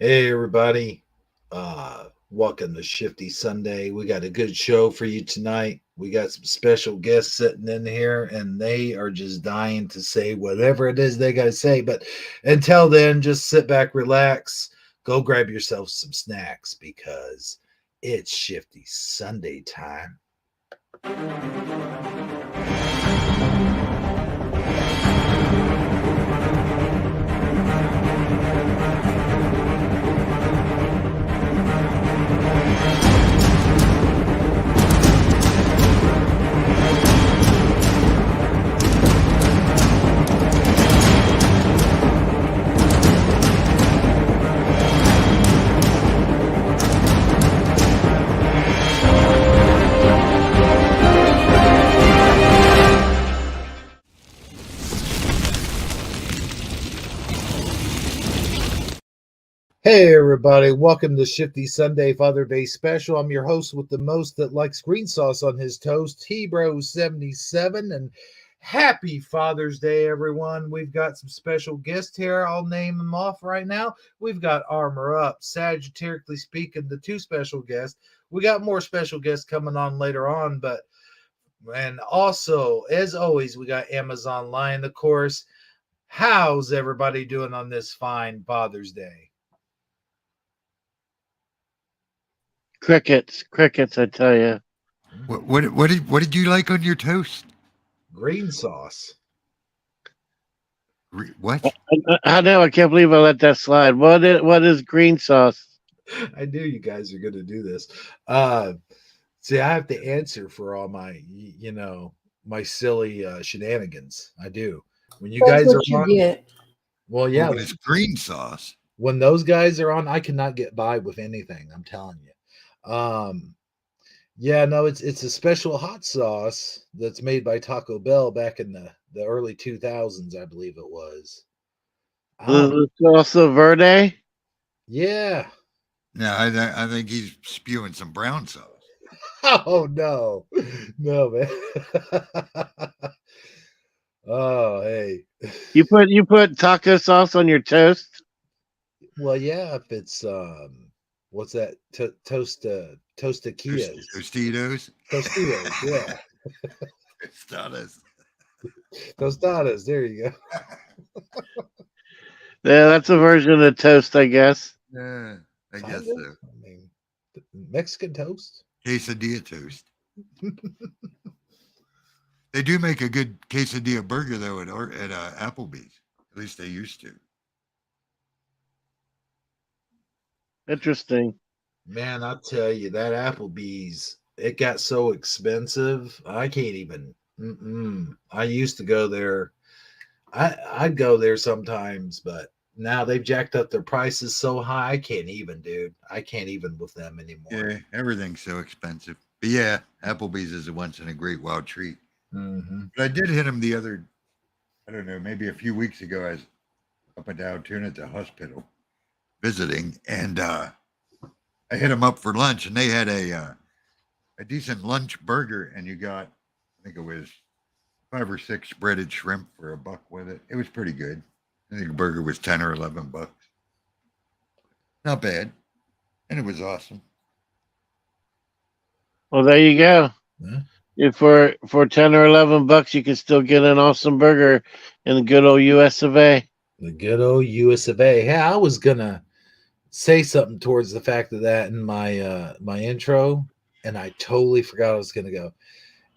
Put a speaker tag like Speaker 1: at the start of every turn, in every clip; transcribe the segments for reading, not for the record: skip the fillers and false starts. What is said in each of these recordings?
Speaker 1: Hey everybody. Welcome to Shifty Sunday. We got a good show for you tonight. We got some special guests sitting in here and they are just dying to say whatever it is they got to say. But until then, just sit back, relax, go grab yourself some snacks because it's Shifty Sunday time. Hey everybody, welcome to Shifty Sunday Father Day Special. I'm your host with the most that likes green sauce on his toast, Hebro77, and happy Father's Day, everyone. We've got some special guests here. I'll name them off right now. We've got Armor Up, Sagittarically speaking, the two special guests. We got more special guests coming on later on, and also, as always, we got Amazon Lion, of course. How's everybody doing on this fine Father's Day?
Speaker 2: Crickets, I tell you.
Speaker 3: What did you like on your toast?
Speaker 1: Green sauce.
Speaker 3: What?
Speaker 2: I know. I can't believe I let that slide. What is green sauce?
Speaker 1: I knew you guys are going to do this. See, I have to answer for all my silly shenanigans. I do. When you
Speaker 4: That's
Speaker 1: guys are
Speaker 4: what you
Speaker 1: on,
Speaker 4: get.
Speaker 1: well,
Speaker 3: Well,
Speaker 1: yeah,
Speaker 3: when it's green sauce.
Speaker 1: when those guys are on, I cannot get by with anything. I'm telling you. Yeah, no, it's a special hot sauce that's made by Taco Bell back in the early 2000s, I believe it was. I don't.
Speaker 2: The salsa verde.
Speaker 1: Yeah.
Speaker 3: No, I think he's spewing some brown sauce.
Speaker 1: Oh no, no man. Oh hey.
Speaker 2: You put taco sauce on your toast.
Speaker 1: Well, yeah, if it's what's that? Tostaquillas,
Speaker 3: Tostitos.
Speaker 1: Tostitos, yeah,
Speaker 3: Tostadas.
Speaker 1: tostadas. There you go.
Speaker 2: Yeah, that's a version of toast, I guess.
Speaker 3: Yeah, I
Speaker 1: Kind
Speaker 3: guess
Speaker 1: of.
Speaker 3: so.
Speaker 1: I mean, Mexican toast.
Speaker 3: Quesadilla toast. They do make a good quesadilla burger though at Applebee's. At least they used to.
Speaker 2: Interesting.
Speaker 1: Man, I tell you that Applebee's it got so expensive. I can't even. I used to go there. I'd go there sometimes, but now they've jacked up their prices so high. I can't even, dude. I can't even with them anymore.
Speaker 3: Yeah, everything's so expensive. But yeah, Applebee's is a once in a great wild treat.
Speaker 1: Mm-hmm.
Speaker 3: But I did hit him the other, I don't know, maybe a few weeks ago. I was up in Downtown at the hospital visiting, and I hit him up for lunch, and they had a decent lunch burger, and you got, I think it was 5 or 6 breaded shrimp for $1 with it. It was pretty good. I think the burger was 10 or 11 bucks. Not bad, and it was awesome.
Speaker 2: Well, there you go.
Speaker 1: Yeah.
Speaker 2: If for $10 or $11, you can still get an awesome burger in the good old U.S. of A.
Speaker 1: The good old US of A. Hey, I was gonna say something towards the fact of that in my intro, and I totally forgot I was gonna go.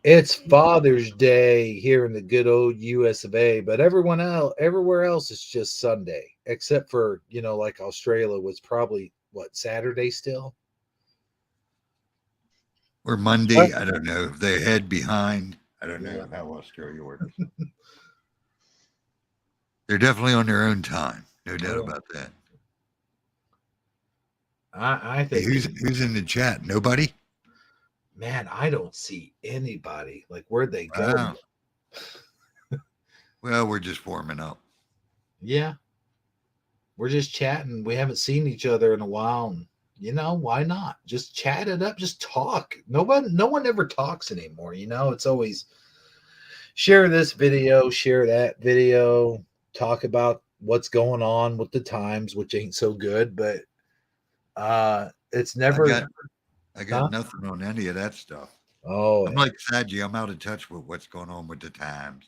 Speaker 1: It's Father's Day here in the good old US of A, but everywhere else it's just Sunday, except for like Australia was probably what Saturday still.
Speaker 3: Or Monday, I don't know. If they head behind, I don't
Speaker 1: Yeah.
Speaker 3: know how Australia works. They're definitely on their own time, no doubt
Speaker 1: Yeah.
Speaker 3: about that.
Speaker 1: I
Speaker 3: Hey,
Speaker 1: think
Speaker 3: who's in the chat? Nobody.
Speaker 1: man, I don't see anybody. Like where'd they go?
Speaker 3: Wow. Well, we're just warming up.
Speaker 1: Yeah, we're just chatting. We haven't seen each other in a while. And, why not? Just chat it up. Just talk. No one ever talks anymore. It's always share this video, share that video, talk about what's going on with the times, which ain't so good. But It's
Speaker 3: I
Speaker 1: never.
Speaker 3: got I got
Speaker 1: Huh?
Speaker 3: nothing on any of that stuff.
Speaker 1: Oh,
Speaker 3: I'm like Saji, I'm out of touch with what's going on with the times.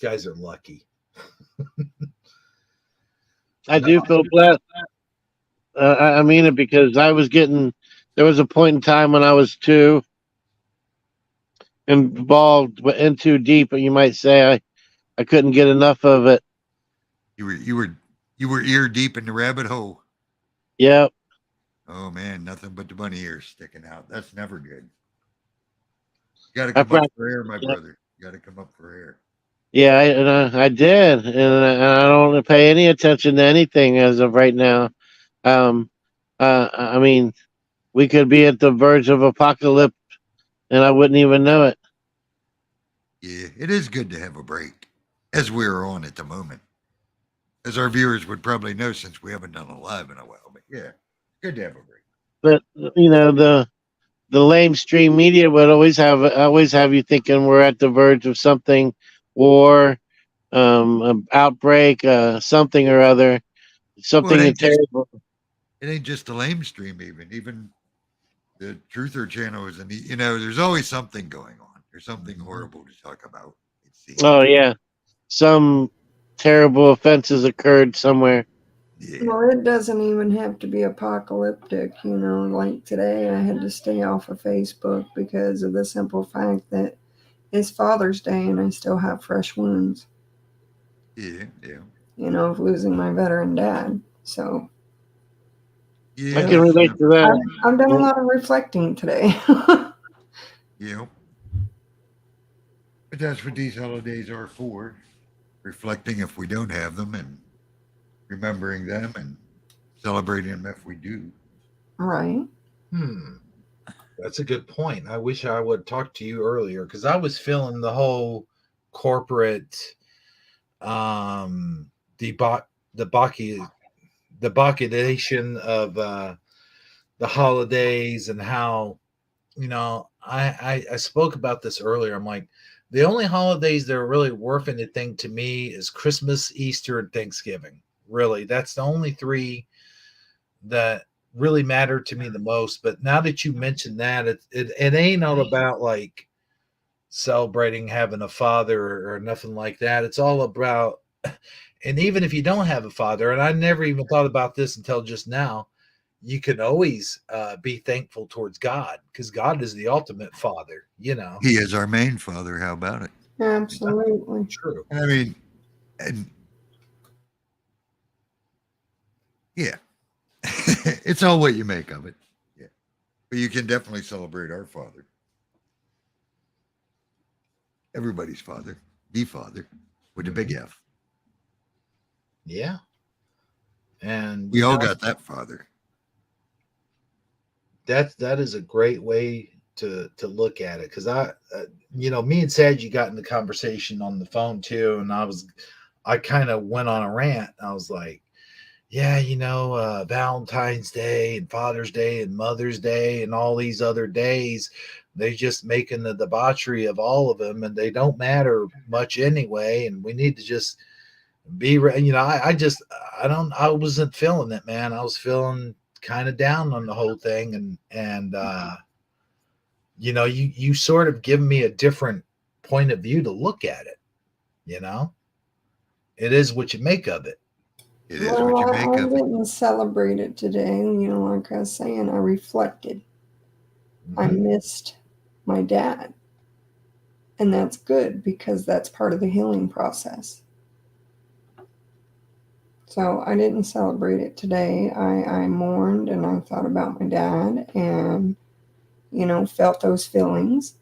Speaker 1: you guys are lucky.
Speaker 2: I
Speaker 1: No,
Speaker 2: do feel blessed. I mean it because I was getting. There was a point in time when I was too involved, in too deep, you might say. I couldn't get enough of it.
Speaker 3: You were ear deep in the rabbit hole.
Speaker 2: Yep.
Speaker 3: Oh man, nothing but the bunny ears sticking out. That's never good. You got to
Speaker 2: I
Speaker 3: come up
Speaker 2: practiced.
Speaker 3: for air, my
Speaker 2: Yep.
Speaker 3: brother. You got to come up for air.
Speaker 2: Yeah, I did, and I don't pay any attention to anything as of right now. Um, I mean, we could be at the verge of apocalypse, and I wouldn't even know it.
Speaker 3: Yeah, it is good to have a break, as we're on at the moment. As our viewers would probably know, since we haven't done a live in a while. But yeah, good to have a break.
Speaker 2: But the lamestream media would always have you thinking we're at the verge of something, war, an outbreak, something or other,
Speaker 3: Well,
Speaker 2: something terrible.
Speaker 3: it ain't just the lame stream. Even the truther channels, and there's always something going on. There's something horrible to talk about. It
Speaker 2: Oh
Speaker 3: seems.
Speaker 2: yeah, some terrible offenses occurred somewhere.
Speaker 3: Yeah.
Speaker 4: Well, it doesn't even have to be apocalyptic, Like today, I had to stay off of Facebook because of the simple fact that it's Father's Day and I still have fresh wounds,
Speaker 3: Yeah. Yeah.
Speaker 4: of losing my veteran dad. So
Speaker 2: I
Speaker 3: Yeah.
Speaker 2: can
Speaker 3: That's
Speaker 2: relate to that.
Speaker 4: I've done a lot of reflecting today.
Speaker 3: Yeah. But that's what these holidays are for. Reflecting if we don't have them and remembering them and celebrating them if we do.
Speaker 4: Right.
Speaker 1: That's a good point. I wish I would talk to you earlier because I was feeling the whole corporate debauch the debauchation of the holidays and how I spoke about this earlier. I'm like, the only holidays that are really worth anything to me is Christmas, Easter, and Thanksgiving. Really, that's the only three that really matter to me the most. But now that you mentioned that, it ain't all about like celebrating having a father or nothing like that. It's all about, and even if you don't have a father, and I never even thought about this until just now, you can always be thankful towards God because God is the ultimate father,
Speaker 3: He is our main father. How about it?
Speaker 4: Absolutely.
Speaker 1: True.
Speaker 3: I mean, and yeah, it's all what you make of it. Yeah, but you can definitely celebrate our father, everybody's father, the father with a big F.
Speaker 1: Yeah. And
Speaker 3: We all got that father.
Speaker 1: that is a great way to look at it because me and Sadie got in the conversation on the phone too, and I kind of went on a rant. I was like, yeah, Valentine's Day and Father's Day and Mother's Day and all these other days, they just making the debauchery of all of them, and they don't matter much anyway, and we need to just be I wasn't feeling it, man. I was feeling kind of down on the whole thing, and you sort of give me a different point of view to look at it. It is what you make of it.
Speaker 3: It is
Speaker 4: Well,
Speaker 3: what you make
Speaker 4: I
Speaker 3: of it.
Speaker 4: didn't celebrate it today. Like I was saying, I reflected. I missed my dad. And that's good because that's part of the healing process. So I didn't celebrate it today. I mourned and I thought about my dad and, felt those feelings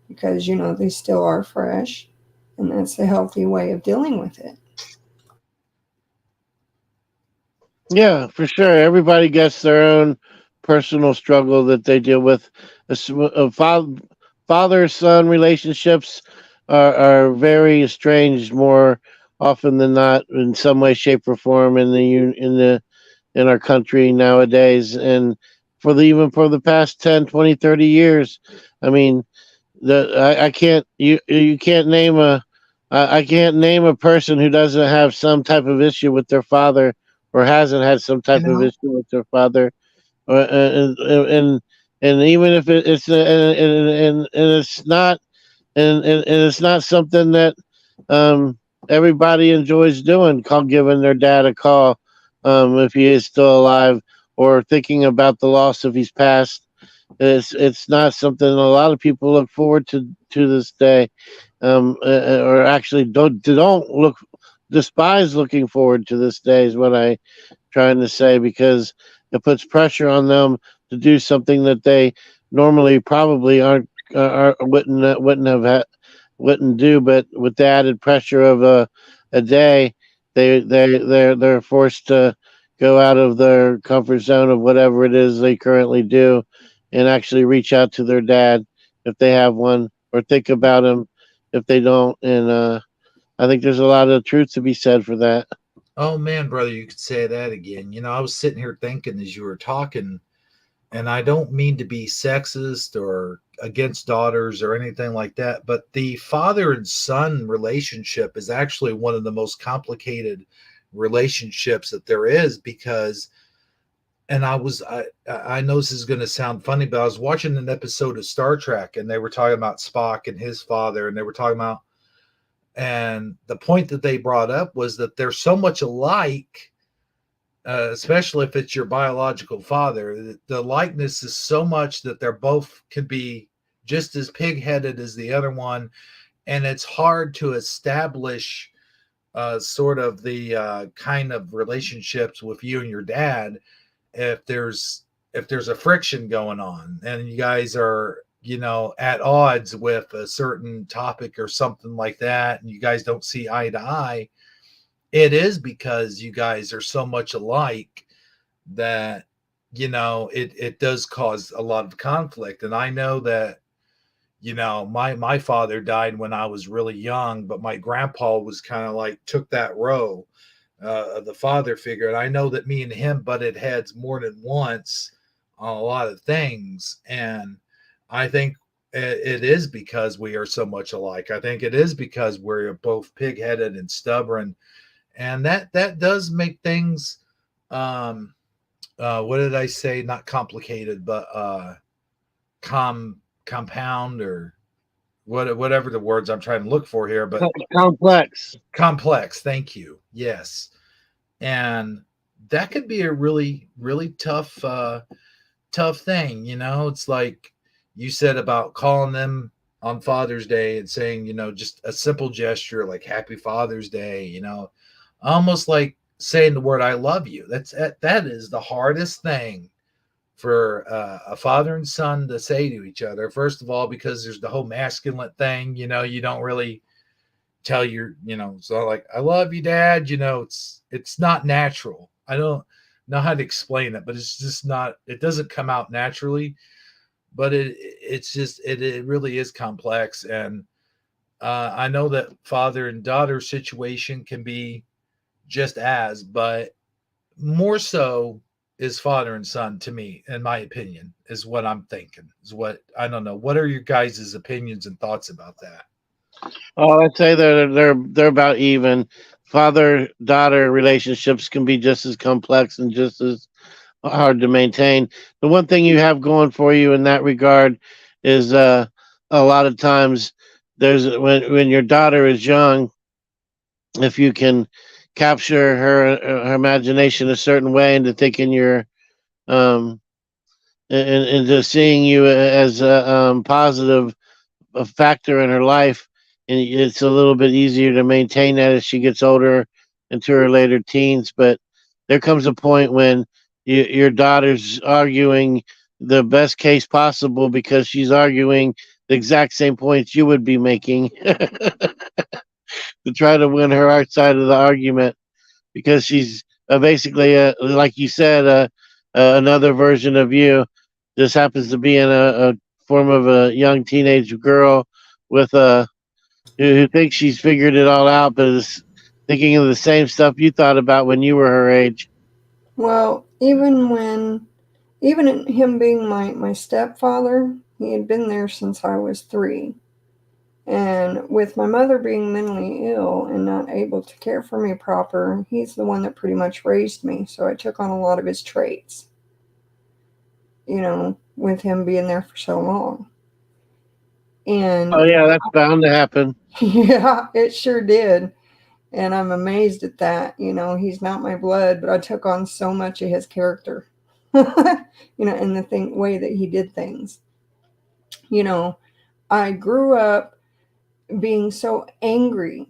Speaker 4: because, they still are fresh. And that's a healthy way of dealing with it.
Speaker 2: Yeah, for sure. Everybody gets their own personal struggle that they deal with. Father-son relationships are very estranged more often than not, in some way, shape, or form in our country nowadays, and even for the past 10, 20, 30 years. I mean, I can't you can't name I can't name a person who doesn't have some type of issue with their father or hasn't had some type of issue with their father. And even if and it's not and it's not something that um, everybody enjoys doing. Call giving their dad a call if he is still alive, or thinking about the loss if he's passed. It's not something a lot of people look forward to this day, or actually don't look despise looking forward to this day is what I trying to say, because it puts pressure on them to do something that they normally probably aren't wouldn't have wouldn't do, but with the added pressure of a day, they're forced to go out of their comfort zone of whatever it is they currently do, and actually reach out to their dad if they have one, or think about him if they don't. And I think there's a lot of truth to be said for that.
Speaker 1: Oh man, brother, you could say that again. I was sitting here thinking as you were talking, and I don't mean to be sexist or against daughters or anything like that, but the father and son relationship is actually one of the most complicated relationships that there is, because and I know this is going to sound funny, but I was watching an episode of Star Trek and they were talking about Spock and his father, and they were talking about, and the point that they brought up was that they're so much alike, especially if it's your biological father. The likeness is so much that they're both could be just as pig-headed as the other one, and it's hard to establish sort of the kind of relationships with you and your dad if there's a friction going on and you guys are at odds with a certain topic or something like that, and you guys don't see eye to eye. It is because you guys are so much alike that it does cause a lot of conflict. And I know that my father died when I was really young, but my grandpa was kind of like took that role of the father figure. And I know that me and him butted heads more than once on a lot of things. And I think it is because we are so much alike. I think it is because we're both pig-headed and stubborn, and that does make things what did I say? Not complicated, but compound, or whatever the words I'm trying to look for here, but
Speaker 2: Complex.
Speaker 1: complex. Thank you. Yes. And that could be a really, really tough thing. It's like you said about calling them on Father's Day and saying, just a simple gesture like Happy Father's Day, almost like saying the word I love you. That is the hardest thing for a father and son to say to each other. First of all, because there's the whole masculine thing, you don't really tell so like I love you, dad. It's not natural. I don't know how to explain it, but it's just not. It doesn't come out naturally. But it's just it really is complex. And I know that father and daughter situation can be just as, but more so is father and son, to me, in my opinion, is what I'm thinking. Is what I don't know. What are your guys' opinions and thoughts about that?
Speaker 2: Oh, I'd say they're about even. Father daughter relationships can be just as complex and just as hard to maintain. The one thing you have going for you in that regard is a lot of times there's when your daughter is young, if you can capture her imagination a certain way into thinking you're um into seeing you as a positive a factor in her life, and it's a little bit easier to maintain that as she gets older into her later teens. But there comes a point when your daughter's arguing the best case possible because she's arguing the exact same points you would be making to try to win her side of the argument, because she's basically, like you said, another version of you. This happens to be in a form of a young teenage girl with a who thinks she's figured it all out, but is thinking of the same stuff you thought about when you were her age.
Speaker 4: Well, even him being my stepfather, he had been there since I was 3. And with my mother being mentally ill and not able to care for me proper, he's the one that pretty much raised me. So I took on a lot of his traits. with him being there for so long. And
Speaker 2: Oh yeah, that's bound to happen.
Speaker 4: yeah, it sure did. And I'm amazed at that. He's not my blood, but I took on so much of his character, in the way that he did things. I grew up being so angry,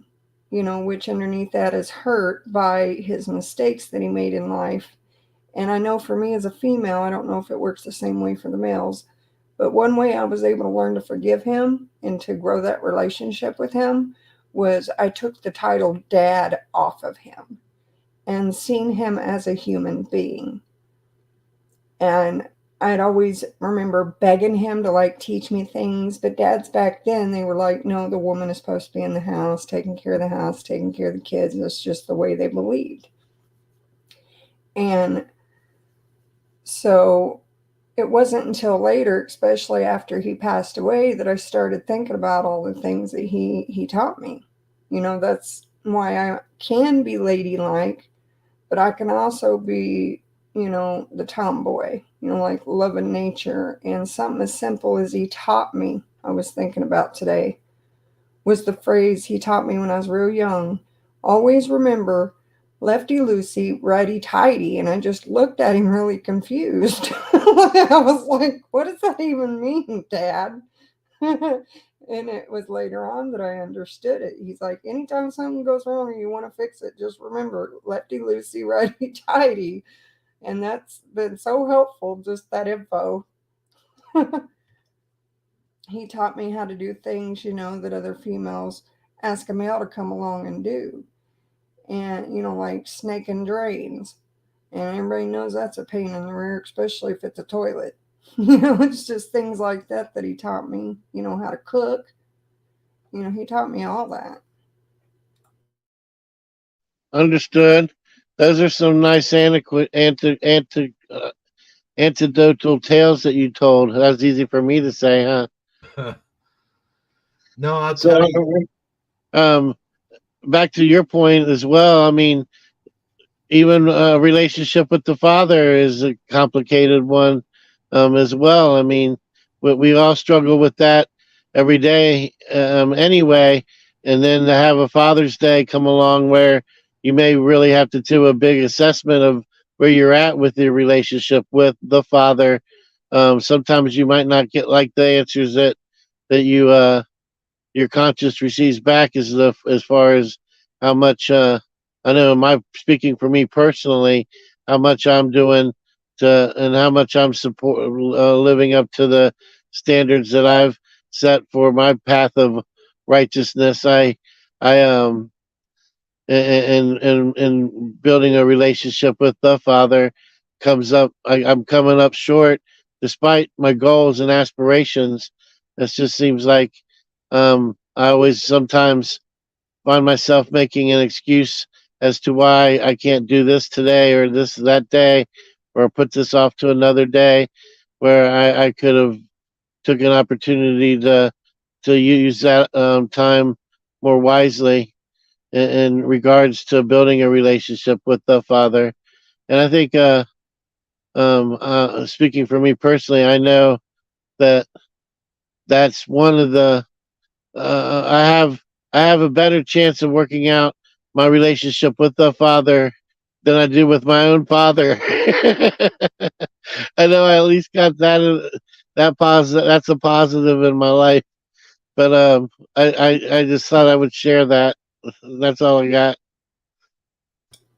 Speaker 4: which underneath that is hurt by his mistakes that he made in life. And I know for me as a female, I don't know if it works the same way for the males, but one way I was able to learn to forgive him and to grow that relationship with him was I took the title dad off of him and seen him as a human being. And I'd always remember begging him to like teach me things, but dads back then, they were like, no, the woman is supposed to be in the house, taking care of the house, taking care of the kids. That's just the way they believed. And so it wasn't until later, especially after he passed away, that I started thinking about all the things that he taught me. That's why I can be ladylike, but I can also be, the tomboy, like loving nature. And something as simple as he taught me, I was thinking about today, was the phrase he taught me when I was real young. Always remember, lefty loosey, righty tighty. And I just looked at him really confused. I was like, what does that even mean, Dad? And it was later on that I understood it. He's like, anytime something goes wrong and you want to fix it, just remember, lefty loosey, righty tighty. And that's been so helpful, just that info. He taught me how to do things, that other females ask a male to come along and do. And, like snaking drains. And everybody knows that's a pain in the rear, especially if it's a toilet. It's just things like that he taught me, how to cook. He taught me all that.
Speaker 2: Understood. Those are some nice anecdotal tales that you told. That's easy for me to say, huh?
Speaker 1: No, I'll
Speaker 2: So,
Speaker 1: tell you.
Speaker 2: Back to your point as well. I mean, even a relationship with the father is a complicated one, as well. I mean, we all struggle with that every day, anyway. And then to have a Father's Day come along where you may really have to do a big assessment of where you're at with your relationship with the father. Sometimes you might not get like the answers that your conscience receives back as far as how much, I know my speaking for me personally, how much I'm doing to and how much I'm support living up to the standards that I've set for my path of righteousness. I and building a relationship with the Father comes up. I'm coming up short despite my goals and aspirations. It just seems like, I always sometimes find myself making an excuse as to why I can't do this today or this that day, or put this off to another day, where I could have took an opportunity to use that, time more wisely in regards to building a relationship with the Father. And I think, speaking for me personally, I know that that's one of the I have a better chance of working out my relationship with the Father than I do with my own father. I know I at least got that positive. That's a positive in my life. But I just thought I would share that. That's all I got.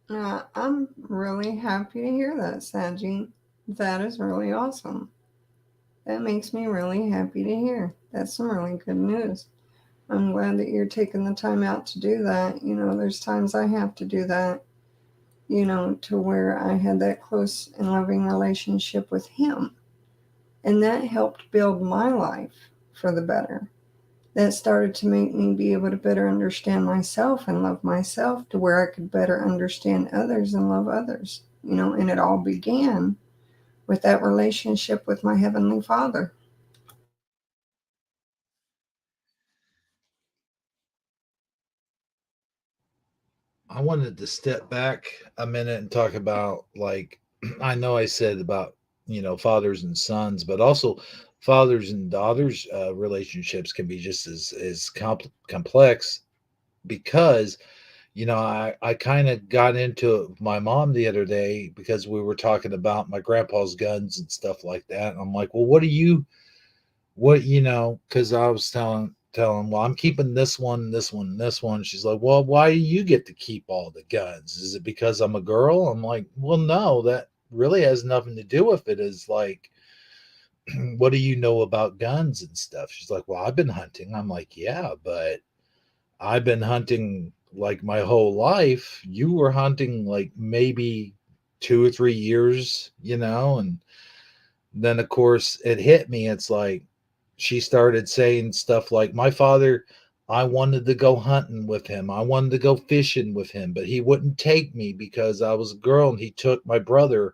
Speaker 4: I'm really happy to hear that, Saji. That is really awesome. That makes me really happy to hear. That's some really good news. I'm glad that you're taking the time out to do that. There's times I have to do that, to where I had that close and loving relationship with him. And that helped build my life for the better. That started to make me be able to better understand myself and love myself, to where I could better understand others and love others. And it all began with that relationship with my Heavenly Father.
Speaker 1: I wanted to step back a minute and talk about, like, I know I said about fathers and sons, but also fathers and daughters relationships can be just as complex because I kind of got into my mom the other day because we were talking about my grandpa's guns and stuff like that. And I'm like, well, because I was telling, well, I'm keeping this one, this one, this one. She's like, well, why do you get to keep all the guns? Is it because I'm a girl? I'm like, well, no, that really has nothing to do with it. Is like, what do you know about guns and stuff? She's like, well, I've been hunting. I'm like, yeah, but I've been hunting like my whole life. You were hunting like maybe 2 or 3 years, and then of course it hit me. It's like she started saying stuff like, my father, I wanted to go hunting with him. I wanted to go fishing with him, but he wouldn't take me because I was a girl, and he took my brother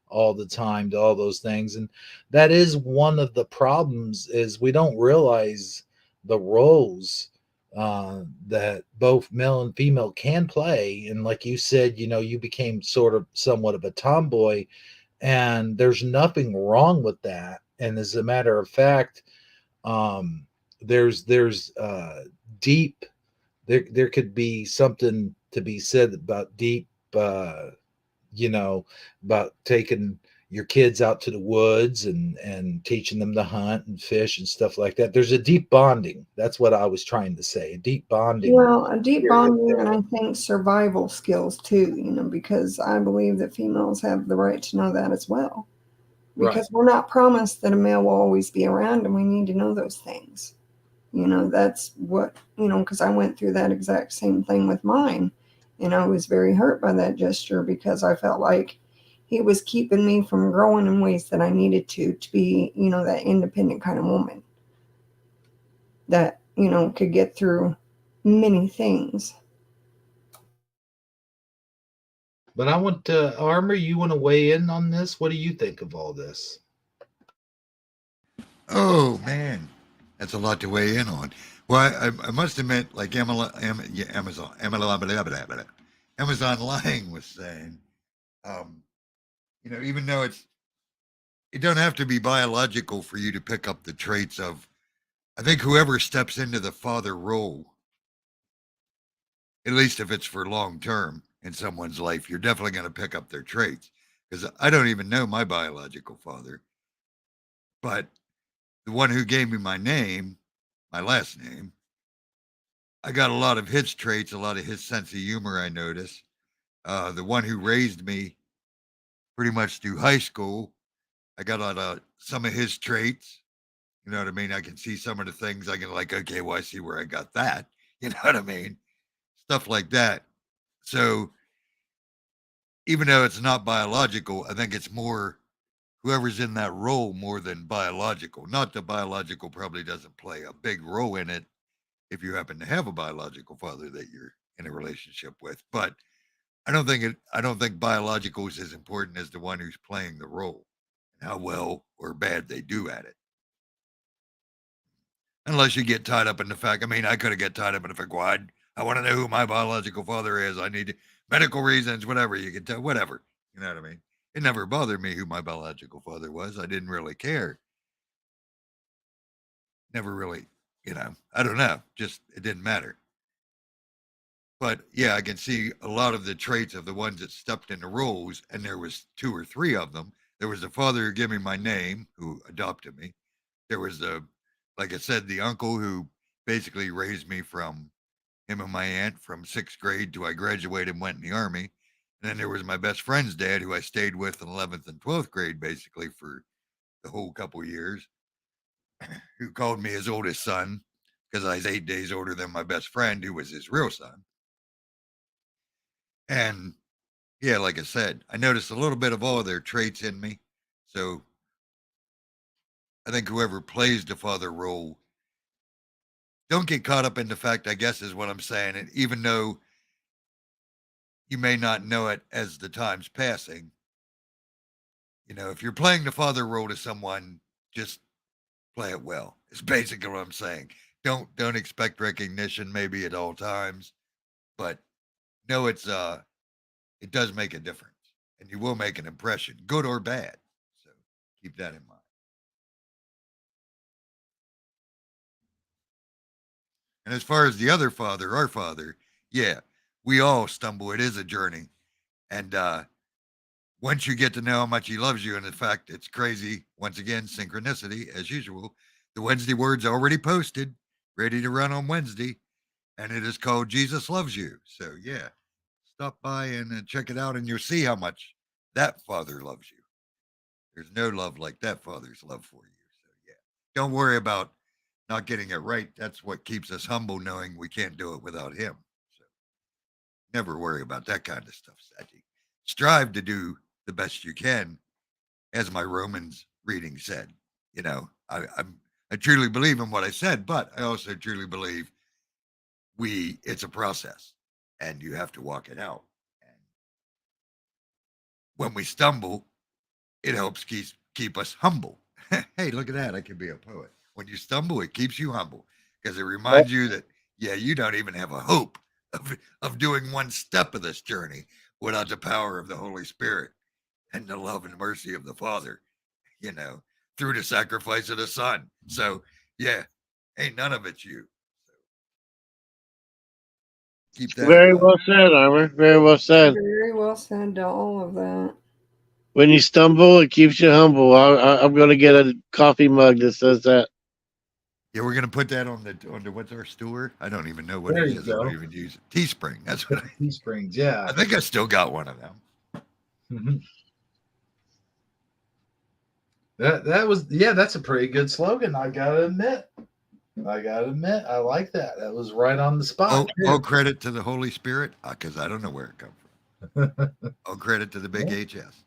Speaker 1: all the time to all those things. And that is one of the problems, is we don't realize the roles that both male and female can play. And like you said, you became sort of somewhat of a tomboy, and there's nothing wrong with that. And as a matter of fact, um, there's deep, there could be something to be said about deep, you know, about taking your kids out to the woods and teaching them to hunt and fish and stuff like that. There's a deep bonding. That's what I was trying to say. A deep bonding.
Speaker 4: Well, a deep
Speaker 1: period
Speaker 4: bonding, and
Speaker 1: there.
Speaker 4: I think survival skills too, because I believe that females have the right to know that as well.
Speaker 1: Right.
Speaker 4: Because we're not promised that a male will always be around, and we need to know those things. That's what, because I went through that exact same thing with mine. And I was very hurt by that gesture because I felt like he was keeping me from growing in ways that I needed to be, that independent kind of woman that, could get through many things.
Speaker 1: But I want to, Armor, you want to weigh in on this? What do you think of all this?
Speaker 3: Oh man, that's a lot to weigh in on. Well, I must admit, like Amazon Lying was saying, um, even though it don't have to be biological for you to pick up the traits of. I think whoever steps into the father role, at least if it's for long term in someone's life, you're definitely going to pick up their traits. Because I don't even know my biological father, but the one who gave me my name, my last name, I got a lot of his traits, a lot of his sense of humor. I notice. The one who raised me pretty much through high school, I got some of his traits. You know what I mean? I can see some of the things I can like. Okay, well, I see where I got that. You know what I mean? Stuff like that. So even though it's not biological, I think it's more whoever's in that role more than biological. Not that biological probably doesn't play a big role in it if you happen to have a biological father that you're in a relationship with. But I don't think biological is as important as the one who's playing the role and how well or bad they do at it. Unless you get tied up in the fact. I mean, I could have get tied up in the fact. Well, I want to know who my biological father is. I need medical reasons, whatever. You can tell, whatever. You know what I mean? It never bothered me who my biological father was. I didn't really care. Never really, I don't know. Just it didn't matter. But yeah, I can see a lot of the traits of the ones that stepped into roles, and there was two or three of them. There was the father who gave me my name, who adopted me. There was like I said, the uncle who basically raised me from him and my aunt from sixth grade to I graduated and went in the army. And then there was my best friend's dad, who I stayed with in 11th and 12th grade, basically for the whole couple years, who called me his oldest son because I was 8 days older than my best friend, who was his real son. And yeah, like I said, I noticed a little bit of all of their traits in me. So I think whoever plays the father role, don't get caught up in the fact, I guess is what I'm saying. And even though you may not know it as the time's passing, if you're playing the father role to someone, just play it well. It's basically what I'm saying. Don't expect recognition maybe at all times, but know it does make a difference, and you will make an impression, good or bad. So Keep that in mind. And as far as the other father, our father, yeah, we all stumble. It is a journey. And once you get to know how much he loves you, and in fact, it's crazy, once again, synchronicity as usual. The Wednesday word's already posted, ready to run on Wednesday, and it is called Jesus Loves You. So, yeah, stop by and check it out, and you'll see how much that father loves you. There's no love like that father's love for you. So, yeah, don't worry about not getting it right. That's what keeps us humble, knowing we can't do it without him. So, never worry about that kind of stuff, Saji. Strive to do the best you can, as my Romans reading said. You know, I truly believe in what I said, but I also truly believe it's a process, and you have to walk it out. And when we stumble, it helps keep us humble. Hey, look at that! I can be a poet. When you stumble, it keeps you humble because it reminds you that you don't even have a hope of doing one step of this journey without the power of the Holy Spirit and the love and mercy of the Father, through the sacrifice of the Son. So, yeah, ain't none of it's you. So, keep that in
Speaker 2: Very
Speaker 3: mind.
Speaker 2: well said, Armor. Very well said.
Speaker 4: Very well said to all of that.
Speaker 2: When you stumble, it keeps you humble. I'm going to get a coffee mug that says that.
Speaker 3: Yeah, we're gonna put that on the what's our store? I don't even know what
Speaker 1: There
Speaker 3: it
Speaker 1: you
Speaker 3: is. I
Speaker 1: go.
Speaker 3: don't even use it. Teespring. That's what
Speaker 1: Teesprings, yeah.
Speaker 3: I think I still got one of them.
Speaker 1: Mhm. That was that's a pretty good slogan. I gotta admit, I like that. That was right on the spot.
Speaker 3: All credit to the Holy Spirit, because I don't know where it come from. All credit to the big HS.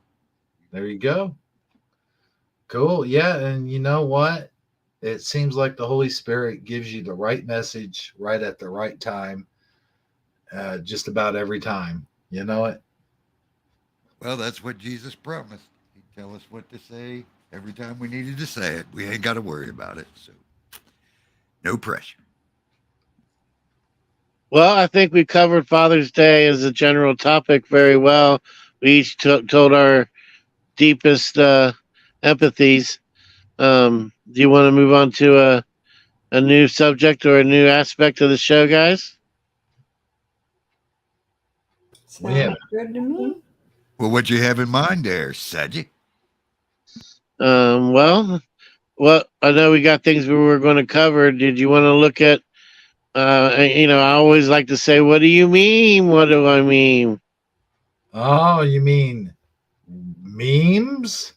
Speaker 1: There you go. Cool. Yeah, and you know what? It seems like the Holy Spirit gives you the right message right at the right time, just about every time. You know it?
Speaker 3: Well, that's what Jesus promised. He'd tell us what to say every time we needed to say it. We ain't got to worry about it. So, no pressure.
Speaker 2: Well, I think we covered Father's Day as a general topic very well. We each told our deepest empathies. Do you want to move on to a new subject or a new aspect of the show, guys?
Speaker 4: Sounds good to me.
Speaker 3: Well, what you have in mind there, Saji?
Speaker 2: Well, I know we got things we were going to cover. Did you want to look at? I always like to say, "What do you mean? What do I mean?"
Speaker 1: Oh, you mean memes?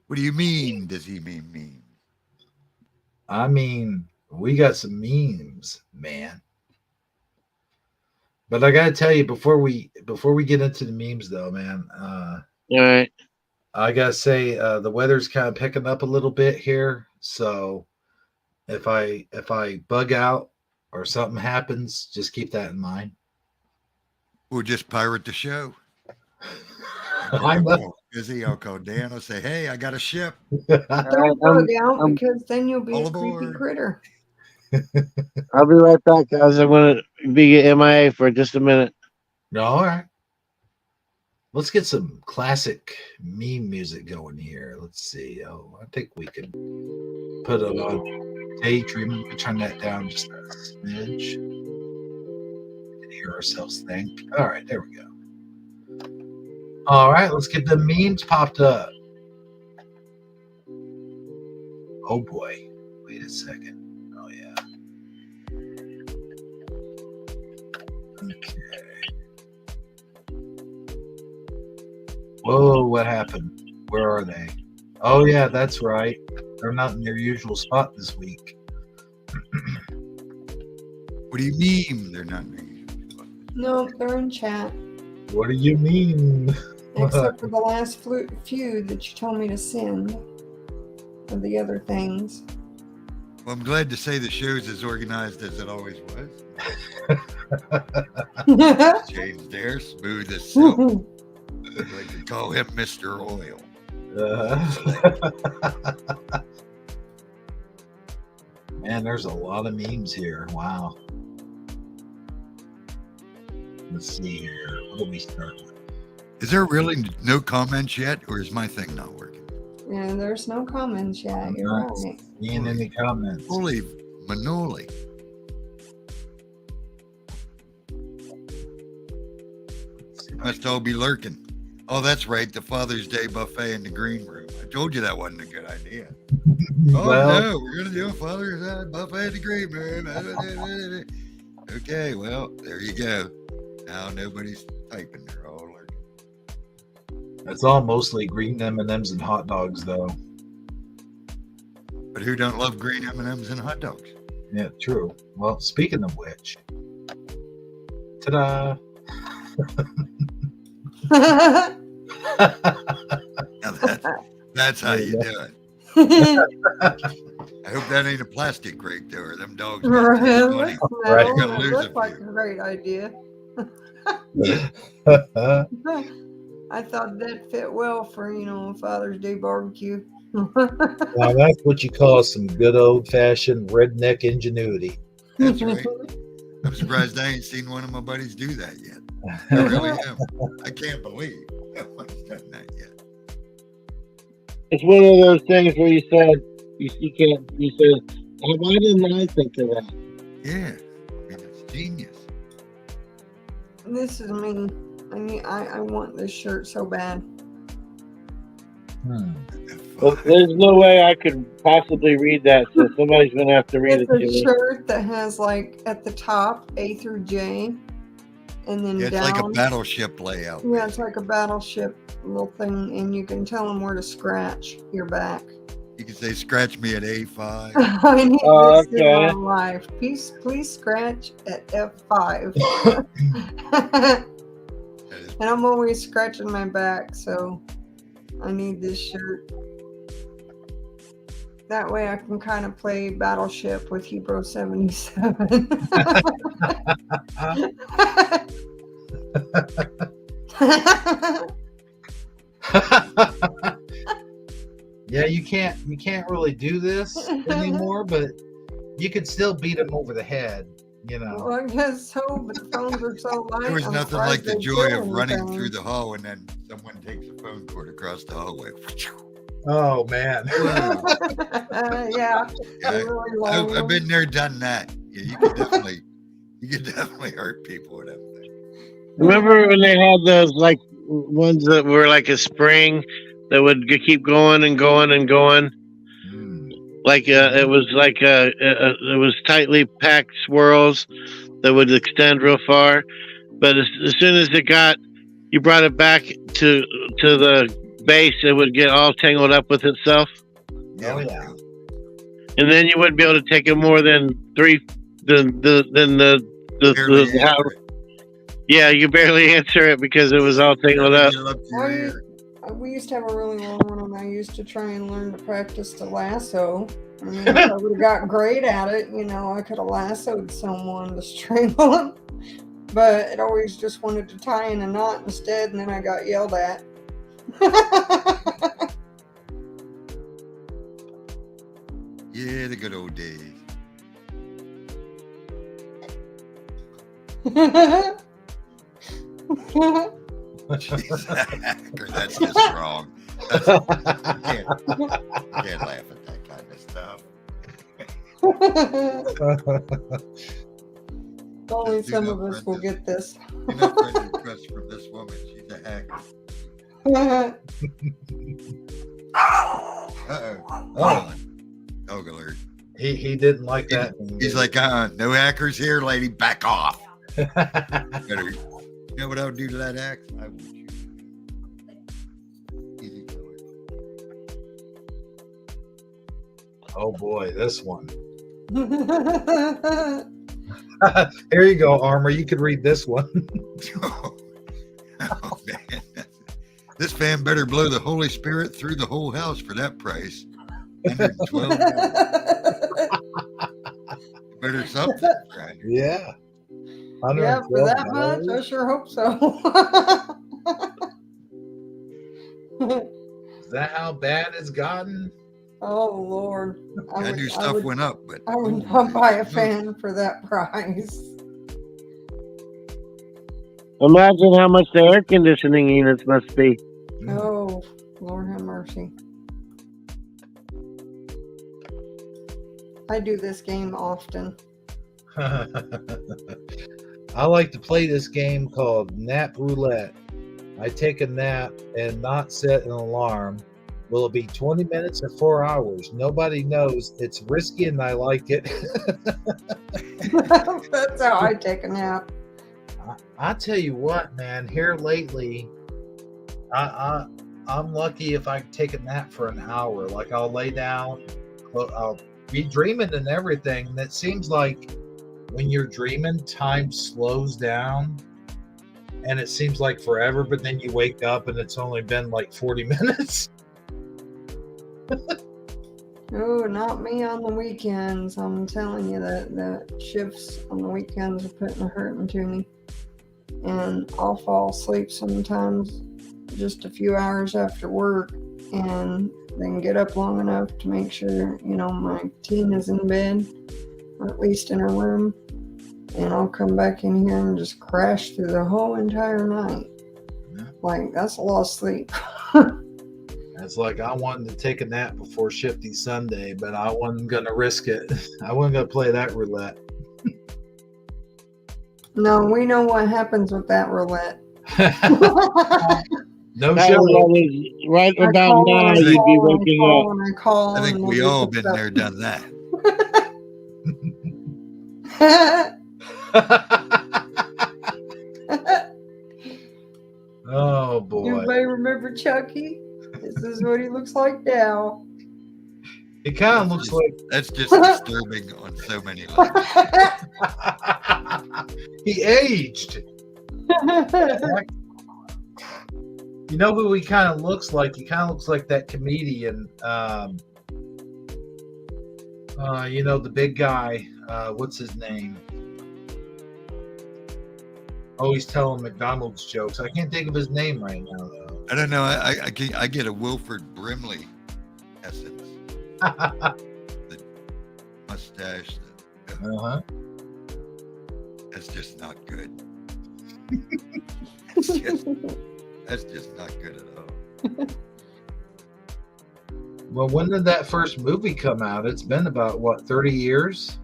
Speaker 3: What do you mean? Does he mean memes?
Speaker 1: I mean, we got some memes, man. But I gotta tell you, before we get into the memes, though, man,
Speaker 2: All right.
Speaker 1: I gotta say the weather's kind of picking up a little bit here. So if I bug out or something happens, just keep that in mind.
Speaker 3: We'll just pirate the show.
Speaker 1: I know.
Speaker 3: Busy. I'll call Dan. I'll say, "Hey, I got a ship.
Speaker 4: Don't bug out because then you'll be
Speaker 3: all
Speaker 4: a creepy
Speaker 3: aboard."
Speaker 4: critter.
Speaker 2: I'll be right back, guys. I'm going to be MIA for just a minute.
Speaker 1: All right. Let's get some classic meme music going here. Let's see. Oh, I think we could put it on Daydream. We can turn that down just a smidge. We can hear ourselves think. All right, there we go. All right, let's get the memes popped up. Oh boy. Wait a second. Oh yeah. Okay. Whoa, what happened? Where are they? Oh yeah, that's right. They're not in their usual spot this week.
Speaker 3: What do you mean they're not in?
Speaker 4: No, they're in chat.
Speaker 1: What do you mean?
Speaker 4: Except for the last few that you told me to send. Of the other things.
Speaker 3: Well, I'm glad to say the show's as organized as it always was. Changed there, smooth as silk. I'd like to call him Mr. Oil.
Speaker 1: Man, there's a lot of memes here. Wow. Let's see here. What do we start with?
Speaker 3: Is there really no comments yet, or is my thing not working?
Speaker 4: Yeah, there's no comments yet.
Speaker 1: I'm
Speaker 4: You're
Speaker 1: not
Speaker 4: right.
Speaker 1: seeing any comments.
Speaker 3: Holy manoli. Must all be lurking. Oh, that's right. The Father's Day buffet in the green room. I told you that wasn't a good idea. Oh,
Speaker 1: Well,
Speaker 3: no. We're going to do a Father's Day buffet in the green room. Okay, well, there you go. Now nobody's typing. They're all lurking.
Speaker 1: it's all mostly green M&Ms and hot dogs, though.
Speaker 3: But who don't love green M&Ms and hot dogs?
Speaker 1: Yeah, true. Well, speaking of which, ta-da!
Speaker 3: Now that's how you do it. I hope that ain't a plastic crate, though, or them dogs got
Speaker 4: Right,
Speaker 3: too funny.
Speaker 1: Right.
Speaker 3: You're gonna
Speaker 4: that
Speaker 3: lose a
Speaker 4: looked like a
Speaker 3: few.
Speaker 4: great idea. I thought that fit well for, a Father's Day barbecue.
Speaker 1: Now that's what you call some good old-fashioned redneck ingenuity.
Speaker 3: That's right. I'm surprised I ain't seen one of my buddies do that yet. I really am. I can't believe no one's done that yet.
Speaker 2: It's one of those things where you said, you said, oh, why didn't I think of that?
Speaker 3: Yeah. I mean, it's genius.
Speaker 4: This is me. I want this shirt so bad.
Speaker 2: Well, there's no way I could possibly read that, so somebody's going to have to read
Speaker 4: It's
Speaker 2: it to
Speaker 4: a
Speaker 2: me.
Speaker 4: shirt that has, like, at the top, A through J, and then
Speaker 3: Yeah, it's
Speaker 4: down.
Speaker 3: like a battleship layout.
Speaker 4: Yeah, it's like a battleship little thing, and you can tell them where to scratch your back.
Speaker 3: You can say, scratch me at A5.
Speaker 4: I need
Speaker 2: Oh,
Speaker 4: this in my
Speaker 2: okay.
Speaker 4: life. Please scratch at F5. And I'm always scratching my back, so I need this shirt. That way I can kind of play Battleship with Hebrew 77.
Speaker 1: Yeah, you can't really do this anymore, but you could still beat them over the head,
Speaker 4: Well, I guess so, but the phones are so light.
Speaker 3: There was
Speaker 4: I'm
Speaker 3: nothing like
Speaker 4: surprised
Speaker 3: the
Speaker 4: they
Speaker 3: joy
Speaker 4: do
Speaker 3: of running
Speaker 4: anything.
Speaker 3: through the hall and then someone takes a phone cord across the hallway.
Speaker 1: Oh man.
Speaker 4: Yeah,
Speaker 3: Yeah,
Speaker 4: really long
Speaker 3: I've been
Speaker 4: ones.
Speaker 3: there, done that. Yeah, you could definitely hurt people with them things.
Speaker 2: Remember when they had those, like, ones that were like a spring that would keep going and going and going? Like, it was like it was tightly packed swirls that would extend real far. But as soon as you brought it back to the base, it would get all tangled up with itself.
Speaker 1: Oh yeah.
Speaker 2: And then you wouldn't be able to take it more than
Speaker 3: Barely
Speaker 2: how.
Speaker 3: answer it.
Speaker 2: Yeah, you barely answer it because it was all tangled up.
Speaker 3: Get it up to your ear.
Speaker 4: We used to have a really long one, and I used to try and learn to practice to lasso. I mean, if I would have got great at it, I could have lassoed someone to strangle them. But it always just wanted to tie in a knot instead, and then I got yelled at.
Speaker 3: Yeah, the good old days. Jeez, that's just wrong. You can't laugh at that kind of stuff.
Speaker 4: Only
Speaker 3: Do
Speaker 4: some
Speaker 3: not
Speaker 4: of us
Speaker 3: print
Speaker 4: will
Speaker 3: this.
Speaker 4: get this.
Speaker 3: You're not going to request from this woman. She's a hacker. Uh-oh.
Speaker 1: Oh,
Speaker 3: Dog alert.
Speaker 1: he didn't like that.
Speaker 3: He's like, no hackers here, lady. Back off. Better. You know what I would do to that axe? I would shoot. Easy killer.
Speaker 1: Oh boy, this one. Here you go, Armor. You could read this one.
Speaker 3: Oh, man. This fan better blow the Holy Spirit through the whole house for that price. $112. Better something, Grinder.
Speaker 1: Yeah.
Speaker 4: Yeah, for that much, I
Speaker 1: $112.
Speaker 4: sure hope so.
Speaker 1: Is that how bad it's gotten?
Speaker 4: Oh Lord,
Speaker 3: I knew stuff went up, but
Speaker 4: I would not buy a fan for that price.
Speaker 2: Imagine how much the air conditioning units must be.
Speaker 4: Oh, Lord have mercy. I do this game often.
Speaker 1: I like to play this game called Nap Roulette. I take a nap and not set an alarm. Will it be 20 minutes or 4 hours? Nobody knows. It's risky and I like it.
Speaker 4: That's how I take a nap.
Speaker 1: I tell you what, man, here lately, I'm lucky if I take a nap for an hour. Like I'll lay down, I'll be dreaming and everything. And it seems like when you're dreaming, time slows down and it seems like forever, but then you wake up and it's only been like 40 minutes.
Speaker 4: Oh, not me on the weekends. I'm telling you that the shifts on the weekends are putting a hurting to me. And I'll fall asleep sometimes just a few hours after work and then get up long enough to make sure, my teen is in bed, or at least in her room. And I'll come back in here and just crash through the whole entire night.
Speaker 1: Yeah.
Speaker 4: Like, that's a lot of sleep.
Speaker 1: It's like I wanted to take a nap before Shifty Sunday, but I wasn't going to risk it. I wasn't going to play that roulette.
Speaker 4: No, we know what happens with that roulette.
Speaker 1: No
Speaker 2: That
Speaker 1: joke.
Speaker 2: one is right about now, you'd be waking up.
Speaker 3: I think we all been there, done that.
Speaker 1: Oh boy.
Speaker 4: Everybody remember Chucky? This is what he looks like now.
Speaker 1: It kind of looks like
Speaker 3: That's just disturbing on so many levels.
Speaker 1: he aged. You know who he kind of looks like? He kind of looks like that comedian. The big guy. What's his name? Always telling McDonald's jokes. I can't think of his name right now, though.
Speaker 3: I don't know. I get a Wilford Brimley essence. The mustache.
Speaker 1: Uh-huh.
Speaker 3: That's just not good. That's just not good at all.
Speaker 1: Well, when did that first movie come out? It's been about, 30 years?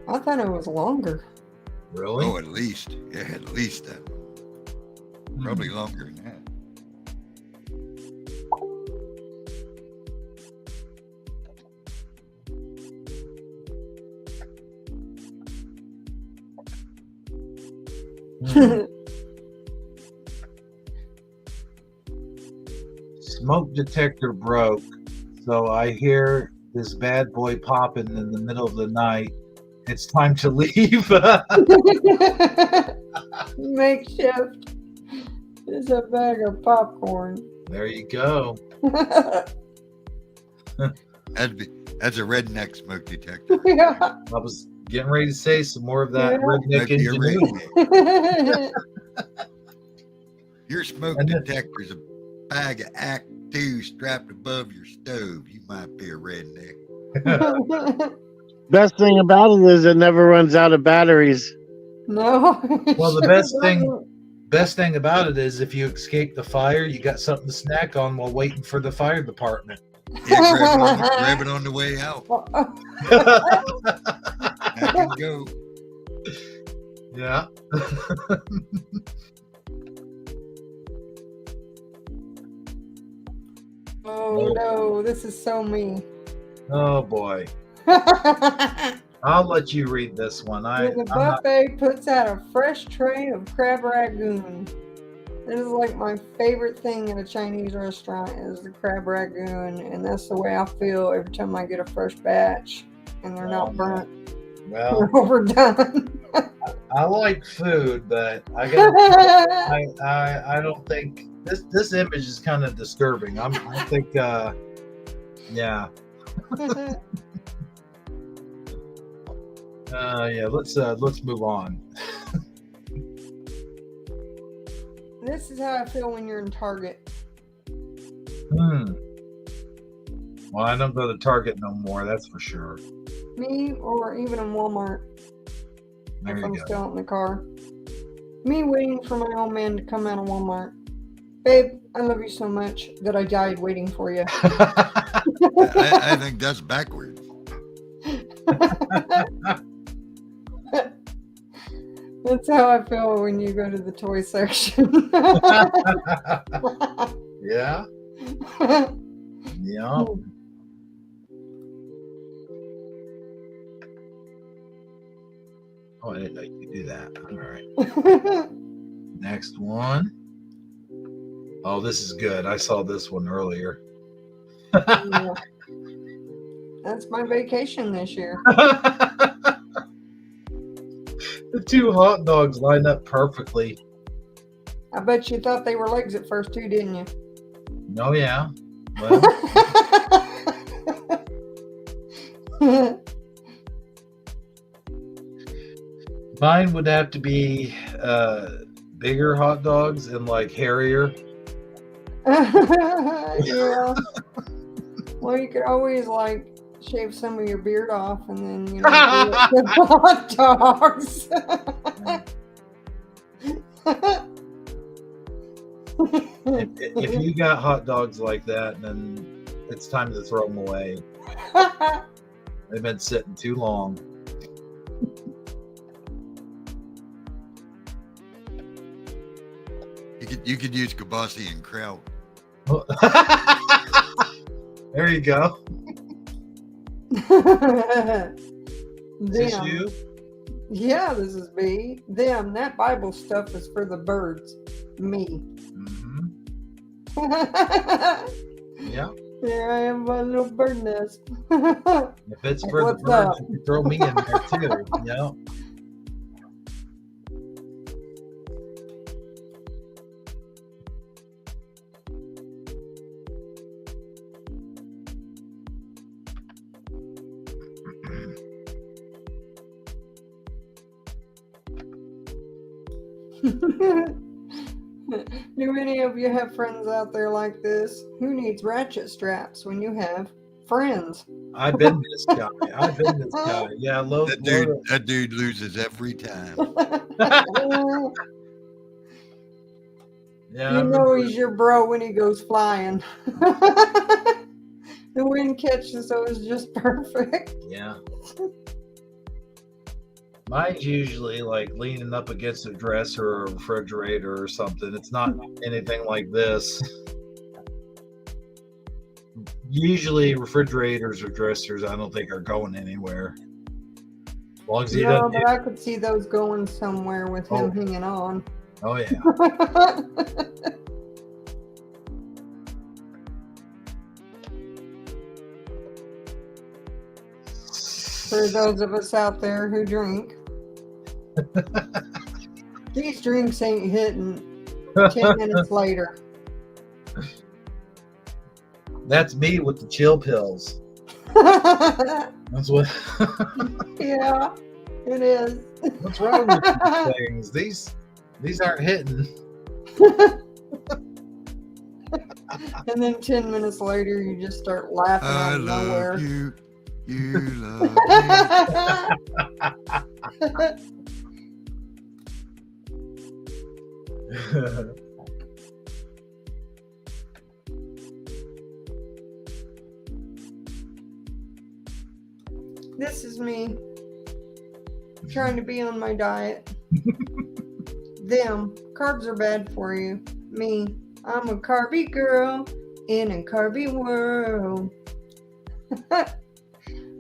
Speaker 4: I thought it was longer.
Speaker 1: Really?
Speaker 3: Oh, at least. Yeah, at least that. Probably longer than that.
Speaker 1: Smoke detector broke, so I hear this bad boy popping in the middle of the night. It's time to leave.
Speaker 4: Makeshift. It's a bag of popcorn.
Speaker 1: There you go.
Speaker 3: That's a redneck smoke detector.
Speaker 4: Yeah.
Speaker 1: I was getting ready to say some more of that
Speaker 4: Yeah.
Speaker 1: redneck
Speaker 3: Might be a
Speaker 1: ingenuity.
Speaker 3: redneck. Your smoke
Speaker 1: And then-
Speaker 3: detector's a bag of Act 2 strapped above your stove. You might be a redneck.
Speaker 2: Best thing about it is it never runs out of batteries.
Speaker 4: No.
Speaker 1: Well, the
Speaker 4: Sure
Speaker 1: best
Speaker 4: doesn't.
Speaker 1: thing about it is if you escape the fire, you got something to snack on while waiting for the fire department.
Speaker 3: Yeah, grab it on the way out. Back and go.
Speaker 1: Yeah.
Speaker 4: Oh no, this is so me.
Speaker 1: Oh boy. I'll let you read this one.
Speaker 4: The buffet puts out a fresh tray of crab ragoon. This is like my favorite thing in a Chinese restaurant is the crab ragoon, and that's the way I feel every time I get a fresh batch and they're not burnt
Speaker 1: Well,
Speaker 4: or overdone.
Speaker 1: I like food, but I don't think this image is kind of disturbing. I think yeah. Yeah, let's move on.
Speaker 4: This is how I feel when you're in Target.
Speaker 1: Well, I don't go to Target no more, that's for sure.
Speaker 4: Me, or even in Walmart,
Speaker 1: There
Speaker 4: if
Speaker 1: you
Speaker 4: I'm
Speaker 1: go.
Speaker 4: still in the car. Me waiting for my old man to come out of Walmart. Babe, I love you so much that I died waiting for you.
Speaker 3: I think that's backwards.
Speaker 4: That's how I feel when you go to the toy section.
Speaker 1: Yeah. Yeah. Oh, I didn't know you could do that. All right. Next one. Oh, this is good. I saw this one earlier.
Speaker 4: Yeah. That's my vacation this year.
Speaker 1: The two hot dogs line up perfectly.
Speaker 4: I bet you thought they were legs at first too, didn't you?
Speaker 1: Oh, yeah. Well, mine would have to be bigger hot dogs and like hairier.
Speaker 4: Yeah. Well, you could always like shave some of your beard off and then, do it with hot dogs.
Speaker 1: If you got hot dogs like that, then it's time to throw them away. They've been sitting too long.
Speaker 3: You could use kibasi and kraut.
Speaker 1: There you go. Is this
Speaker 4: Them.
Speaker 1: you?
Speaker 4: Yeah, this is me. Them. That Bible stuff is for the birds. Me.
Speaker 1: Mm-hmm. Yeah.
Speaker 4: There I am, my little bird nest.
Speaker 1: If it's for the
Speaker 4: What's
Speaker 1: birds,
Speaker 4: up?
Speaker 1: you can throw me in there too. Yeah.
Speaker 4: Do any of you have friends out there like this? Who needs ratchet straps when you have friends?
Speaker 1: I've been this guy. Yeah,
Speaker 3: That dude loses every time.
Speaker 1: Yeah,
Speaker 4: You know he's your bro when he goes flying. The wind catches, so it's just perfect.
Speaker 1: yeah. Mine's usually like leaning up against a dresser or a refrigerator or something. It's not anything like this. Usually refrigerators or dressers, I don't think are going anywhere. As long as he
Speaker 4: No,
Speaker 1: doesn't.
Speaker 4: but I could see those going somewhere with him
Speaker 1: Oh.
Speaker 4: hanging on.
Speaker 1: Oh yeah.
Speaker 4: For those of us out there who drink, these drinks ain't hitting 10 minutes later.
Speaker 1: That's me with the chill pills. That's what.
Speaker 4: Yeah, it is.
Speaker 1: What's wrong with these things? These aren't hitting.
Speaker 4: And then 10 minutes later, you just start laughing
Speaker 3: I
Speaker 4: out of nowhere.
Speaker 3: love you. You love me.
Speaker 4: This is me trying to be on my diet. Them carbs are bad for you. Me, I'm a carby girl in a carby world.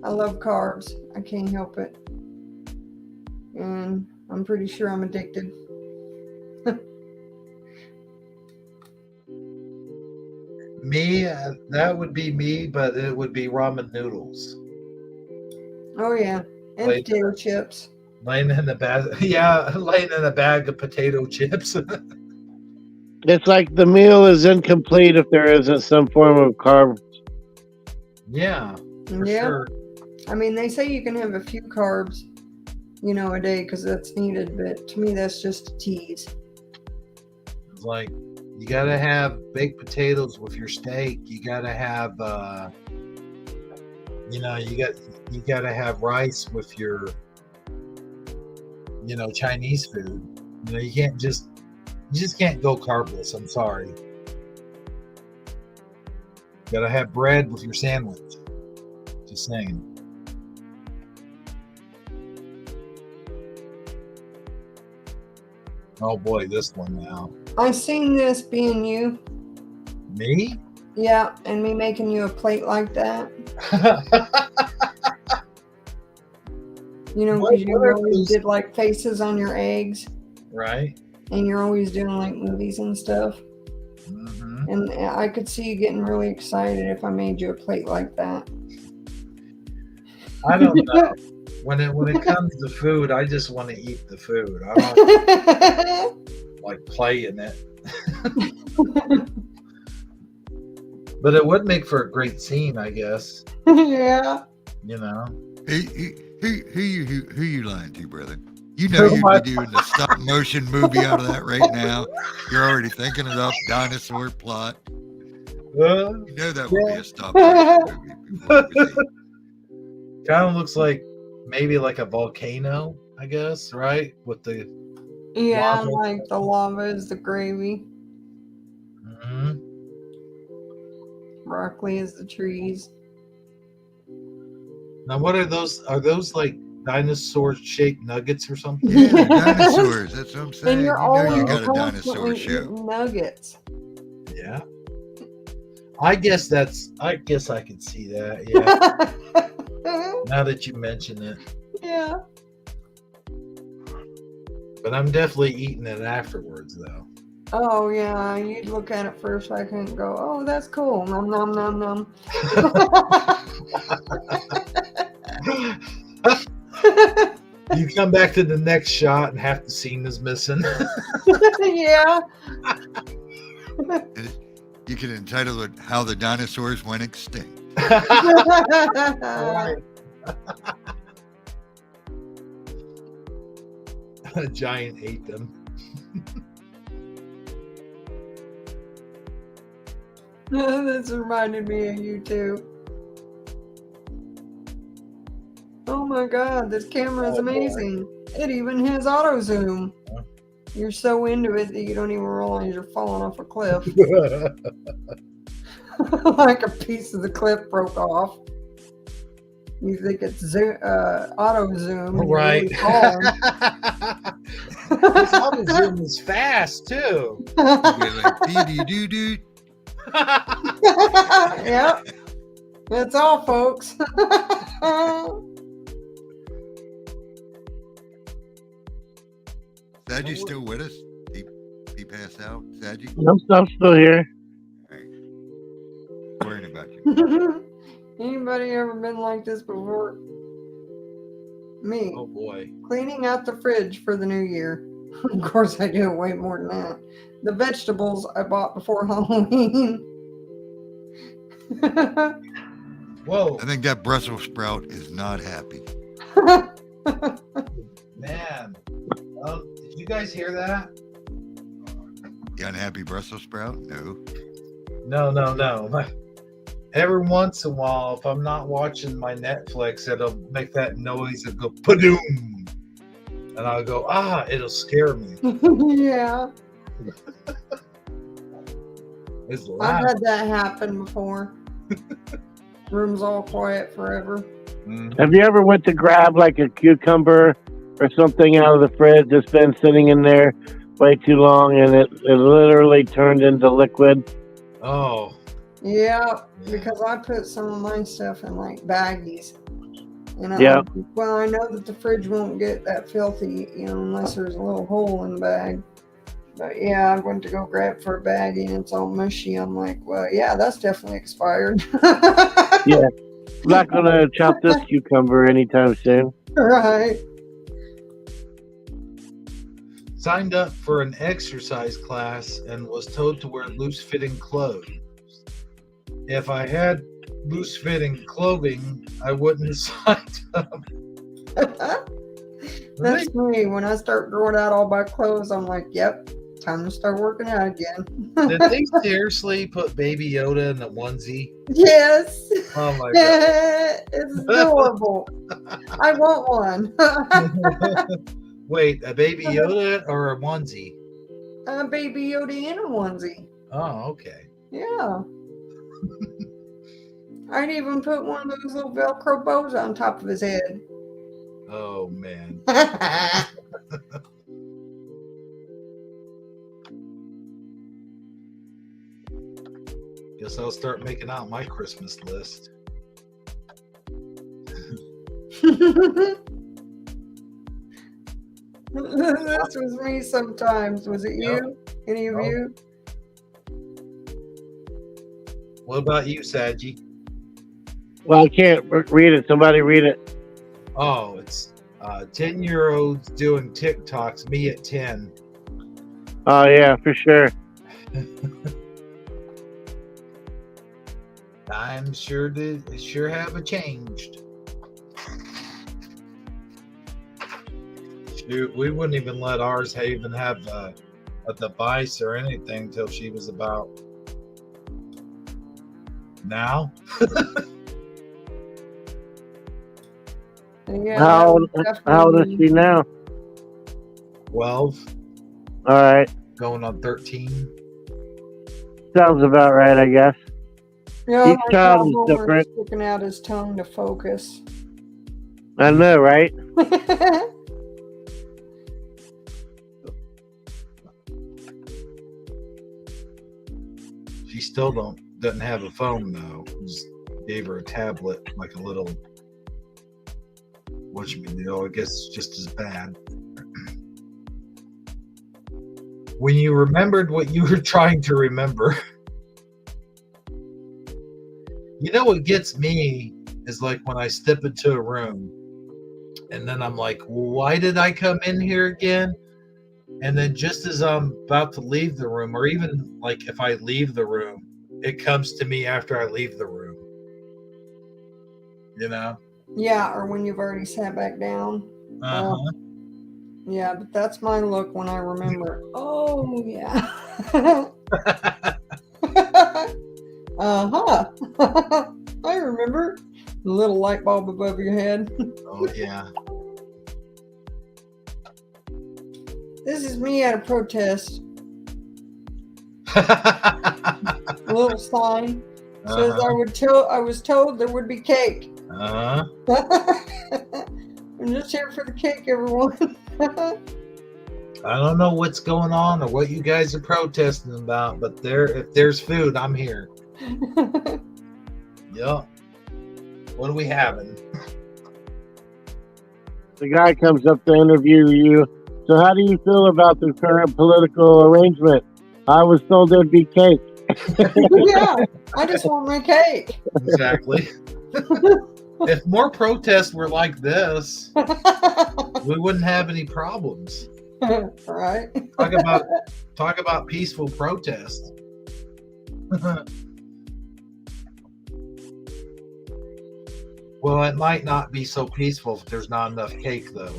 Speaker 4: I love carbs. I can't help it. And I'm pretty sure I'm addicted.
Speaker 1: Me, that would be me, but it would be ramen noodles.
Speaker 4: Oh yeah, and
Speaker 1: Wait.
Speaker 4: potato chips.
Speaker 1: Laying in the bag, yeah, laying in a bag of potato chips.
Speaker 2: It's like the meal is incomplete if there isn't some form of carb.
Speaker 1: Yeah, for
Speaker 4: Yeah,
Speaker 1: sure.
Speaker 4: I mean they say you can have a few carbs, a day because that's needed, but to me that's just a tease.
Speaker 1: It's like you gotta have baked potatoes with your steak. You gotta have, you gotta have rice with your, Chinese food. You just can't go carbless. I'm sorry. Gotta have bread with your sandwich. Just saying. Oh boy, this one now.
Speaker 4: I seen this being you.
Speaker 1: Me?
Speaker 4: Yeah, and me making you a plate like that. You know,
Speaker 1: What-
Speaker 4: because you
Speaker 1: what are
Speaker 4: always
Speaker 1: those-
Speaker 4: did like faces on your eggs,
Speaker 1: Right?
Speaker 4: and you're always doing like movies and stuff.
Speaker 1: Mm-hmm.
Speaker 4: And I could see you getting really excited if I made you a plate like that.
Speaker 1: I don't know. When it comes to food, I just want to eat the food. I don't like play in it. But it would make for a great scene, I guess.
Speaker 4: Yeah.
Speaker 1: You know.
Speaker 3: Who you lying to, brother? You know
Speaker 1: Who
Speaker 3: you'd
Speaker 1: am I-
Speaker 3: be doing the stop motion movie out of that right now. You're already thinking it up, dinosaur plot. You know that would be a stop motion movie before it was even-
Speaker 1: Kind of looks like maybe like a volcano, I guess, right? With the
Speaker 4: Yeah,
Speaker 1: Lava.
Speaker 4: like the lava is the gravy,
Speaker 1: Mhm.
Speaker 4: broccoli is the trees.
Speaker 1: Now, what are those? Are those like dinosaur-shaped nuggets or something?
Speaker 3: Yeah, they're dinosaurs. That's what I'm saying.
Speaker 4: And you're
Speaker 3: You know
Speaker 4: always
Speaker 3: you got a dinosaur
Speaker 4: constantly
Speaker 3: show.
Speaker 4: eating nuggets.
Speaker 1: Yeah. I guess I can see that. Yeah. Now that you mention it,
Speaker 4: Yeah.
Speaker 1: but I'm definitely eating it afterwards, though.
Speaker 4: Oh yeah, you'd look at it for a second and go, "Oh, that's cool." Nom nom nom nom.
Speaker 1: You come back to the next shot and half the scene is missing.
Speaker 4: Yeah.
Speaker 3: You can entitle it "How the Dinosaurs Went Extinct."
Speaker 1: Right. A giant ate them.
Speaker 4: This reminded me of you too. Oh my god, this camera is
Speaker 1: Oh, boy.
Speaker 4: amazing. It even has auto zoom. You're so into it that you don't even realize you're falling off a cliff. Like a piece of the cliff broke off. You think it's auto zoom. and you're
Speaker 1: Right.
Speaker 4: really falling.
Speaker 1: This auto zoom is fast too.
Speaker 3: You'd be like, dee-dee-doo-doo.
Speaker 4: Yep. That's all, folks.
Speaker 3: Sadgie still with us? He passed out? Sadgie?
Speaker 2: I'm still here.
Speaker 3: Worrying about you.
Speaker 4: Anybody ever been like this before? Me.
Speaker 1: Oh boy.
Speaker 4: Cleaning out the fridge for the new year. Of course, I do it way more than that. The vegetables I bought before Halloween.
Speaker 1: Whoa,
Speaker 3: I think that Brussels sprout is not happy.
Speaker 1: man. Did you guys hear that?
Speaker 3: The unhappy Brussels sprout? No.
Speaker 1: No. Every once in a while, if I'm not watching my Netflix, it'll make that noise and go padoom. And I'll go, it'll scare me.
Speaker 4: Yeah.
Speaker 1: It's
Speaker 4: I've
Speaker 1: loud.
Speaker 4: had that happen before. Room's all quiet forever.
Speaker 1: Mhm.
Speaker 2: Have you ever went to grab like a cucumber or something out of the fridge that's been sitting in there way too long and it literally turned into liquid?
Speaker 1: Oh,
Speaker 4: Yeah, because I put some of my stuff in like baggies. And
Speaker 2: Yeah.
Speaker 4: Well, I know that the fridge won't get that filthy, unless there's a little hole in the bag. But yeah, I went to go grab for a baggie and it's all mushy. I'm like, well, yeah, that's definitely expired.
Speaker 2: Yeah. I'm not going to chop this cucumber anytime soon.
Speaker 4: Right.
Speaker 1: signed up for an exercise class and was told to wear loose-fitting clothes. If I had loose-fitting clothing, I wouldn't have signed up.
Speaker 4: That's me. When I start growing out all my clothes, I'm like, yep, time to start working out again.
Speaker 1: Did they seriously put Baby Yoda in the onesie?
Speaker 4: Yes.
Speaker 1: Oh my god.
Speaker 4: It's adorable. I want one.
Speaker 1: Wait, a Baby Yoda or a onesie?
Speaker 4: Baby Yoda in a onesie.
Speaker 1: Oh, okay.
Speaker 4: Yeah. I'd even put one of those little Velcro bows on top of his head.
Speaker 1: Oh man. Guess I'll start making out my Christmas list.
Speaker 4: This was me sometimes. Was it you? Any of
Speaker 1: No.
Speaker 4: you?
Speaker 1: What about you, Saji?
Speaker 2: Well, I can't read it. Somebody read it.
Speaker 1: Oh, it's 10-year-olds doing TikToks, me at 10.
Speaker 2: Oh yeah, for sure.
Speaker 1: I'm sure haven't changed. Shoot, we wouldn't even let ours even have a device or anything till she was about now.
Speaker 4: Yeah,
Speaker 2: How
Speaker 4: that
Speaker 2: old is
Speaker 4: definitely-
Speaker 2: she now?
Speaker 1: 12,
Speaker 2: All right,
Speaker 1: going on 13.
Speaker 2: sounds about right, I guess.
Speaker 4: Yeah,
Speaker 2: Each
Speaker 4: I
Speaker 2: child
Speaker 4: saw
Speaker 2: is
Speaker 4: Homer
Speaker 2: different.
Speaker 4: sticking out his tongue to focus.
Speaker 2: I know, right?
Speaker 1: She still doesn't have a phone though. Just gave her a tablet, like a little whatchamacallit. I guess it's just as bad. When you remembered what you were trying to remember. You know what gets me is like when I step into a room and then I'm like, why did I come in here again? And then just as I'm about to leave the room, or even like if I leave the room, it comes to me after I leave the room. You know?
Speaker 4: Yeah, or when you've already sat back down.
Speaker 1: Uh-huh.
Speaker 4: Yeah, but that's my look when I remember. Oh, yeah. Uh-huh. I remember. The little light bulb above your head.
Speaker 1: Oh, yeah.
Speaker 4: This is me at a protest. A little sign says I was told there would be cake.
Speaker 1: Uh-huh.
Speaker 4: I'm just here for the cake, everyone.
Speaker 1: I don't know what's going on or what you guys are protesting about, but if there's food, I'm here. Yep. What are we having?
Speaker 2: The guy comes up to interview you. So how do you feel about the current political arrangement? I was told there'd be cake.
Speaker 4: Yeah, I just want my cake.
Speaker 1: Exactly. If more protests were like this, we wouldn't have any problems.
Speaker 4: Right?
Speaker 1: Talk about peaceful protest. Well, it might not be so peaceful if there's not enough cake, though.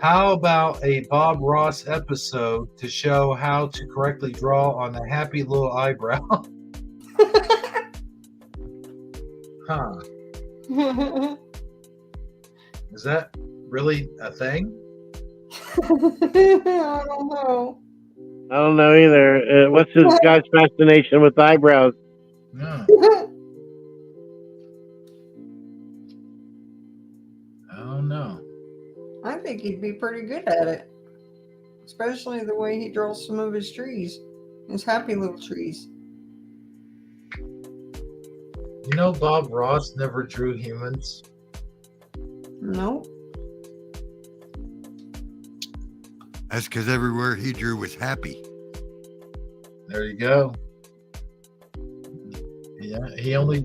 Speaker 1: How about a Bob Ross episode to show how to correctly draw on a happy little eyebrow? Huh. Is that really a thing?
Speaker 4: I don't know.
Speaker 2: I don't know either. What's this guy's fascination with eyebrows?
Speaker 1: Yeah. I don't know.
Speaker 4: I think he'd be pretty good at it. Especially the way he draws some of his trees. His happy little trees.
Speaker 1: You know, Bob Ross never drew humans.
Speaker 4: Nope.
Speaker 3: That's because everywhere he drew was happy.
Speaker 1: There you go. Yeah, he only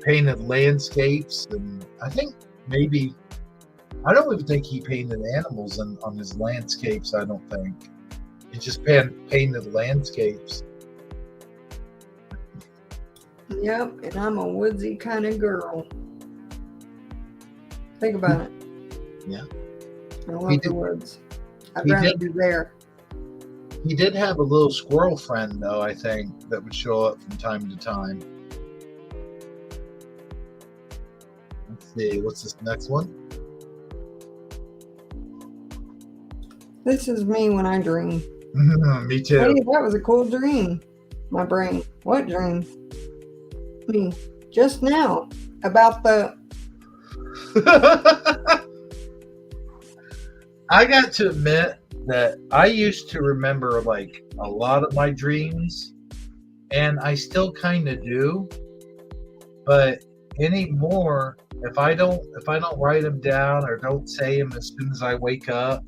Speaker 1: painted landscapes, and I think maybe, I don't even think he painted animals on his landscapes. I don't think he just painted landscapes.
Speaker 4: Yep, and I'm a woodsy kind of girl. Think about it.
Speaker 1: Yeah.
Speaker 4: I love the woods. I'd
Speaker 1: he
Speaker 4: rather
Speaker 1: did-
Speaker 4: be there.
Speaker 1: He did have a little squirrel friend, though, I think, that would show up from time to time. Let's see, what's this next one?
Speaker 4: This is me when I dream.
Speaker 1: Me too.
Speaker 4: Hey, that was a cool dream. My brain. What dream? Me. Just now. About the...
Speaker 1: I got to admit that I used to remember like a lot of my dreams, and I still kind of do. But anymore, if I don't write them down or don't say them as soon as I wake up,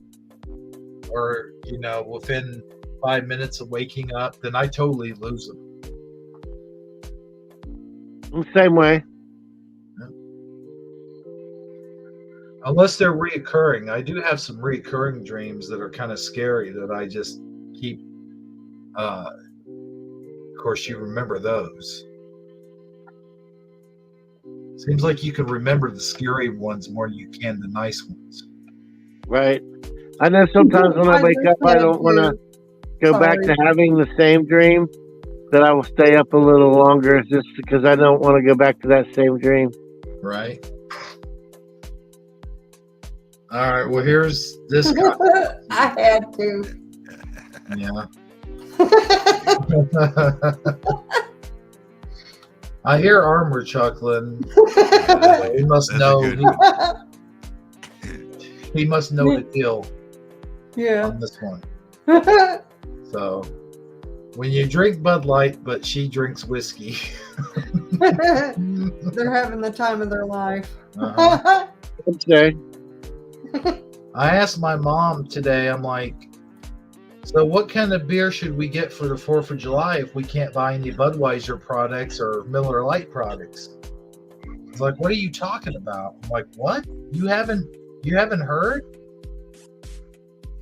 Speaker 1: or within 5 minutes of waking up, then I totally lose them.
Speaker 2: Same way.
Speaker 1: Unless they're reoccurring. I do have some reoccurring dreams that are kind of scary that I just keep. Of course, you remember those. Seems like you can remember the scary ones more than you can the nice ones.
Speaker 2: Right. I know sometimes when I wake up, I don't want to go back to having the same dream, that I will stay up a little longer just because I don't want to go back to that same dream.
Speaker 1: Right. All right. Well, here's this guy.
Speaker 4: I had to.
Speaker 1: Yeah. I hear Armor chuckling. He must know. He must know the deal.
Speaker 4: Yeah.
Speaker 1: On this one. So, when you drink Bud Light, but she drinks whiskey.
Speaker 4: They're having the time of their life.
Speaker 2: Okay.
Speaker 1: I asked my mom today, I'm like, so what kind of beer should we get for the 4th of July if we can't buy any Budweiser products or Miller Lite products? It's like, what are you talking about? I'm like, what? You haven't heard?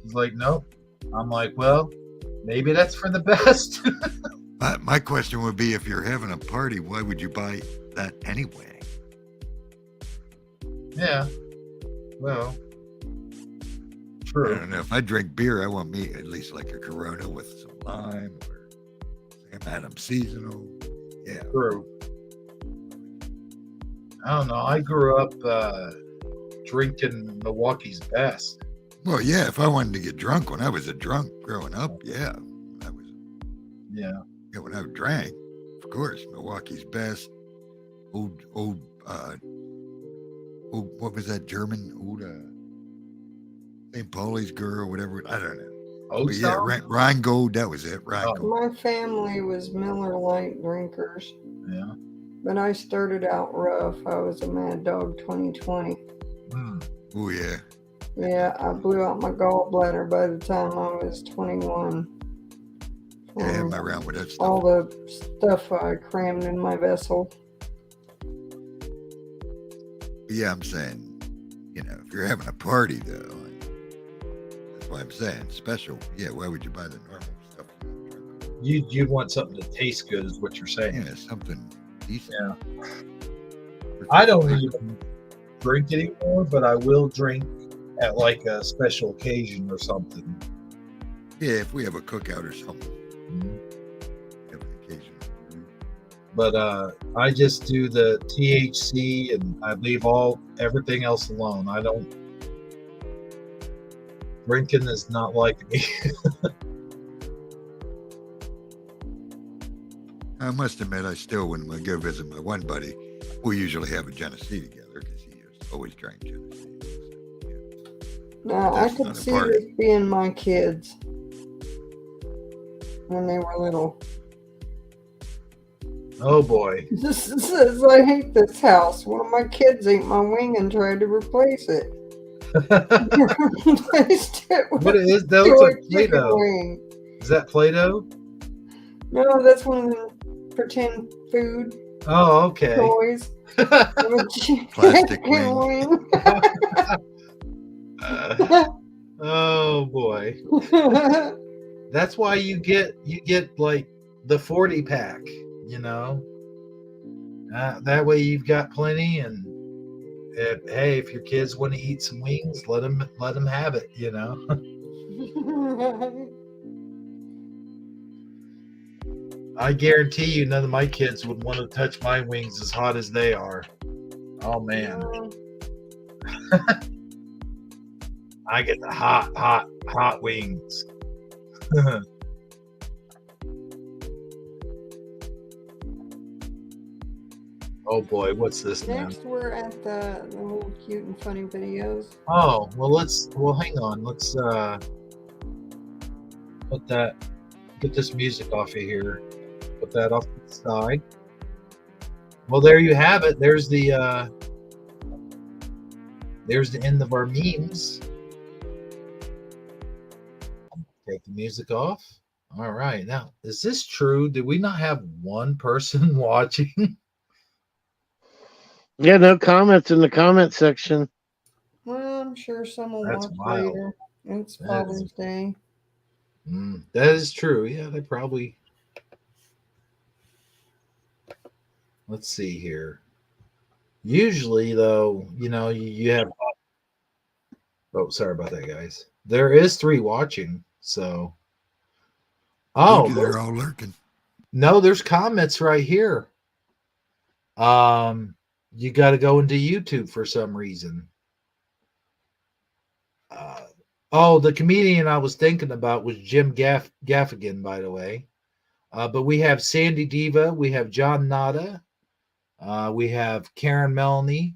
Speaker 1: He's like, nope. I'm like, well, maybe that's for the best.
Speaker 3: My question would be, if you're having a party, why would you buy that anyway?
Speaker 1: Yeah. Well,
Speaker 3: I
Speaker 1: true.
Speaker 3: don't know. If I drink beer, I want me at least like a Corona with some lime or Sam Adams seasonal. Yeah.
Speaker 1: True. I don't know. I grew up drinking Milwaukee's Best.
Speaker 3: Well, yeah. If I wanted to get drunk when I was a drunk growing up, yeah.
Speaker 1: Yeah.
Speaker 3: Yeah, when I drank, of course, Milwaukee's Best. Old, what was that German? Old, St. Pauli's Girl, whatever. I don't know.
Speaker 1: Old
Speaker 3: But yeah, Rheingold, that was it. Rheingold.
Speaker 4: My family was Miller Lite drinkers.
Speaker 1: Yeah.
Speaker 4: But I started out rough. I was a Mad Dog 2020.
Speaker 3: Oh, yeah.
Speaker 4: Yeah, I blew out my gallbladder by the time I was 21.
Speaker 3: I had my round with that stuff.
Speaker 4: All the stuff I crammed in my vessel.
Speaker 3: Yeah, I'm saying, if you're having a party, though, that's why I'm saying special. Yeah, why would you buy the normal stuff?
Speaker 1: You want something to taste good, is what you're saying.
Speaker 3: Yeah, something decent.
Speaker 1: Yeah. I don't even drink anymore, but I will drink at like a special occasion or something.
Speaker 3: Yeah, if we have a cookout or something. Have an occasion.
Speaker 1: But I just do the THC and I leave everything else alone. I don't. Drinking is not like me.
Speaker 3: I must admit, I still, when I go visit my one buddy, we usually have a Genesee together because he always drank Genesee. So, yeah.
Speaker 4: Now, I
Speaker 3: That's
Speaker 4: could
Speaker 3: not a
Speaker 4: see
Speaker 3: party.
Speaker 4: this being my kids when they were little.
Speaker 1: Oh boy.
Speaker 4: This says, I hate this house. One of my kids ate my wing and tried to replace it. Replaced it with
Speaker 1: What is that?
Speaker 4: a
Speaker 1: Looks like
Speaker 4: chicken
Speaker 1: Play-Doh.
Speaker 4: wing.
Speaker 1: Is that Play-Doh?
Speaker 4: No, that's one of the pretend food
Speaker 1: Oh, okay.
Speaker 4: toys.
Speaker 3: Plastic
Speaker 4: Chicken
Speaker 3: wing.
Speaker 1: Oh boy. That's why you get like the 40 pack, that way you've got plenty, and if your kids want to eat some wings, let them have it, I guarantee you none of my kids would want to touch my wings as hot as they are. Oh man. I get the hot wings. Oh boy, what's this now?
Speaker 4: Next, we're at the little cute and funny videos.
Speaker 1: Oh, well hang on. Let's get this music off of here. Put that off to the side. Well, there you have it. There's the end of our memes. Take the music off. All right. Now, is this true? Did we not have one person watching?
Speaker 2: Yeah, no comments in the comment section.
Speaker 4: Well, I'm sure some will
Speaker 1: That's
Speaker 4: watch
Speaker 1: wild.
Speaker 4: later. It's
Speaker 1: That is-
Speaker 4: Father's Day.
Speaker 1: That is true. Yeah, they probably. Let's see here. Usually, though, you have. Oh, sorry about that, guys. There is 3 watching, so. Oh,
Speaker 3: They're all lurking.
Speaker 1: no, there's comments right here. You got to go into YouTube for some reason. The comedian I was thinking about was Jim Gaffigan, by the way. But we have Sandy Diva, we have John Nada, we have Karen Melanie,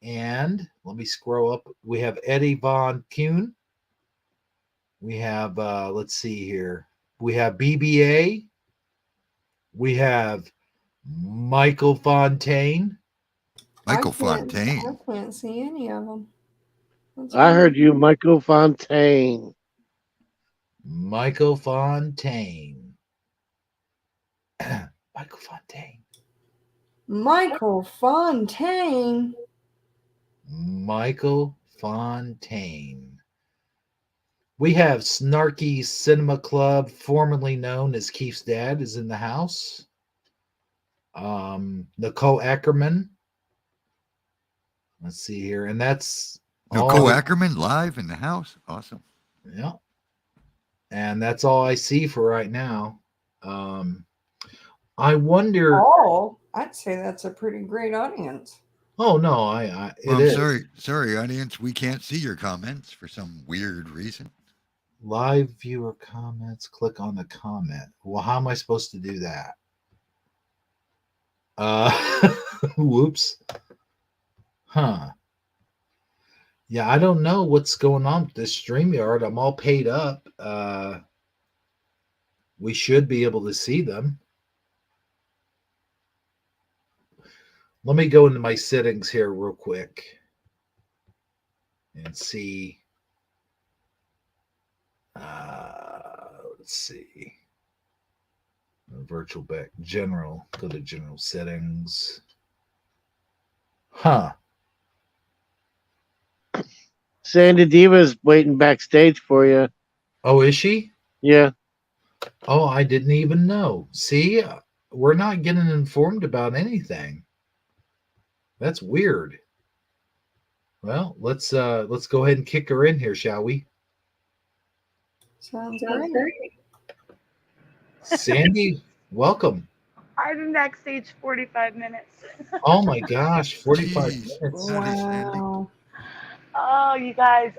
Speaker 1: and let me scroll up. We have Eddie Von Kuhn. We have let's see here. We have BBA. We have Michael Fontaine.
Speaker 3: Michael
Speaker 4: I
Speaker 3: Fontaine.
Speaker 4: can't see any of them.
Speaker 2: I heard you, Michael Fontaine.
Speaker 1: Michael Fontaine. Michael Fontaine.
Speaker 4: Michael Fontaine.
Speaker 1: Michael Fontaine. We have Snarky Cinema Club, formerly known as Keith's dad, is in the house. Nicole Ackerman. Let's see here. And that's
Speaker 3: Nicole Ackerman live in the house. Awesome.
Speaker 1: Yeah. And that's all I see for right now. I wonder.
Speaker 4: Oh, I'd say that's a pretty great audience.
Speaker 1: Oh no, it is.
Speaker 3: Sorry, audience. We can't see your comments for some weird reason.
Speaker 1: Live viewer comments. Click on the comment. Well, how am I supposed to do that? Whoops. Huh. Yeah, I don't know what's going on with this StreamYard. I'm all paid up. We should be able to see them. Let me go into my settings here real quick and see. Let's see. Virtual back general. Go to general settings. Huh.
Speaker 2: Sandy Diva's waiting backstage for you.
Speaker 1: Oh, is she?
Speaker 2: Yeah.
Speaker 1: Oh, I didn't even know. See, we're not getting informed about anything. That's weird. Well, let's go ahead and kick her in here, shall we?
Speaker 4: Sounds great.
Speaker 1: Sandy, welcome.
Speaker 5: I've been backstage 45 minutes.
Speaker 1: Oh my gosh, 45
Speaker 3: Jeez.
Speaker 1: minutes.
Speaker 4: Wow.
Speaker 5: Oh, you guys,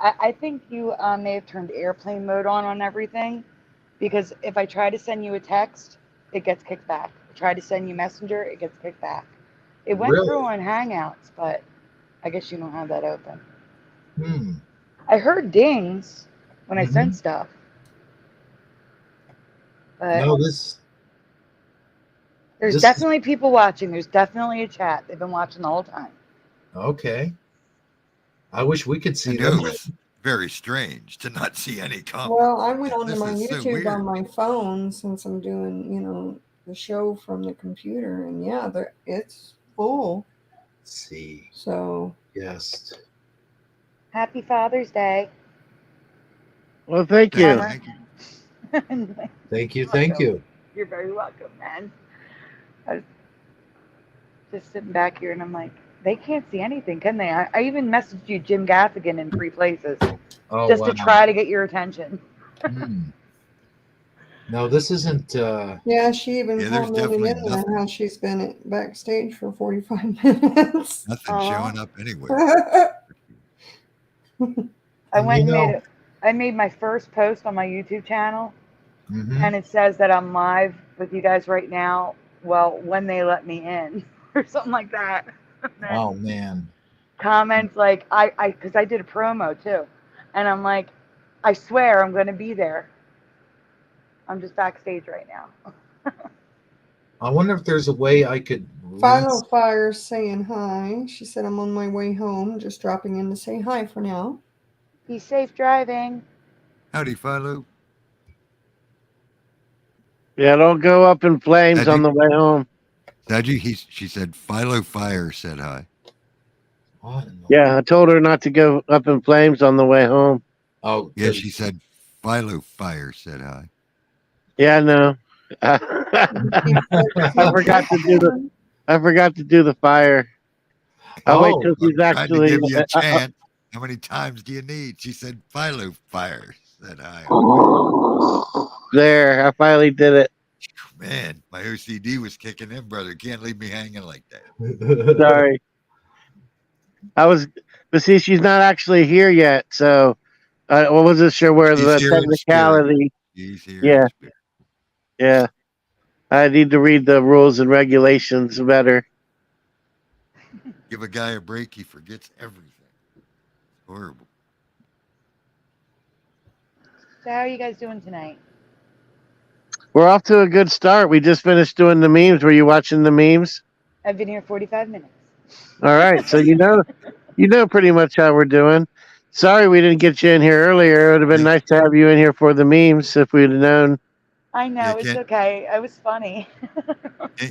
Speaker 5: I think you may have turned airplane mode on everything, because if I try to send you a text, it gets kicked back. I try to send you Messenger, it gets kicked back. It went
Speaker 1: Really?
Speaker 5: through on Hangouts, but I guess you don't have that open. I heard dings when I sent stuff. But
Speaker 1: No,
Speaker 5: there's
Speaker 1: this
Speaker 5: definitely people watching. There's definitely a chat. They've been watching the whole time.
Speaker 1: Okay. I wish we could
Speaker 3: I
Speaker 1: see
Speaker 3: know
Speaker 1: them.
Speaker 3: it was very strange to not see any comments.
Speaker 4: Well, I went onto
Speaker 3: This
Speaker 4: my
Speaker 3: is so
Speaker 4: YouTube
Speaker 3: weird.
Speaker 4: on my phone since I'm doing, the show from the computer, and yeah, it's full.
Speaker 1: Let's see.
Speaker 4: So
Speaker 1: Yes.
Speaker 5: Happy Father's Day.
Speaker 2: Well, thank you.
Speaker 3: Thank you.
Speaker 1: Thank you. Thank you.
Speaker 5: You're very welcome, man. I was just sitting back here and I'm like, they can't see anything, can they? I even messaged you Jim Gaffigan in 3 places
Speaker 1: Oh,
Speaker 5: just
Speaker 1: wow.
Speaker 5: to try to get your attention.
Speaker 1: No, this isn't.
Speaker 4: yeah, she even
Speaker 3: Yeah, there's
Speaker 4: told me
Speaker 3: definitely
Speaker 4: in there
Speaker 3: nothing.
Speaker 4: how she's been backstage for 45 minutes.
Speaker 3: Nothing
Speaker 5: Aw.
Speaker 3: showing up anywhere.
Speaker 5: I
Speaker 1: And
Speaker 5: went and made it. I made my first post on my YouTube channel,
Speaker 1: mhm.
Speaker 5: and it says that I'm live with you guys right now. Well, when they let me in, or something like that. And then
Speaker 1: Oh man.
Speaker 5: comments like because I did a promo too, and I'm like, I swear I'm gonna be there. I'm just backstage right now.
Speaker 1: I wonder if there's a way I could
Speaker 4: Philo Fire's saying hi. She said, I'm on my way home, just dropping in to say hi for now.
Speaker 5: Be safe driving.
Speaker 3: Howdy, Philo.
Speaker 2: Yeah, don't go up in flames on
Speaker 3: Sadie,
Speaker 2: the way home.
Speaker 3: she said Philo Fire said hi.
Speaker 1: What in the
Speaker 2: Yeah,
Speaker 1: world?
Speaker 2: I told her not to go up in flames on the way home.
Speaker 1: Oh,
Speaker 3: Yeah, she said Philo Fire said hi.
Speaker 2: Yeah, no. I
Speaker 4: She said, "Keep
Speaker 2: forgot to do the
Speaker 4: going."
Speaker 2: I forgot to do the fire. I'll wait
Speaker 1: oh,
Speaker 2: till
Speaker 3: I'm
Speaker 2: she's
Speaker 3: trying to
Speaker 2: actually
Speaker 3: give you a chance. How many times do you need? She said Philo Fire said hi.
Speaker 2: there. I finally did it.
Speaker 3: Man, my OCD was kicking in, brother. Can't leave me hanging like that.
Speaker 2: Sorry. But see, she's not actually here yet, so I wasn't sure where
Speaker 3: She's
Speaker 2: the
Speaker 3: here in spirit.
Speaker 2: technicality.
Speaker 3: She's here in
Speaker 2: Yeah,
Speaker 3: spirit.
Speaker 2: yeah. I need to read the rules and regulations better.
Speaker 3: Give a guy a break, he forgets everything. It's horrible.
Speaker 5: So how are you guys doing tonight?
Speaker 2: We're off to a good start. We just finished doing the memes. Were you watching the memes?
Speaker 5: I've been here 45 minutes.
Speaker 2: All right, so you know pretty much how we're doing. Sorry we didn't get you in here earlier. It would have been
Speaker 3: Yeah,
Speaker 2: nice to have you in here for the memes if we'd have known.
Speaker 5: I
Speaker 3: yeah,
Speaker 5: know, it's okay. I was funny.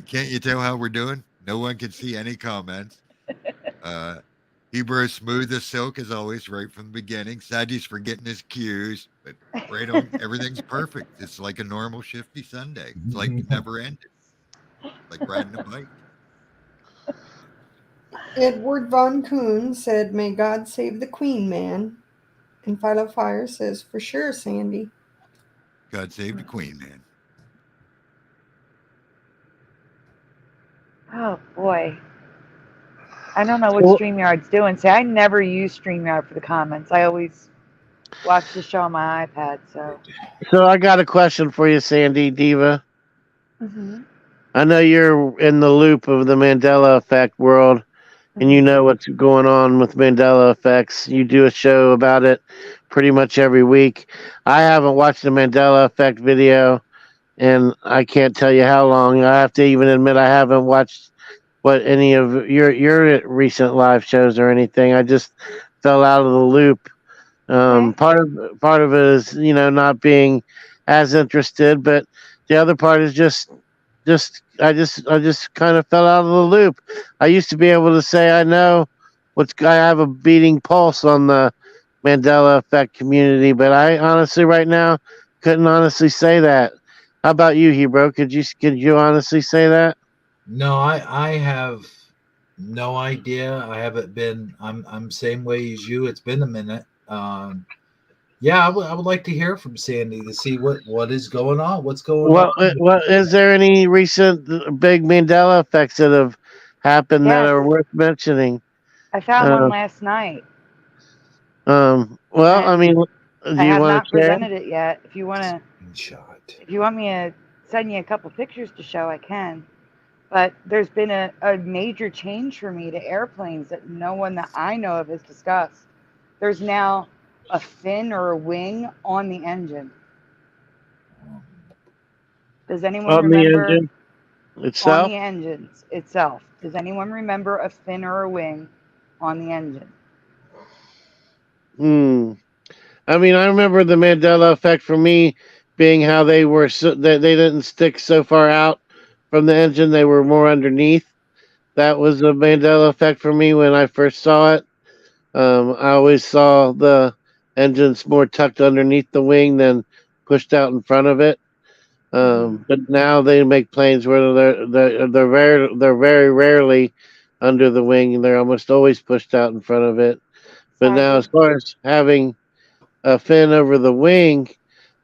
Speaker 3: can't you tell how we're doing? No one can see any comments. Uh, Hebrew is smooth as silk as always, right from the beginning. Sadie's forgetting his cues, but right on, everything's perfect. It's like a normal shifty Sunday. It's like it never ended. Like riding a bike.
Speaker 4: Edward Von Kuhn said, May God save the Queen, man. And Philo Fire says, For sure, Sandy.
Speaker 3: God save the Queen, man.
Speaker 5: Oh boy. I don't know what
Speaker 2: Well,
Speaker 5: StreamYard's doing. See, I never use StreamYard for the comments. I always watch the show on my iPad, so.
Speaker 2: so I got a question for you, Sandy Diva.
Speaker 5: Mm-hmm.
Speaker 2: I know you're in the loop of the Mandela effect world, and you
Speaker 5: Mm-hmm.
Speaker 2: know what's going on with Mandela effects. You do a show about it pretty much every week. I haven't watched the Mandela effect video, and I can't tell you how long. I have to even admit I haven't watched what any of your recent live shows or anything. I just fell out of the loop.
Speaker 5: Okay.
Speaker 2: Part of it is not being as interested, but the other part is just kind of fell out of the loop. I used to be able to say I know I have a beating pulse on the Mandela effect community, but I honestly right now couldn't honestly say that. How about you, Hebrew? Could you honestly say that?
Speaker 1: no, I have no idea. I haven't been. I'm same way as you. It's been a minute. Yeah, I would like to hear from Sandy to see what is going on. What's going on?
Speaker 2: What is there any recent big Mandela effects that have happened that
Speaker 5: Yes.
Speaker 2: are worth mentioning?
Speaker 5: I found one
Speaker 2: Uh,
Speaker 5: last night,
Speaker 2: well, I
Speaker 5: and
Speaker 2: mean, do
Speaker 5: I
Speaker 2: you
Speaker 5: have
Speaker 2: want
Speaker 5: not
Speaker 2: to share?
Speaker 5: presented it yet.
Speaker 1: Shot.
Speaker 5: If you want me to send you a couple pictures to show, I can. But there's been a major change for me to airplanes that no one that I know of has discussed. There's now a fin or a wing on the engine. Does anyone
Speaker 2: On the
Speaker 5: remember
Speaker 2: engine
Speaker 5: on
Speaker 2: itself?
Speaker 5: the engines itself? Does anyone remember a fin or a wing on the engine?
Speaker 2: Hmm. I mean, I remember the Mandela effect for me being how that they didn't stick so far out from the engine; they were more underneath. That was the Mandela effect for me when I first saw it. I always saw the engines more tucked underneath the wing than pushed out in front of it.
Speaker 5: Hmm.
Speaker 2: But now they make planes where they're very rarely under the wing, and they're almost always pushed out in front of it. But now, as
Speaker 5: Sadly.
Speaker 2: far as having a fin over the wing,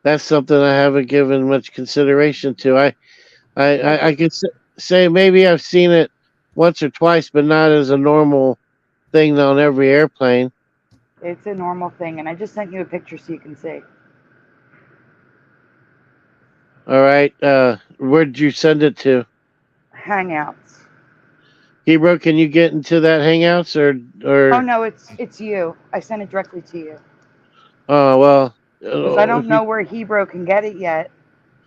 Speaker 2: that's something I haven't given much consideration to. I could say maybe I've seen it once or twice, but not as a normal thing on every airplane.
Speaker 5: It's a normal thing, and I just sent you a picture so you can see.
Speaker 2: All right. Where'd you send it to?
Speaker 5: Hangouts.
Speaker 2: Hebrew, can you get into that Hangouts
Speaker 5: Oh
Speaker 2: or?
Speaker 5: no, it's you. I sent it directly to you
Speaker 2: Oh well.
Speaker 5: because I don't
Speaker 2: If you,
Speaker 5: know where Hebrew can get it yet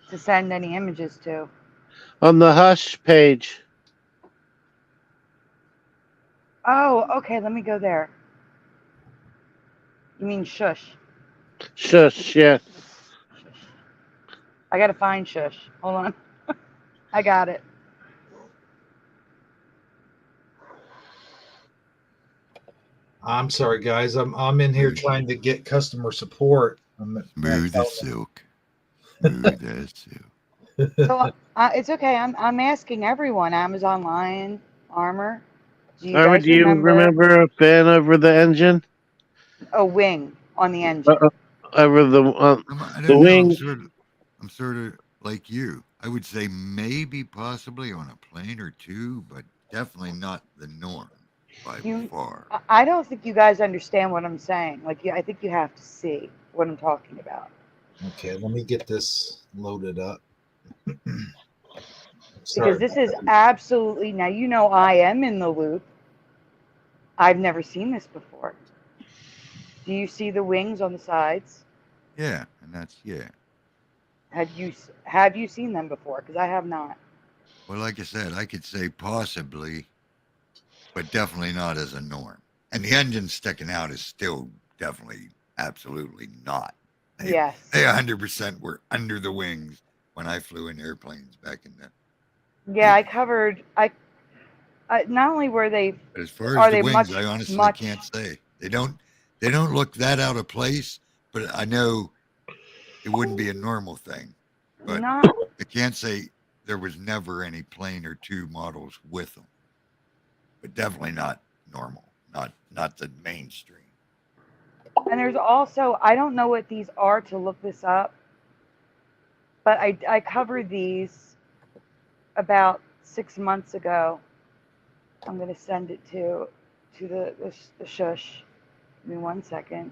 Speaker 5: to send any images to.
Speaker 2: on the Hush page.
Speaker 5: Oh, okay. Let me go there. You mean Shush?
Speaker 2: Shush. Yeah.
Speaker 5: Shush. I gotta find Shush. Hold on. I got it.
Speaker 1: I'm sorry, guys. I'm in here trying to get customer support. I'm
Speaker 3: Smooth as silk. Smooth as silk.
Speaker 5: So it's okay. I'm asking everyone. Amazon Lion, Armor. Do you
Speaker 2: Armor,
Speaker 5: guys
Speaker 2: do you
Speaker 5: remember
Speaker 2: remember a fan over the engine?
Speaker 5: a wing on the
Speaker 2: Uh,
Speaker 5: engine?
Speaker 2: uh, over
Speaker 3: I
Speaker 2: the
Speaker 3: don't know.
Speaker 2: wing.
Speaker 3: I'm sort of like you. I would say maybe possibly on a plane or two, but definitely not the norm by
Speaker 5: You,
Speaker 3: far.
Speaker 5: I don't think you guys understand what I'm saying. Like, I think you have to see what I'm talking about.
Speaker 1: Okay, let me get this loaded up.
Speaker 5: Because
Speaker 1: Sorry.
Speaker 5: this is absolutely, now you know I am in the loop. I've never seen this before. Do you see the wings on the sides?
Speaker 3: Yeah, and that's yeah.
Speaker 5: Have you seen them before? Because I have not.
Speaker 3: Well, like I said, I could say possibly, but definitely not as a norm. And the engine sticking out is still definitely, absolutely not. They
Speaker 5: Yes.
Speaker 3: 100% were under the wings when I flew in airplanes back in the
Speaker 5: Yeah, I
Speaker 3: 80s.
Speaker 5: covered. Not only were they,
Speaker 3: But as far as
Speaker 5: are
Speaker 3: the
Speaker 5: they
Speaker 3: wings,
Speaker 5: much
Speaker 3: I honestly can't
Speaker 5: much
Speaker 3: say. They don't look that out of place, but I know it wouldn't be a normal thing. But
Speaker 5: not.
Speaker 3: I can't say there was never any plane or two models with them. But definitely not normal, not the mainstream.
Speaker 5: And there's also, I don't know what these are to look this up, but I covered these about 6 months ago. I'm gonna send it to the shush. Give me 1 second.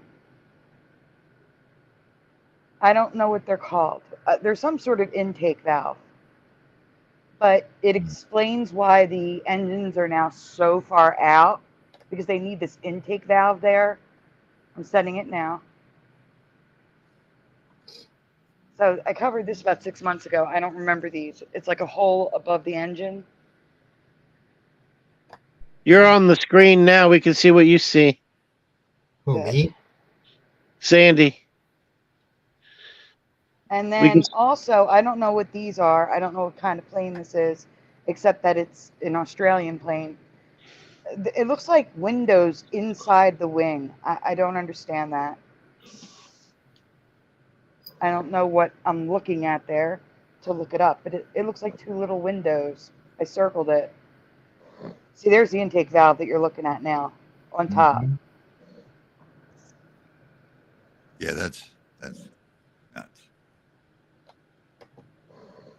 Speaker 5: I don't know what they're called. There's some sort of intake valve, but it explains why the engines are now so far out because they need this intake valve there. I'm sending it now. So I covered this about 6 months ago. I don't remember these. It's like a hole above the engine.
Speaker 2: You're on the screen now. We can see what you see,
Speaker 1: Who,
Speaker 5: Good.
Speaker 1: me?
Speaker 2: Sandy.
Speaker 5: And
Speaker 2: We can.
Speaker 5: then also, I don't know what these are. I don't know what kind of plane this is, except that it's an Australian plane. It looks like windows inside the wing. I don't understand that. I don't know what I'm looking at there to look it up, but it looks like two little windows. I circled it. See, there's the intake valve that you're looking at now on top.
Speaker 1: Mhm.
Speaker 3: Yeah, that's nuts.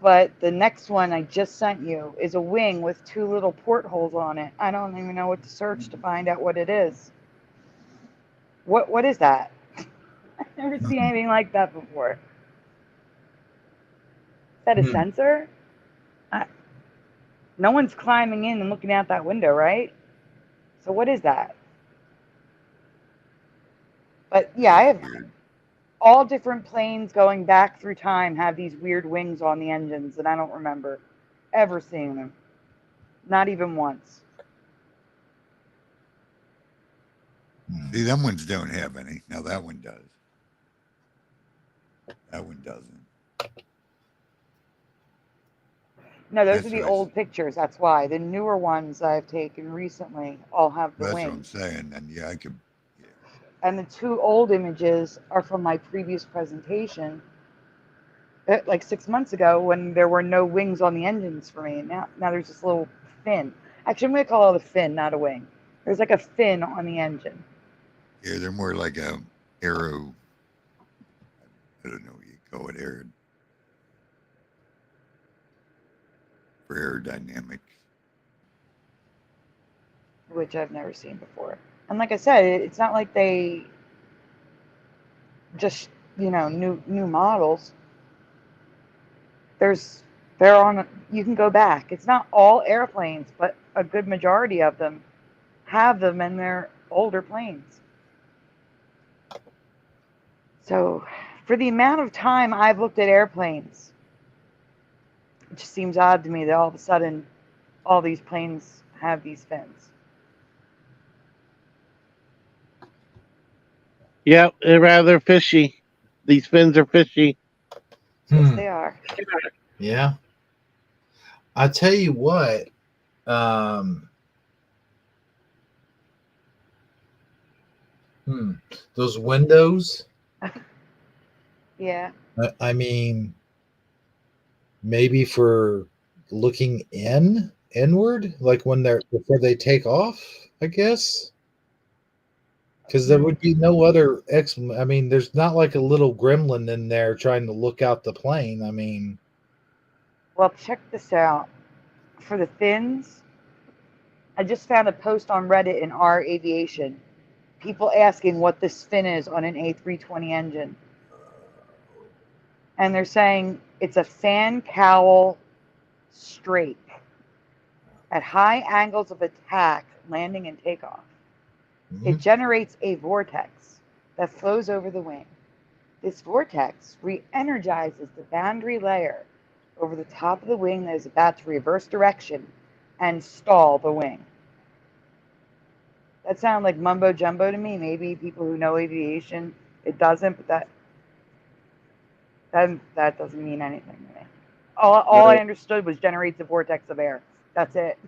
Speaker 5: But the next one I just sent you is a wing with two little portholes on it. I don't even know what to search to find out what it is. What is that? I've never seen anything like that before. Is that a
Speaker 1: Hmm.
Speaker 5: sensor? I, no one's climbing in and looking out that window, right? So what is that? But yeah,
Speaker 3: Yeah,
Speaker 5: I
Speaker 3: it's
Speaker 5: have
Speaker 3: weird.
Speaker 5: all different planes going back through time have these weird wings on the engines, and I don't remember ever seeing them. Not even once.
Speaker 3: See, them ones don't have any. Now that one does. That one doesn't.
Speaker 5: No, those are
Speaker 3: That's
Speaker 5: the
Speaker 3: what I.
Speaker 5: old pictures. That's why. The newer ones I've taken recently all have the
Speaker 3: That's what I'm
Speaker 5: wings.
Speaker 3: saying. And yeah, I could. Yeah.
Speaker 5: And the two old images are from my previous presentation, like 6 months ago when there were no wings on the engines for me. Now there's this little fin. Actually, I'm going to call it a fin, not a wing. There's like a fin on the engine.
Speaker 3: Yeah, they're more like a aero. I don't know what you call it, air for aerodynamics.
Speaker 5: Which I've never seen before. And like I said, it's not like they just, new models. They're on. You can go back. It's not all airplanes, but a good majority of them have them in their older planes. So, for the amount of time I've looked at airplanes, it just seems odd to me that all of a sudden all these planes have these fins.
Speaker 2: Yeah, they're rather fishy. These fins are fishy.
Speaker 5: Yes,
Speaker 1: Hmm.
Speaker 5: they are.
Speaker 1: Yeah. I tell you what, um, those windows.
Speaker 5: Yeah.
Speaker 1: I mean, maybe for looking inward, like when they're before they take off. I guess because there would be no other I mean, there's not like a little gremlin in there trying to look out the plane. I mean,
Speaker 5: Well, check this out. For the fins, I just found a post on Reddit in R Aviation. People asking what this fin is on an A320 engine. And they're saying it's a fan cowl strake at high angles of attack, landing and takeoff. It generates a vortex that flows over the wing. This vortex re-energizes the boundary layer over the top of the wing that is about to reverse direction and stall the wing. That sounded like mumbo jumbo to me. Maybe people who know aviation, it doesn't, but that doesn't mean anything to me. All I understood was generates a vortex of air. That's it.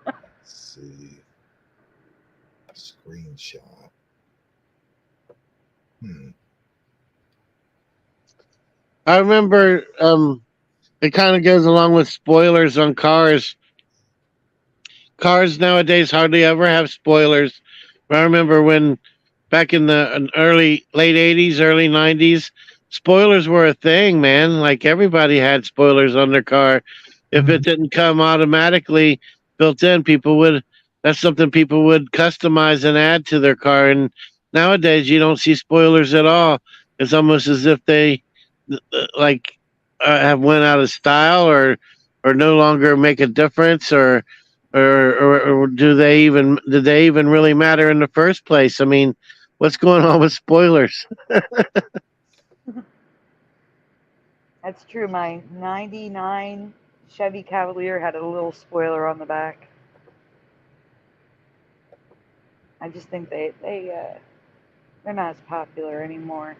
Speaker 1: let's see. Screenshot.
Speaker 2: I remember it kind of goes along with spoilers on cars. Cars nowadays hardly ever have spoilers. I remember when back in the late 80s, early 90s, spoilers were a thing, man. Like everybody had spoilers on their car. If it didn't come automatically built in, that's something people would customize and add to their car. And nowadays you don't see spoilers at all. It's almost as if they like have went out of style or no longer make a difference or did they even really matter in the first place? I mean, what's going on with spoilers?
Speaker 5: That's true. My 99 Chevy Cavalier had a little spoiler on the back. I just think they're not as popular anymore.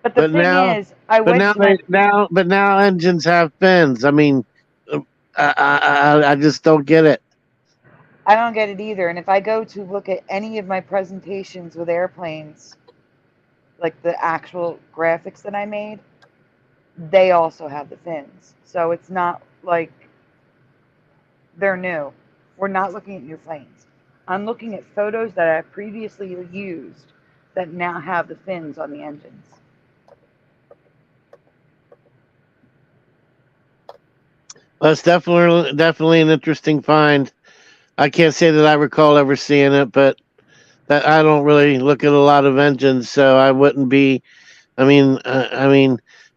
Speaker 5: But the
Speaker 2: But
Speaker 5: thing
Speaker 2: now,
Speaker 5: is, I
Speaker 2: but
Speaker 5: went
Speaker 2: now
Speaker 5: to my
Speaker 2: now engines have fins. I mean, uh, I just don't get it.
Speaker 5: I don't get it either. And if I go to look at any of my presentations with airplanes, like the actual graphics that I made, they also have the fins. So it's not like they're new. We're not looking at new planes. I'm looking at photos that I previously used that now have the fins on the engines.
Speaker 2: That's definitely an interesting find. I can't say that I recall ever seeing it, but that I don't really look at a lot of engines, so I wouldn't be. I mean,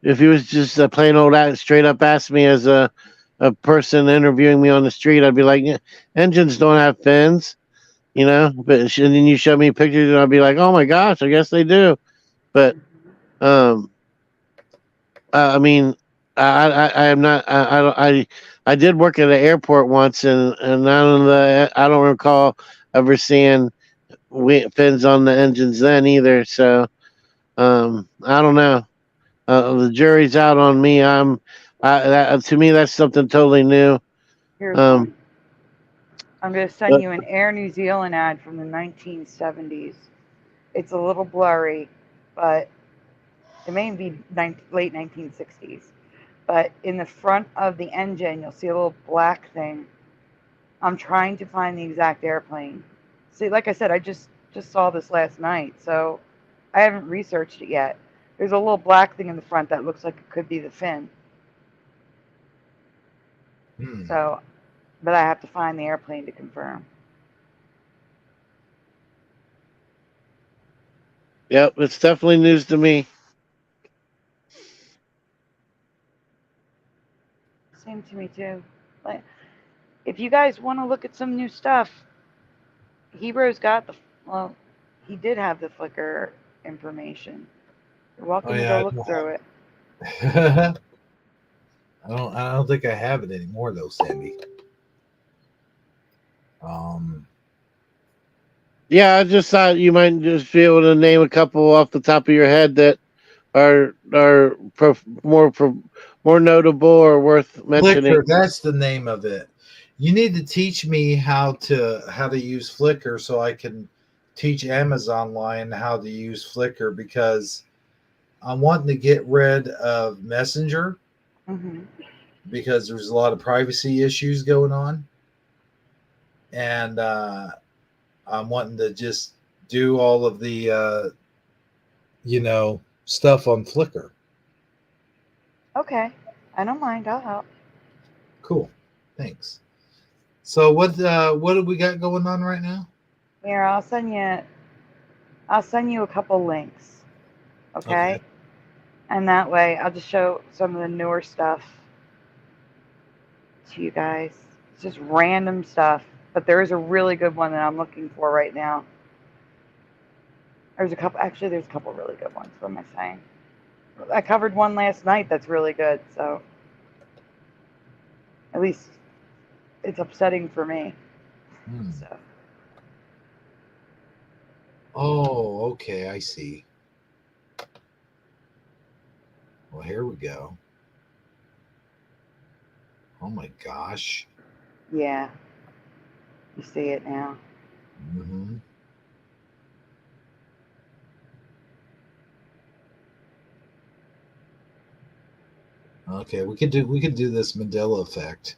Speaker 2: if he was just a plain old straight up asked me as a person interviewing me on the street, I'd be like, yeah, engines don't have fins, you know. But and then you show me pictures, and I'd be like, oh my gosh, I guess they do. But um, I mean, I am not. I don't. I did work at an airport once, and I don't recall ever seeing fins on the engines then either. So I don't know. The jury's out on me. To me that's something totally new.
Speaker 5: Here's
Speaker 2: Um,
Speaker 5: one. I'm going to send
Speaker 2: but,
Speaker 5: you an Air New Zealand ad from the 1970s. It's a little blurry, but it may be late 1960s. But in the front of the engine, you'll see a little black thing. I'm trying to find the exact airplane. See, like I said, I just saw this last night, so I haven't researched it yet. There's a little black thing in the front that looks like it could be the fin. So, but I have to find the airplane to confirm.
Speaker 2: Yep, it's definitely news to me.
Speaker 5: Same to me too. Like, if you guys want to look at some new stuff, Hero's got the well, he did have the Flickr information. You're
Speaker 1: Oh
Speaker 5: welcome to go
Speaker 1: yeah,
Speaker 5: look through it.
Speaker 1: I don't think I have it anymore though, Sandy.
Speaker 2: Yeah, I just thought you might just be able to name a couple off the top of your head that are more notable or worth mentioning.
Speaker 1: Flickr, that's the name of it. You need to teach me how to use Flickr so I can teach Amazon Line how to use Flickr because I'm wanting to get rid of Messenger
Speaker 5: Hmm.
Speaker 1: because there's a lot of privacy issues going on, and I'm wanting to just do all of the stuff on Flickr.
Speaker 5: Okay, I don't mind. I'll help.
Speaker 1: Cool, thanks. So what do we got going on right now?
Speaker 5: Here, I'll send you a couple links.
Speaker 1: Okay.
Speaker 5: Okay, and that way I'll just show some of the newer stuff to you guys. It's just random stuff, but there is a really good one that I'm looking for right now. There's a couple. Actually, there's a couple really good ones. What am I saying? I covered one last night that's really good. So at least it's upsetting for me.
Speaker 1: Hmm.
Speaker 5: So
Speaker 1: Oh, okay, I see. Well, here we go. Oh my gosh.
Speaker 5: yeah, you see it now.
Speaker 1: Hmm. Okay, we could do this Mandela effect.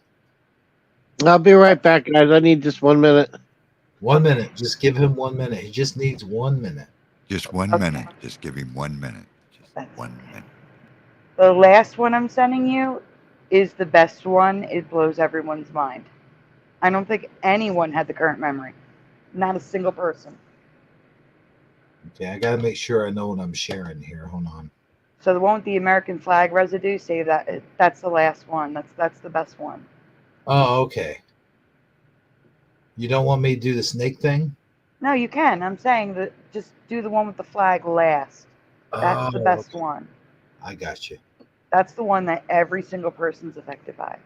Speaker 2: I'll be right back, guys. I need just 1 minute.
Speaker 1: 1 minute. Just give him 1 minute. He just needs 1 minute.
Speaker 3: Just one
Speaker 5: Okay.
Speaker 3: minute. Just give him 1 minute. Just
Speaker 5: That's
Speaker 3: 1 minute.
Speaker 5: the last one I'm sending you is the best one. It blows everyone's mind. I don't think anyone had the current memory. Not a single person.
Speaker 1: Okay, I gotta make sure I know what I'm sharing here. Hold on.
Speaker 5: So the one with the American flag residue, save that. That's the last one. That's the best one.
Speaker 1: Oh, okay. You don't want me to do the snake thing?
Speaker 5: No, you can. I'm saying that just do the one with the flag last. That's the
Speaker 1: Oh,
Speaker 5: best
Speaker 1: okay.
Speaker 5: one.
Speaker 1: I got you.
Speaker 5: That's the one that every single person's affected by.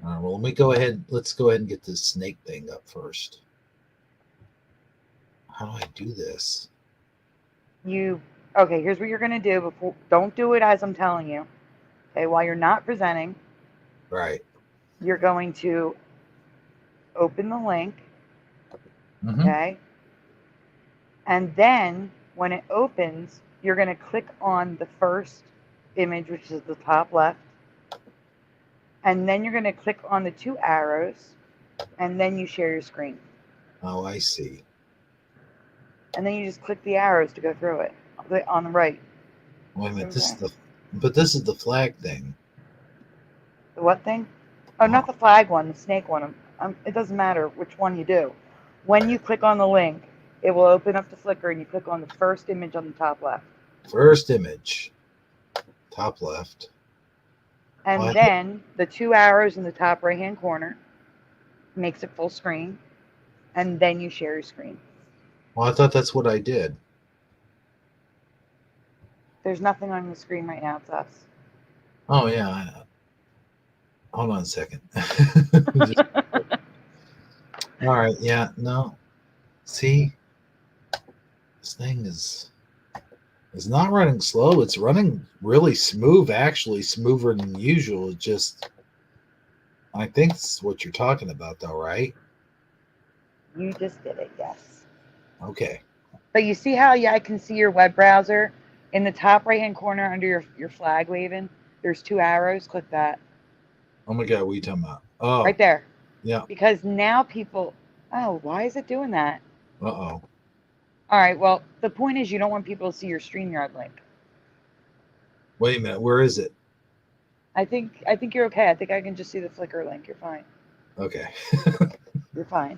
Speaker 1: All right, well, let me go ahead. Let's go ahead and get this snake thing up first. How do I do this?
Speaker 5: Okay, here's what you're gonna do before don't do it as I'm telling you. Okay, while you're not presenting,
Speaker 1: Right.
Speaker 5: you're going to open the link,
Speaker 1: Mm-hmm.
Speaker 5: okay? And then when it opens, you're gonna click on the first image, which is the top left, and then you're gonna click on the two arrows, and then you share your screen.
Speaker 1: Oh, I see.
Speaker 5: And then you just click the arrows to go through it on the right.
Speaker 1: Wait a minute.
Speaker 5: Okay.
Speaker 1: This is the flag thing.
Speaker 5: The what thing? Oh,
Speaker 1: Uh,
Speaker 5: not the flag one, the snake one. It doesn't matter which one you do. When you click on the link, it will open up the Flickr and you click on the first image on the top left.
Speaker 1: First image, top left.
Speaker 5: And
Speaker 1: Well,
Speaker 5: then the two arrows in the top right hand corner makes it full screen. And then you share your screen.
Speaker 1: I thought that's what I did.
Speaker 5: There's nothing on the screen right now. It's us.
Speaker 1: Oh yeah. Hold on a second. All right. Yeah. No. See, this thing is not running slow. It's running really smooth. Actually, smoother than usual. It just. I think it's what you're talking about, though, right?
Speaker 5: You just did it, yes.
Speaker 1: Okay.
Speaker 5: But you see how I can see your web browser in the top right hand corner under your flag waving? There's two arrows. Click that.
Speaker 1: Oh my God, what are you talking about? Oh,
Speaker 5: Right there.
Speaker 1: yeah.
Speaker 5: Because now people, oh, why is it doing that?
Speaker 1: Uh-oh.
Speaker 5: All right, well, the point is you don't want people to see your StreamYard link.
Speaker 1: Wait a minute. Where is it?
Speaker 5: I think you're okay. I think I can just see the Flickr link. You're fine.
Speaker 1: Okay.
Speaker 5: You're fine.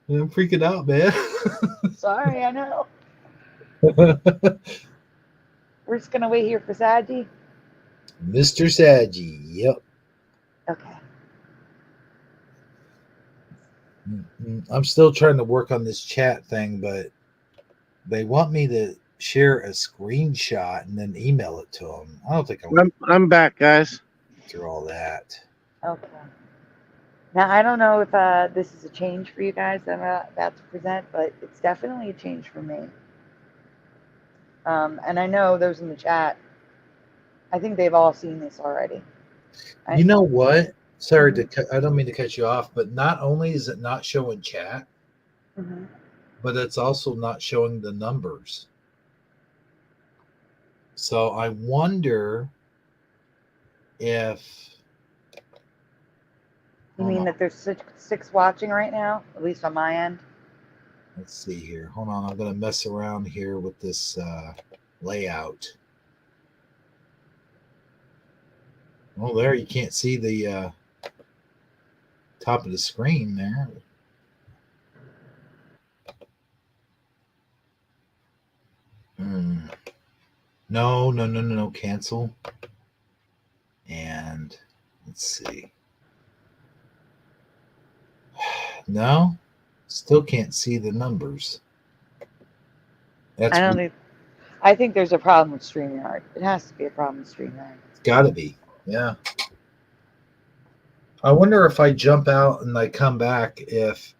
Speaker 1: I'm freaking out, man.
Speaker 5: Sorry, I know. We're just gonna wait here for Sadie.
Speaker 1: Mr. Sadgie. Yep.
Speaker 5: Okay.
Speaker 1: I'm still trying to work on this chat thing, but they want me to share a screenshot and then email it to them. I don't think I'm
Speaker 2: I'm back, guys.
Speaker 1: through all that.
Speaker 5: Okay. Now I don't know if this is a change for you guys that I'm about to present, but it's definitely a change for me. And I know those in the chat. I think they've all seen this already.
Speaker 1: You know what? Sorry
Speaker 5: Mhm.
Speaker 1: to I don't mean to cut you off, but not only is it not showing chat,
Speaker 5: Mhm.
Speaker 1: but it's also not showing the numbers. So I wonder if
Speaker 5: You mean that there's six watching right now, at least on my end?
Speaker 1: let's see here. Hold on, I'm gonna mess around here with this layout. Oh, there you can't see the top of the screen there. No, cancel. And let's see. No, still can't see the numbers. That's
Speaker 5: I think there's a problem with StreamYard. It has to be a problem with StreamYard.
Speaker 1: it's gotta be. Yeah. I wonder if I jump out and I come back if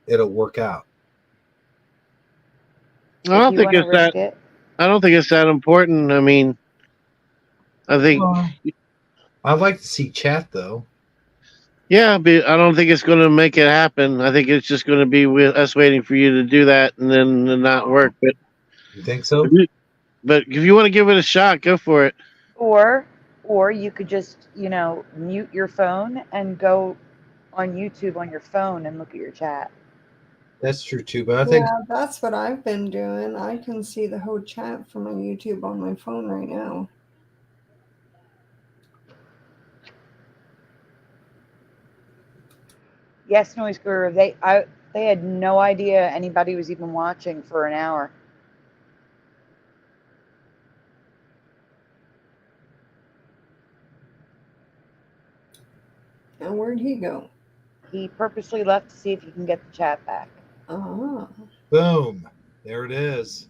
Speaker 1: it'll work out.
Speaker 2: I don't
Speaker 5: If you
Speaker 2: think
Speaker 5: want to
Speaker 2: it's that.
Speaker 5: risk it,
Speaker 2: I don't think it's that important. I mean, I think,
Speaker 1: I'd like to see chat though.
Speaker 2: yeah, but I don't think it's going to make it happen. I think it's just going to be with us waiting for you to do that and then not work. But
Speaker 1: You think so?
Speaker 2: if you want to give it a shot, go for it.
Speaker 5: or you could just mute your phone and go on YouTube on your phone and look at your chat.
Speaker 1: That's true too, but I think
Speaker 4: Yeah, that's what I've been doing. I can see the whole chat from my YouTube on my phone right now.
Speaker 5: Yes, Noise Guru. They had no idea anybody was even watching for an hour.
Speaker 4: And where'd he go?
Speaker 5: He purposely left to see if he can get the chat back.
Speaker 4: Ah.
Speaker 1: boom. There it is.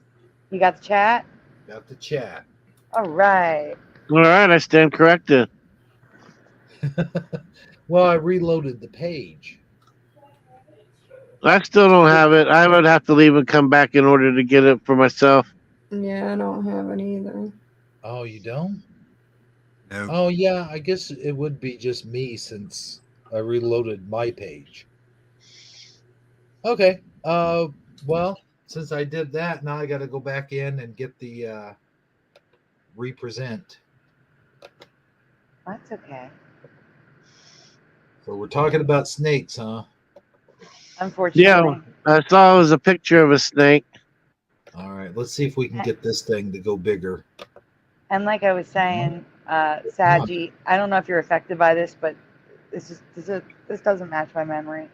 Speaker 5: You got the chat?
Speaker 1: Got the chat.
Speaker 5: All right.
Speaker 2: All right, I stand corrected.
Speaker 1: Well, I reloaded the page.
Speaker 2: I still don't have it. I would have to leave and come back in order to get it for myself.
Speaker 4: Yeah, I don't have it either.
Speaker 1: Oh, you don't?
Speaker 3: No.
Speaker 1: Oh, yeah. I guess it would be just me since I reloaded my page. Okay. Well, since I did that, now I got to go back in and get the represent.
Speaker 5: That's okay.
Speaker 1: So we're talking about snakes, huh?
Speaker 5: Unfortunately.
Speaker 2: Yeah, I saw it was a picture of a snake.
Speaker 1: All right. Let's see if we can get this thing to go bigger.
Speaker 5: And like I was saying, Saji, I don't know if you're affected by this, but this doesn't match my memory.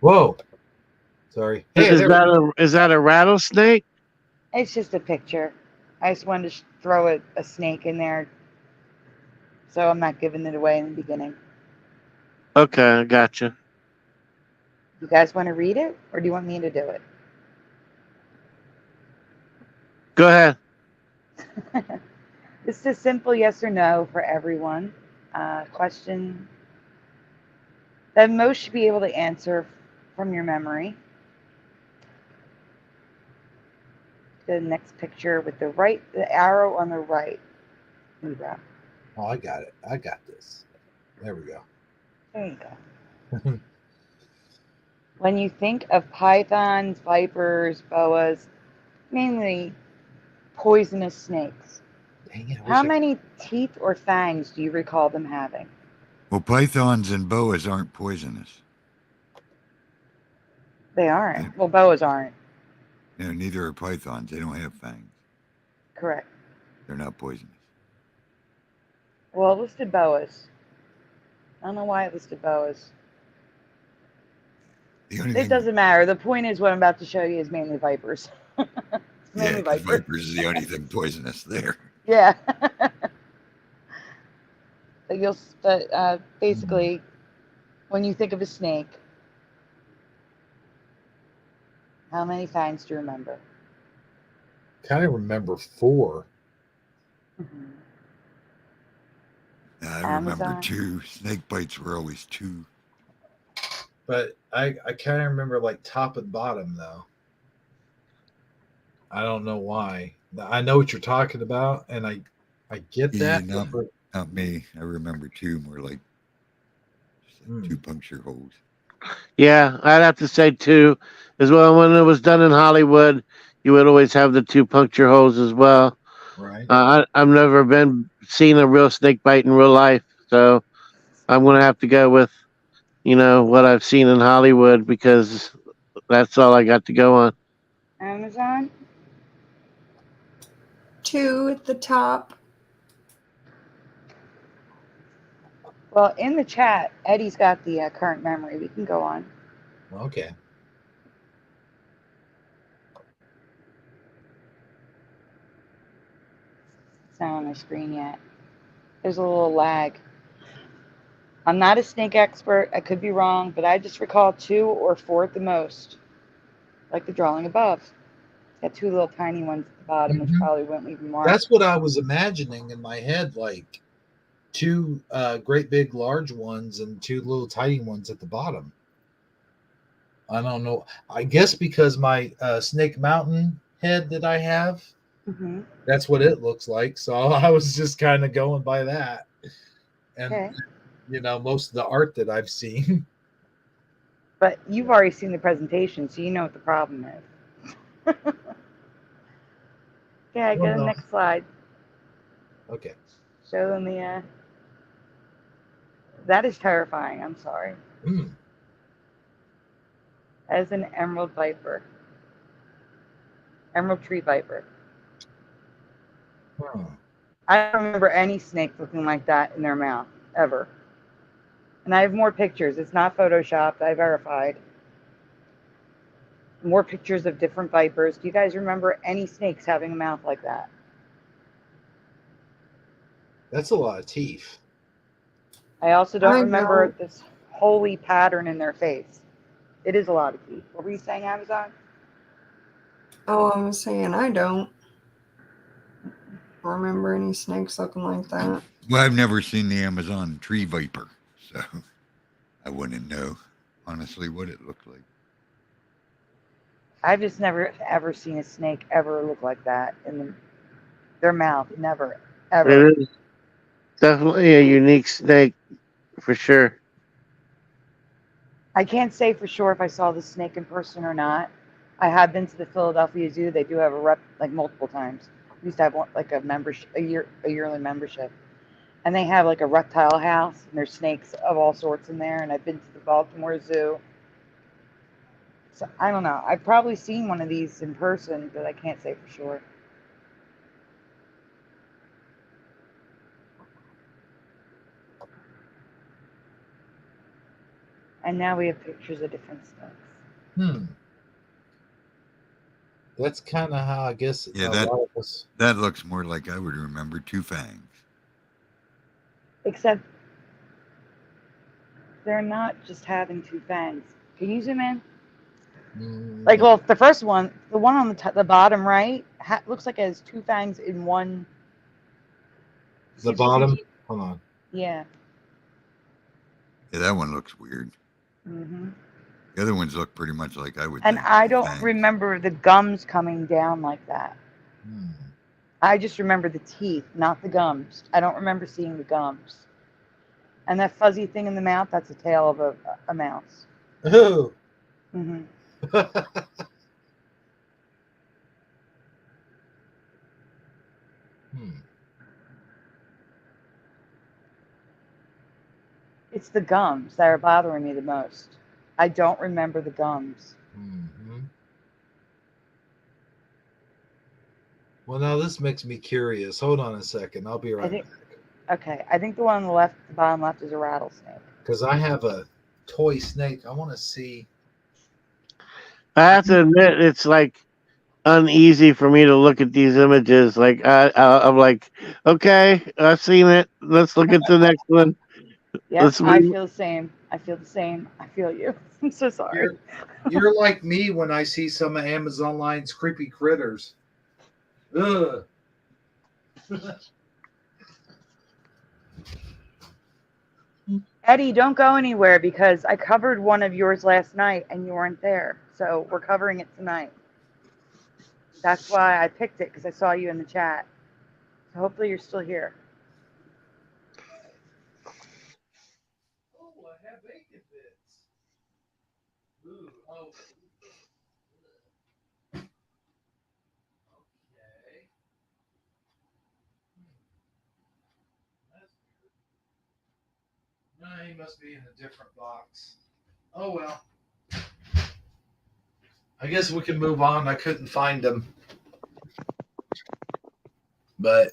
Speaker 1: Whoa. Sorry. Hey,
Speaker 2: Is that a rattlesnake?
Speaker 5: It's just a picture. I just wanted to throw a snake in there, so I'm not giving it away in the beginning.
Speaker 2: Okay, I gotcha.
Speaker 5: You guys want to read it, or do you want me to do it?
Speaker 2: Go ahead.
Speaker 5: This is a simple yes or no for everyone. Question that most should be able to answer from your memory. The next picture with the arrow on the right.
Speaker 1: Oh, I got it. I got this. There we go.
Speaker 5: There you go. When you think of pythons, vipers, boas, mainly poisonous snakes,
Speaker 1: Dang it,
Speaker 5: how many teeth or fangs do you recall them having?
Speaker 3: Well, pythons and boas aren't poisonous.
Speaker 5: They aren't. Well, boas aren't.
Speaker 3: No, neither are pythons. They don't have fangs.
Speaker 5: Correct.
Speaker 3: They're not poisonous.
Speaker 5: Well, it listed boas. I don't know why it listed boas.
Speaker 3: The only
Speaker 5: It
Speaker 3: thing,
Speaker 5: doesn't matter. The point is, what I'm about to show you is mainly vipers. It's
Speaker 3: yeah,
Speaker 5: mainly
Speaker 3: because
Speaker 5: vipers.
Speaker 3: vipers is the only thing poisonous there.
Speaker 5: Yeah. But
Speaker 1: Hmm.
Speaker 5: basically, when you think of a snake, how many fangs do you remember?
Speaker 1: Kind of remember 4.
Speaker 5: Mhm.
Speaker 3: I remember
Speaker 5: Amazon.
Speaker 3: 2. Snake bites were always 2.
Speaker 1: But I kind of remember like top and bottom though. I don't know why. I know what you're talking about, and I get
Speaker 3: Yeah,
Speaker 1: that.
Speaker 3: not me. I remember 2 more like just like
Speaker 1: Hmm,
Speaker 3: 2 puncture holes.
Speaker 2: Yeah, I'd have to say two as well. When it was done in Hollywood, you would always have the two puncture holes as well.
Speaker 1: right.
Speaker 2: I've never seen a real snake bite in real life, so I'm gonna have to go with what I've seen in Hollywood because that's all I got to go on.
Speaker 5: Amazon.
Speaker 4: 2 at the top.
Speaker 5: Well, in the chat, Eddie's got the current memory. We can go on.
Speaker 1: Okay.
Speaker 5: It's not on my screen yet. There's a little lag. I'm not a snake expert. I could be wrong, but I just recall 2 or 4 at the most, like the drawing above. It's got 2 little tiny ones at the bottom, which
Speaker 1: Mhm.
Speaker 5: probably wouldn't leave a mark.
Speaker 1: That's what I was imagining in my head, like 2 great big large ones and 2 little tiny ones at the bottom. I don't know. I guess because my Snake Mountain head that I have,
Speaker 5: Mm-hmm.
Speaker 1: that's what it looks like. So I was just kind of going by that. And
Speaker 5: Okay.
Speaker 1: most of the art that I've seen.
Speaker 5: But you've already seen the presentation, so you know what the problem is. Okay,
Speaker 1: Well,
Speaker 5: go to the
Speaker 1: no.
Speaker 5: next slide.
Speaker 1: Okay.
Speaker 5: Show them the. That is terrifying. I'm sorry.
Speaker 1: Hmm.
Speaker 5: As an emerald viper, emerald tree viper.
Speaker 1: Huh.
Speaker 5: I don't remember any snake looking like that in their mouth ever. And I have more pictures. It's not photoshopped. I verified. More pictures of different vipers. Do you guys remember any snakes having a mouth like that?
Speaker 1: That's a lot of teeth.
Speaker 5: I also don't
Speaker 4: I
Speaker 5: remember
Speaker 4: don't.
Speaker 5: this holy pattern in their face. It is a lot of teeth. What were you saying, Amazon?
Speaker 4: Oh, I was saying I don't remember any snakes looking like that.
Speaker 3: Well, I've never seen the Amazon tree viper, so I wouldn't know honestly what it looked like.
Speaker 5: I've just never ever seen a snake ever look like that in their mouth. Never, ever.
Speaker 2: It is definitely a unique snake for sure.
Speaker 5: I can't say for sure if I saw the snake in person or not. I have been to the Philadelphia Zoo. They do have a rep like multiple times. We used to have one, like a membership, a yearly membership, and they have like a reptile house, and there's snakes of all sorts in there. And I've been to the Baltimore Zoo. So I don't know. I've probably seen one of these in person, but I can't say for sure. And now we have pictures of different snakes.
Speaker 1: Hmm. That's kind of how I guess
Speaker 3: Yeah,
Speaker 1: a lot of us.
Speaker 3: that looks more like I would remember 2 fangs.
Speaker 5: Except they're not just having 2 fangs. Can you zoom in? Like,
Speaker 1: No.
Speaker 5: well, the first one, the one on the bottom right, looks like it has 2 fangs in one.
Speaker 1: The bottom. Hold on.
Speaker 5: Yeah.
Speaker 3: Yeah, that one looks weird.
Speaker 5: Hmm.
Speaker 3: The other ones look pretty much like I would
Speaker 5: And
Speaker 3: think.
Speaker 5: I
Speaker 3: the
Speaker 5: don't
Speaker 3: fangs.
Speaker 5: remember the gums coming down like that.
Speaker 1: Hmm.
Speaker 5: I just remember the teeth, not the gums. I don't remember seeing the gums. And that fuzzy thing in the mouth, that's the tail of a mouse.
Speaker 1: Oh.
Speaker 5: Hmm.
Speaker 1: Hmm.
Speaker 5: It's the gums that are bothering me the most. I don't remember the gums.
Speaker 1: Hmm. Well, now this makes me curious. Hold on a second. I'll be
Speaker 5: I
Speaker 1: right
Speaker 5: think,
Speaker 1: back.
Speaker 5: okay, I think the one on the left, the bottom left, is a rattlesnake.
Speaker 1: Because I have a toy snake. I want to see.
Speaker 2: I have to admit, it's like uneasy for me to look at these images. Like I'm like, okay, I've seen it. Let's look at the next one.
Speaker 5: Yep,
Speaker 2: Let's
Speaker 5: I
Speaker 2: move.
Speaker 5: feel the same. I feel the same. I feel you. I'm so sorry.
Speaker 1: You're like me when I see some of Amazon Line's creepy critters. Ugh.
Speaker 5: Eddie, don't go anywhere because I covered one of yours last night and you weren't there. So we're covering it tonight. That's why I picked it because I saw you in the chat. So hopefully you're still here.
Speaker 1: Oh, I have bacon bits. Ooh, oh. Okay. That's weird. No, he must be in a different box. Oh well. I guess we can move on. I couldn't find them. But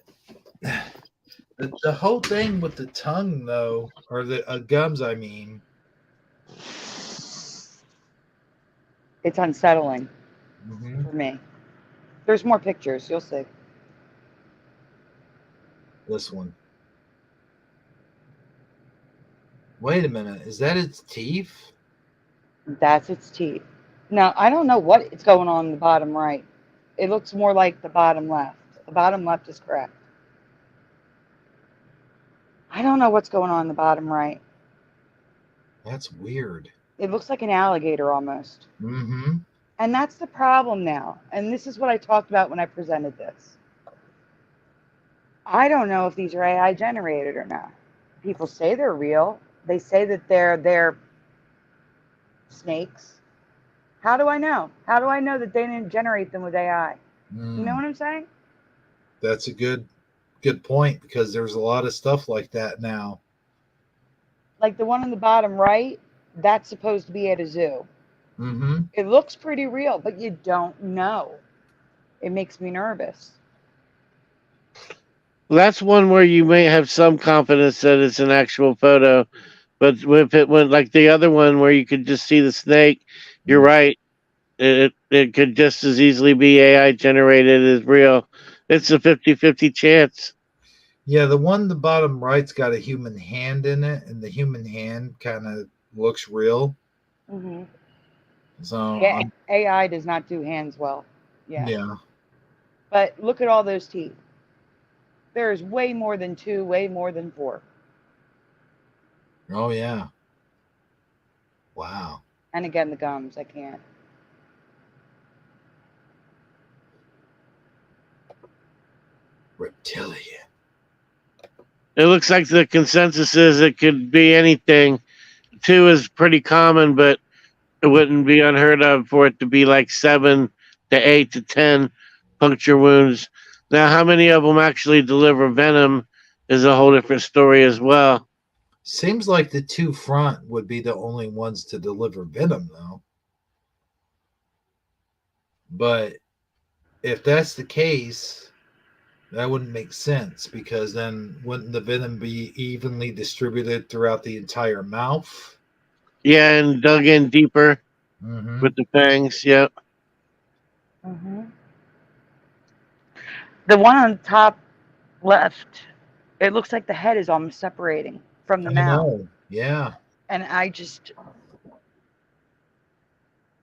Speaker 1: the whole thing with the tongue, though, or the gums, I mean.
Speaker 5: It's unsettling
Speaker 1: Mm-hmm.
Speaker 5: for me. There's more pictures. You'll see.
Speaker 1: This one. Wait a minute. Is that its teeth?
Speaker 5: That's its teeth. Now, I don't know what is going on in the bottom right. It looks more like the bottom left. The bottom left is correct. I don't know what's going on in the bottom right.
Speaker 1: That's weird.
Speaker 5: It looks like an alligator almost.
Speaker 1: Mm-hmm.
Speaker 5: And that's the problem now. And this is what I talked about when I presented this. I don't know if these are AI generated or not. People say they're real. They say that they're snakes. How do I know? How do I know that they didn't generate them with AI? You know what I'm saying?
Speaker 1: That's a good point because there's a lot of stuff like that now.
Speaker 5: Like the one on the bottom right, that's supposed to be at a zoo.
Speaker 1: Mm-hmm.
Speaker 5: It looks pretty real, but you don't know. It makes me nervous.
Speaker 2: That's one where you may have some confidence that it's an actual photo, but if it went like the other one where you could just see the snake, you're right. It could just as easily be AI generated as real. It's a 50-50 chance.
Speaker 1: Yeah, the one the bottom right's got a human hand in it, and the human hand kind of looks real.
Speaker 5: Mm-hmm.
Speaker 1: So
Speaker 5: Yeah, AI does not do hands well.
Speaker 1: yeah.
Speaker 5: But look at all those teeth. There's way more than 2, way more than 4.
Speaker 1: Oh yeah. Wow.
Speaker 5: And again, the gums, I can't.
Speaker 1: Reptilian.
Speaker 2: It looks like the consensus is it could be anything. 2 is pretty common, but it wouldn't be unheard of for it to be like 7 to 8 to 10 puncture wounds. Now, how many of them actually deliver venom is a whole different story as well.
Speaker 1: Seems like the two front would be the only ones to deliver venom, though. But if that's the case, that wouldn't make sense because then wouldn't the venom be evenly distributed throughout the entire mouth?
Speaker 2: Yeah, and dug in deeper
Speaker 1: Mm-hmm.
Speaker 2: with the fangs. Yep.
Speaker 5: Mm-hmm. The one on top left, it looks like the head is almost separating from the
Speaker 1: I
Speaker 5: mouth.
Speaker 1: know. Yeah.
Speaker 5: And I just,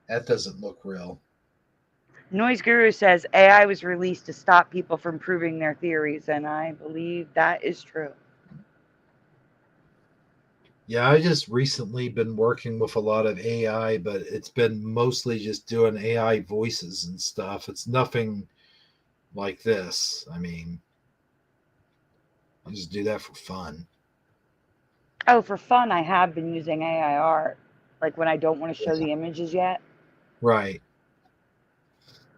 Speaker 1: That doesn't look real.
Speaker 5: Noise Guru says AI was released to stop people from proving their theories, and I believe that is true.
Speaker 1: Yeah, I just recently been working with a lot of AI, but it's been mostly just doing AI voices and stuff. It's nothing like this. I mean, I just do that for fun.
Speaker 5: Oh, for fun, I have been using AI art, like when I don't want to show the images yet.
Speaker 1: Right.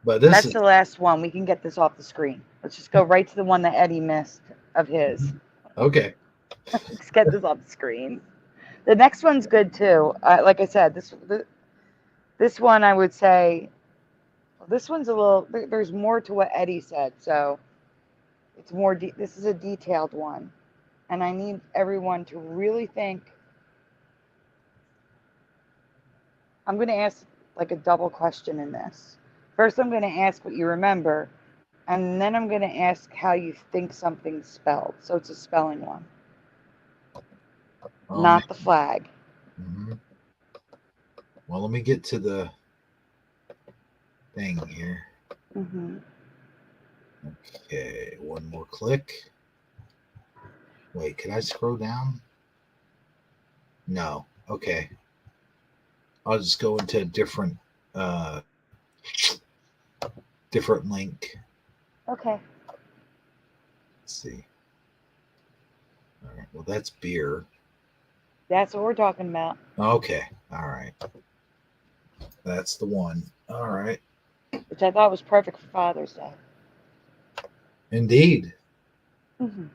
Speaker 1: But this
Speaker 5: That's
Speaker 1: is
Speaker 5: the last one. We can get this off the screen. Let's just go right to the one that Eddie missed of his.
Speaker 1: okay.
Speaker 5: Let's get this off the screen. The next one's good too. Like I said, this one I would say, this one's a little. There's more to what Eddie said, so it's more. This is a detailed one, and I need everyone to really think. I'm going to ask like a double question in this. First, I'm going to ask what you remember, and then I'm going to ask how you think something's spelled. So it's a spelling one, not the flag.
Speaker 1: Mm-hmm. Well, let me get to the thing here.
Speaker 5: Mm-hmm.
Speaker 1: Okay, one more click. Wait, can I scroll down? No. Okay. I'll just go into a different link.
Speaker 5: Okay.
Speaker 1: Let's see. All right. Well, that's beer.
Speaker 5: That's what we're talking about.
Speaker 1: Okay. All right. That's the one. All right.
Speaker 5: Which I thought was perfect for Father's Day.
Speaker 1: Indeed.
Speaker 5: Mm-hmm.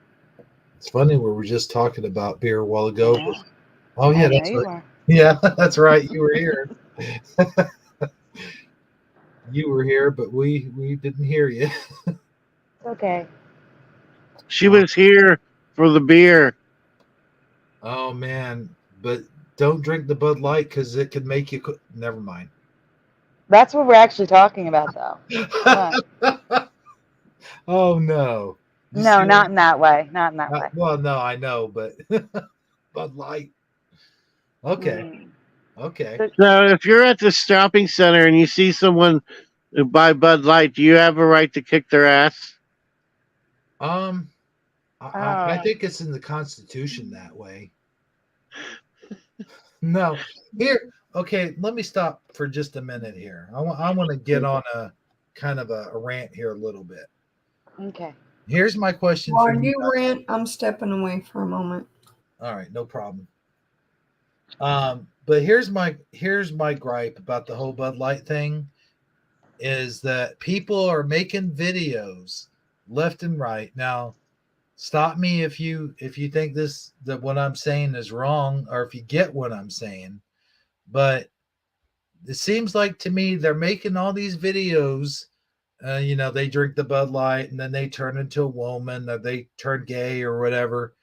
Speaker 1: It's funny, we were just talking about beer a while ago.
Speaker 5: Yeah.
Speaker 1: Oh, yeah,
Speaker 5: I know
Speaker 1: that's
Speaker 5: you
Speaker 1: right.
Speaker 5: are.
Speaker 1: Yeah, that's right. You were here. You were here, but we didn't hear you.
Speaker 5: Okay.
Speaker 2: She was here for the beer.
Speaker 1: Oh man, but don't drink the Bud Light because it could make you. Never mind.
Speaker 5: That's what we're actually talking about, though. What?
Speaker 1: Oh no. You
Speaker 5: No,
Speaker 1: see
Speaker 5: not in that way. Not in that way.
Speaker 1: well, no, I know, but Bud Light. Okay.
Speaker 5: Mm.
Speaker 1: Okay.
Speaker 5: So,
Speaker 2: So if you're at the shopping center and you see someone buy Bud Light, do you have a right to kick their ass?
Speaker 1: Um, I
Speaker 5: oh,
Speaker 1: think it's in the Constitution that way. No, here. Okay, let me stop for just a minute here. I want to get on a kind of a rant here a little bit.
Speaker 5: okay.
Speaker 1: Here's my question for
Speaker 4: While
Speaker 1: you
Speaker 4: you
Speaker 1: guys.
Speaker 4: rant, I'm stepping away for a moment.
Speaker 1: All right, no problem. But here's my gripe about the whole Bud Light thing is that people are making videos left and right. Now, stop me if you think that what I'm saying is wrong or if you get what I'm saying. But it seems like to me they're making all these videos. They drink the Bud Light and then they turn into a woman or they turn gay or whatever.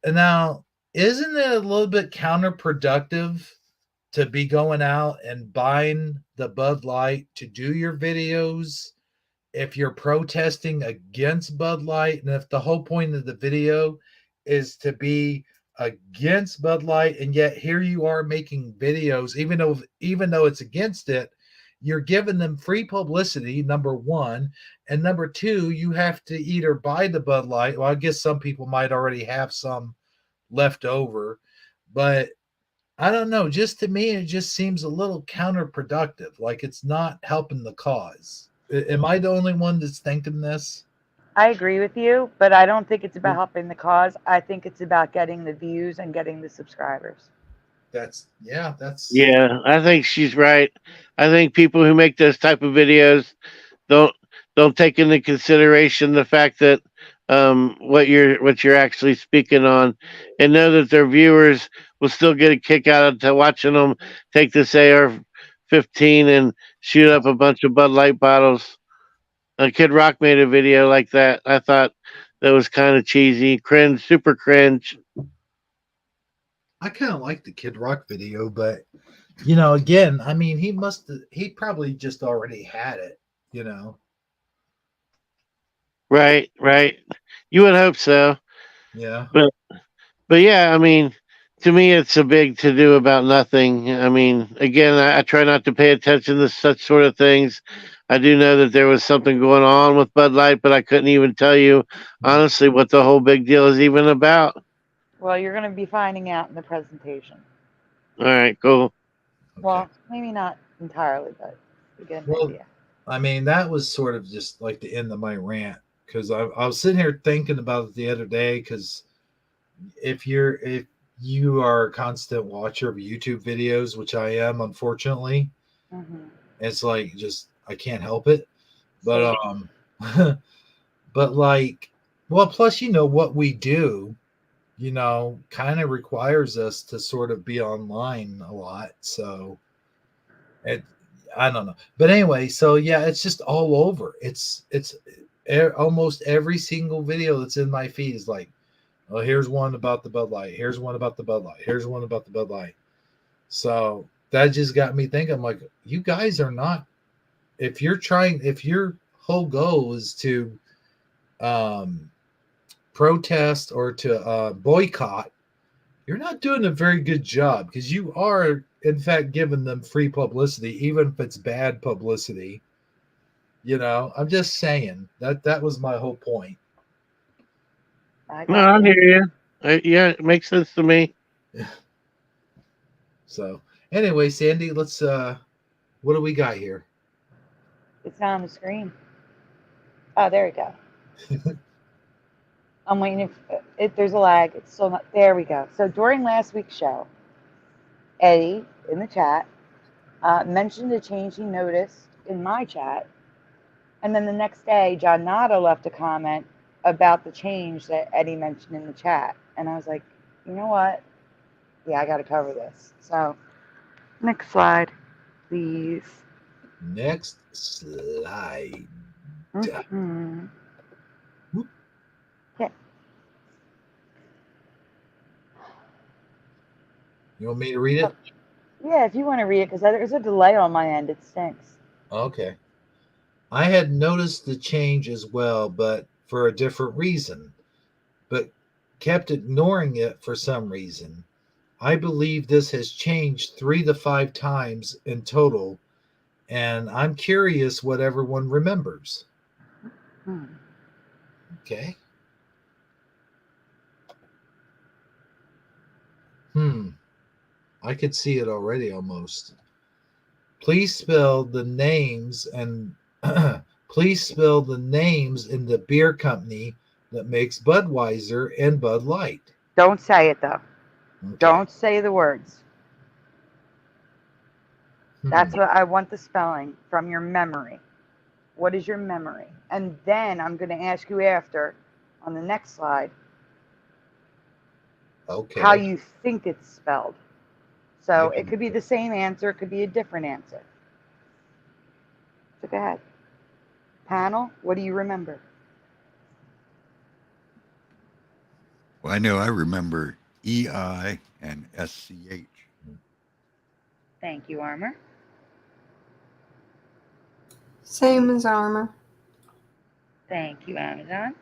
Speaker 1: And now, isn't it a little bit counterproductive to be going out and buying the Bud Light to do your videos if you're protesting against Bud Light and if the whole point of the video is to be against Bud Light and yet here you are making videos even though it's against it, you're giving them free publicity, number one, and number two, you have to either buy the Bud Light. Well, I guess some people might already have some left over, but I don't know. Just to me, it just seems a little counterproductive. Like it's not helping the cause. Am I the only one that's thinking this?
Speaker 5: I agree with you, but I don't think it's about helping the cause. I think it's about getting the views and getting the subscribers.
Speaker 1: That's
Speaker 2: Yeah, I think she's right. I think people who make those type of videos don't don't take into consideration the fact that what you're actually speaking on, and know that their viewers will still get a kick out of to watching them take this AR-15 and shoot up a bunch of Bud Light bottles. Kid Rock made a video like that. I thought that was kind of cheesy, cringe, super cringe.
Speaker 1: I kind of like the Kid Rock video, but again, I mean, he probably just already had it.
Speaker 2: Right, right. You would hope so.
Speaker 1: Yeah.
Speaker 2: But yeah, I mean, to me, it's a big to do about nothing. I mean, again, I try not to pay attention to such sort of things. I do know that there was something going on with Bud Light, but I couldn't even tell you honestly what the whole big deal is even about.
Speaker 5: Well, you're going to be finding out in the presentation.
Speaker 2: All right, cool.
Speaker 1: Okay.
Speaker 5: Well, maybe not entirely, but you get an
Speaker 1: Well,
Speaker 5: idea.
Speaker 1: I mean, that was sort of just like the end of my rant because I was sitting here thinking about it the other day because if you are a constant watcher of YouTube videos, which I am, unfortunately,
Speaker 5: Mm-hmm.
Speaker 1: it's like just I can't help it. But
Speaker 5: Same.
Speaker 1: but like, well, plus what we do, kind of requires us to sort of be online a lot. So it, I don't know, but anyway, so yeah, it's just all over. It's almost every single video that's in my feed is like, oh, here's one about the Bud Light. Here's one about the Bud Light. Here's one about the Bud Light. So that just got me thinking. I'm like, you guys are not. If your whole goal is to protest or to boycott, you're not doing a very good job, because you are, in fact, giving them free publicity, even if it's bad publicity. I'm just saying that was my whole point.
Speaker 5: I
Speaker 2: No,
Speaker 5: got
Speaker 2: I
Speaker 5: you.
Speaker 2: hear you. Yeah, it makes sense to me.
Speaker 1: So anyway, Sandy, let's what do we got here?
Speaker 5: It's not on the screen. Oh, there we go. I'm waiting. If there's a lag, it's still not. There we go. So during last week's show, Eddie in the chat mentioned a change he noticed in my chat, and then the next day, John Nada left a comment about the change that Eddie mentioned in the chat, and I was like, you know what? Yeah, I got to cover this. So next slide, please.
Speaker 1: Next slide.
Speaker 5: Mm-hmm. Okay.
Speaker 1: You want me to read it?
Speaker 5: Yeah, if you want to read it, because there's a delay on my end. It stinks.
Speaker 1: Okay. I had noticed the change as well, but for a different reason, but kept ignoring it for some reason. I believe this has changed 3 to 5 times in total, and I'm curious what everyone remembers. Okay. I could see it already almost. Please spell the names and please spell the names in the beer company that makes Budweiser and Bud Light.
Speaker 5: Don't say it though.
Speaker 1: Okay.
Speaker 5: Don't say the words. That's what I want, the spelling from your memory. What is your memory? And then I'm going to ask you after, on the next slide,
Speaker 1: Okay.
Speaker 5: how you think it's spelled. So
Speaker 1: Okay.
Speaker 5: it could be the same answer, it could be a different answer. So go ahead. Panel, what do you remember?
Speaker 3: Well, I know I remember EI and SCH.
Speaker 5: Thank you, Armor.
Speaker 4: Same as Armor.
Speaker 5: Thank you, Amazon.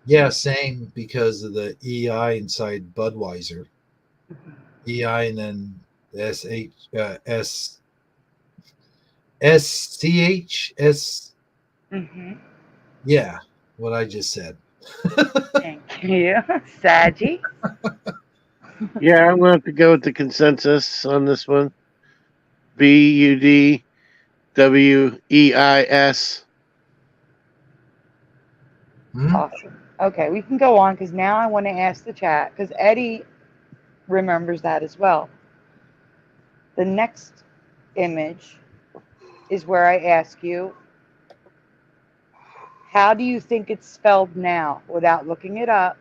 Speaker 1: Yeah, same, because of the EI inside Budweiser. EI and then SH S SCH S. Yeah, what I just said.
Speaker 5: Thank you. Saggy.
Speaker 2: Yeah, I'm going to have to go with the consensus on this one. BUDWEIS.
Speaker 5: Awesome. Okay, we can go on, because now I want to ask the chat, because Eddie remembers that as well. The next image is where I ask you, how do you think it's spelled now without looking it up?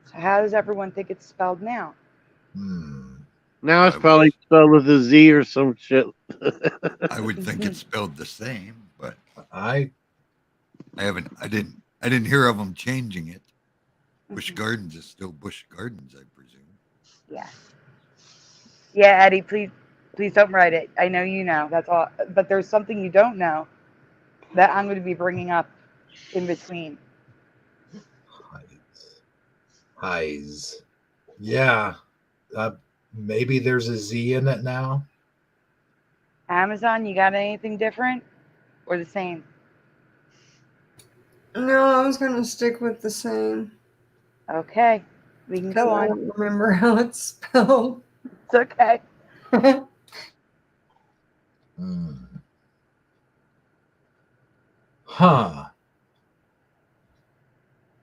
Speaker 5: So how does everyone think it's spelled now?
Speaker 2: Now it's probably spelled with a Z or some shit.
Speaker 3: I would think it's spelled the same, but
Speaker 1: I
Speaker 3: didn't hear of them changing it. Busch Gardens is still Busch Gardens, I presume.
Speaker 5: Yeah. Yeah, Eddie, please don't write it. I know you know. That's all. But there's something you don't know that I'm going to be bringing up in between.
Speaker 1: Highs. Yeah. Maybe there's a Z in it now.
Speaker 5: Amazon, you got anything different or the same?
Speaker 4: No, I was going to stick with the same.
Speaker 5: Okay. We can go on.
Speaker 4: I don't remember how it's spelled.
Speaker 5: It's okay.
Speaker 1: Huh.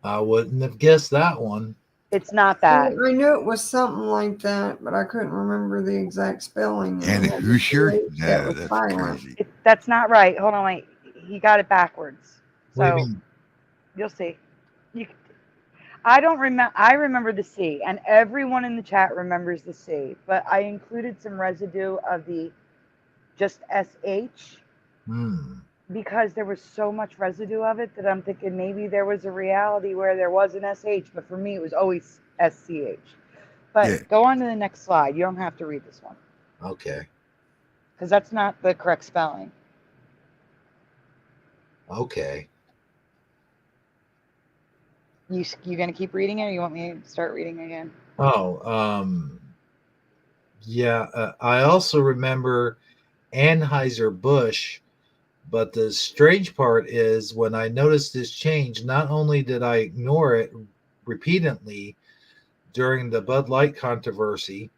Speaker 1: I wouldn't have guessed that one.
Speaker 5: It's not that.
Speaker 4: I knew it was something like that, but I couldn't remember the exact spelling.
Speaker 3: And Hoosier? No, that's crazy.
Speaker 5: That's not right. Hold on, wait. He got it backwards.
Speaker 1: What do
Speaker 5: So
Speaker 1: you mean?
Speaker 5: you'll see. I don't remember. I remember the C, and everyone in the chat remembers the C. But I included some residue of the just SH because there was so much residue of it that I'm thinking maybe there was a reality where there was an SH, but for me it was always SCH. But
Speaker 3: Yeah.
Speaker 5: go on to the next slide. You don't have to read this one
Speaker 1: Okay.
Speaker 5: because that's not the correct spelling.
Speaker 1: Okay.
Speaker 5: You gonna keep reading it, or you want me to start reading again?
Speaker 1: Oh, yeah. I also remember Anheuser-Busch, but the strange part is when I noticed this change, not only did I ignore it repeatedly during the Bud Light controversy,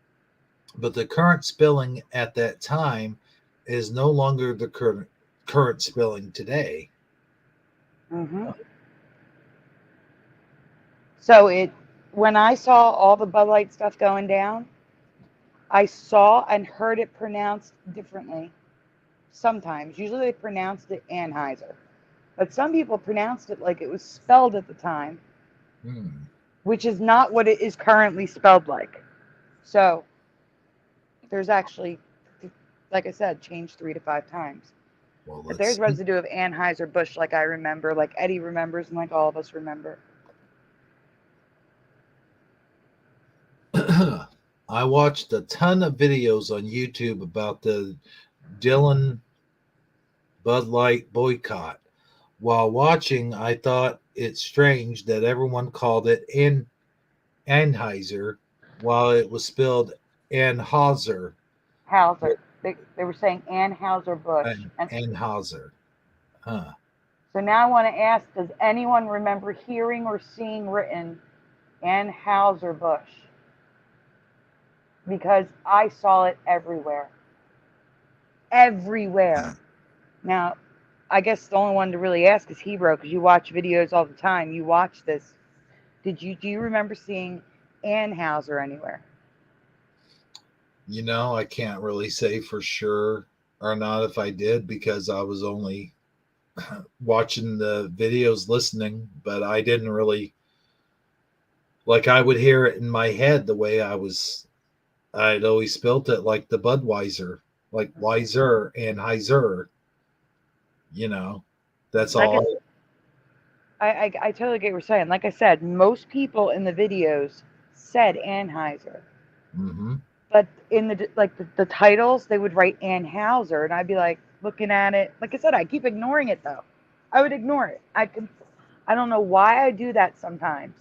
Speaker 1: but the current spelling at that time is no longer the current spelling today.
Speaker 5: Mm-hmm. So when I saw all the Bud Light stuff going down, I saw and heard it pronounced differently. Sometimes, usually they pronounced it Anheuser, but some people pronounced it like it was spelled at the time, which is not what it is currently spelled like. So there's actually, like I said, changed 3 to 5 times.
Speaker 1: Well,
Speaker 5: But there's residue of Anheuser-Busch, like I remember, like Eddie remembers, and like all of us remember.
Speaker 1: I watched a ton of videos on YouTube about the Dylan Bud Light boycott. While watching, I thought it strange that everyone called it Anheuser while it was spelled Anheuser.
Speaker 5: Hauser. They were saying Anheuser-Busch. And
Speaker 1: Anheuser. Huh.
Speaker 5: so now I want to ask, does anyone remember hearing or seeing written Anheuser-Busch? Because I saw it everywhere. Everywhere. Now, I guess the only one to really ask is Hebrew, because you watch videos all the time. You watch this. Do you remember seeing Anheuser anywhere?
Speaker 1: You know, I can't really say for sure or not if I did because I was only watching the videos, listening, but I didn't really like I would hear it in my head the way I'd always spelt it like the Budweiser, like Weiser and Heiser. You know, that's
Speaker 5: Like
Speaker 1: all.
Speaker 5: I totally get what you're saying. Like I said, most people in the videos said Anheuser.
Speaker 1: Mm-hmm.
Speaker 5: But in the titles, they would write Anheuser, and I'd be like looking at it. Like I said, I keep ignoring it though. I would ignore it. I don't know why I do that sometimes.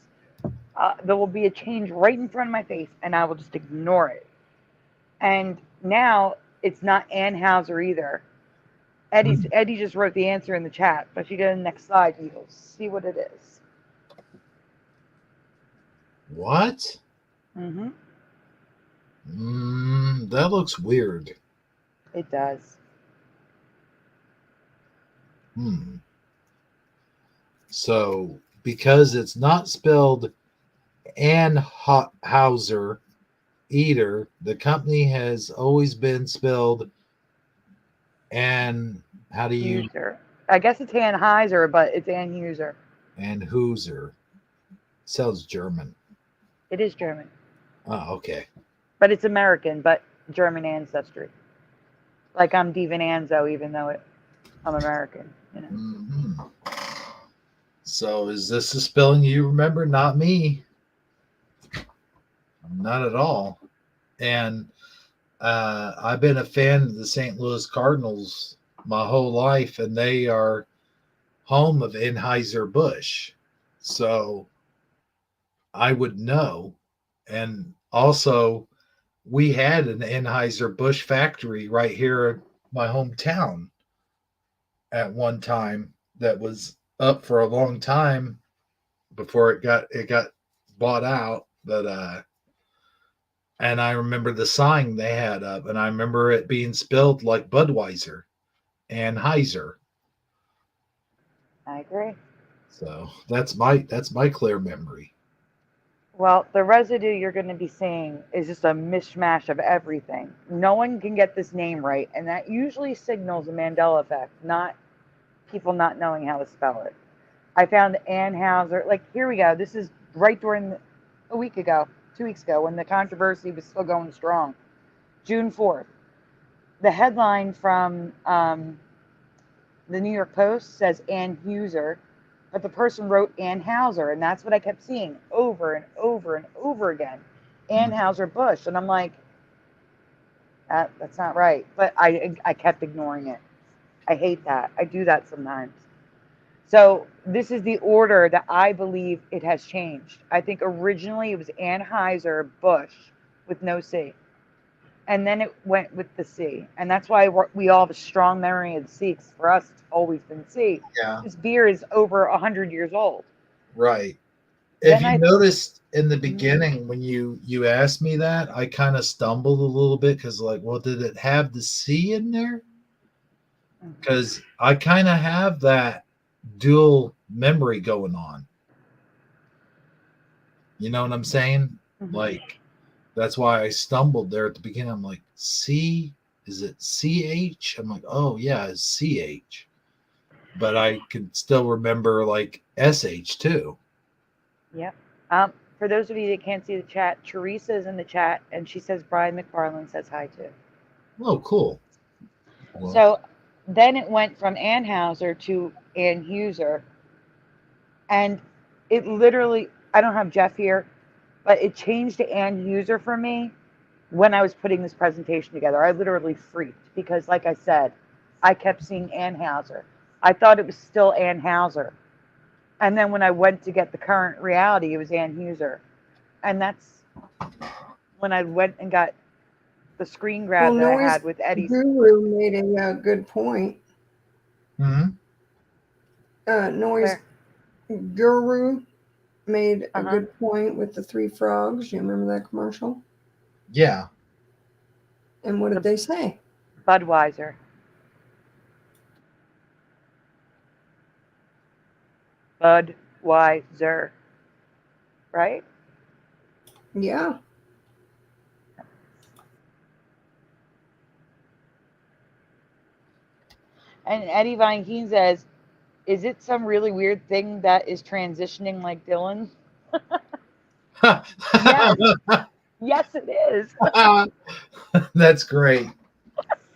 Speaker 5: There will be a change right in front of my face, and I will just ignore it. And now it's not Anheuser either. Eddie just wrote the answer in the chat, but if you go to the next slide, you'll see what it is.
Speaker 1: What?
Speaker 5: Mm-hmm.
Speaker 1: That looks weird.
Speaker 5: It does.
Speaker 1: So, because it's not spelled Anheuser either, the company has always been spelled and how do you
Speaker 5: User. I guess it's Anheuser, but it's Anheuser.
Speaker 1: Anheuser. Sounds German.
Speaker 5: It is German.
Speaker 1: Oh, okay.
Speaker 5: But it's American, but German ancestry. Like I'm Divan Anzo, even though I'm American. You know.
Speaker 1: Mm-hmm. So is this a spelling you remember? Not me. Not at all. And I've been a fan of the St. Louis Cardinals my whole life, and they are home of Anheuser-Busch. So I would know. And also, we had an Anheuser-Busch factory right here in my hometown at one time that was up for a long time before it got bought out. But and I remember the sign they had up, and I remember it being spelled like Budweiser and Heiser.
Speaker 5: I agree.
Speaker 1: So that's my clear memory.
Speaker 5: Well, the residue you're going to be seeing is just a mishmash of everything. No one can get this name right, and that usually signals a Mandela effect, not people not knowing how to spell it. I found Anheuser. Like, here we go. This is right during a week ago, 2 weeks ago, when the controversy was still going strong. June 4th. The headline from the New York Post says Anheuser, but the person wrote Anheuser, and that's what I kept seeing over and over and over again. Anheuser Busch, and I'm like, that's not right. But I kept ignoring it. I hate that. I do that sometimes. So this is the order that I believe it has changed. I think originally it was Anheuser Busch with no C. And then it went with the C. And that's why we all have a strong memory of the C, because for us, it's always been C.
Speaker 1: Yeah.
Speaker 5: This beer is over 100 years old.
Speaker 1: Right. If
Speaker 5: Then
Speaker 1: you noticed in the
Speaker 5: Mhm.
Speaker 1: beginning when you asked me that, I kind of stumbled a little bit because, like, well, did it have the C in there? Because I kind of have that dual memory going on. You know what I'm saying?
Speaker 5: Mhm.
Speaker 1: Like, that's why I stumbled there at the beginning. I'm like, C, is it CH? I'm like, oh, yeah, it's CH. But I can still remember, like, SH too.
Speaker 5: Yep. For those of you that can't see the chat, Teresa is in the chat, and she says Brian McFarland says hi too.
Speaker 1: Oh, cool. Well,
Speaker 5: So then it went from Anheuser to Anhuser, and it literally, I don't have Jeff here, but it changed to Anhuser for me when I was putting this presentation together. I literally freaked because, like I said, I kept seeing Anheuser. I thought it was still Anheuser. And then when I went to get the current reality, it was Anhuser. And that's when I went and got the screen grab
Speaker 4: Well,
Speaker 5: that I
Speaker 4: Noise
Speaker 5: had with Eddie's.
Speaker 4: Guru made a good point.
Speaker 1: mhm.
Speaker 4: Noise
Speaker 5: Where?
Speaker 4: Guru made a
Speaker 5: Uh-huh.
Speaker 4: good point with the three frogs. You remember that commercial?
Speaker 1: Yeah.
Speaker 4: And what did they say?
Speaker 5: Budweiser. Budweiser. Right?
Speaker 4: Yeah.
Speaker 5: And Eddie Von Keen says, is it some really weird thing that is transitioning like Dylan? Yes. Yes, it is.
Speaker 1: That's great.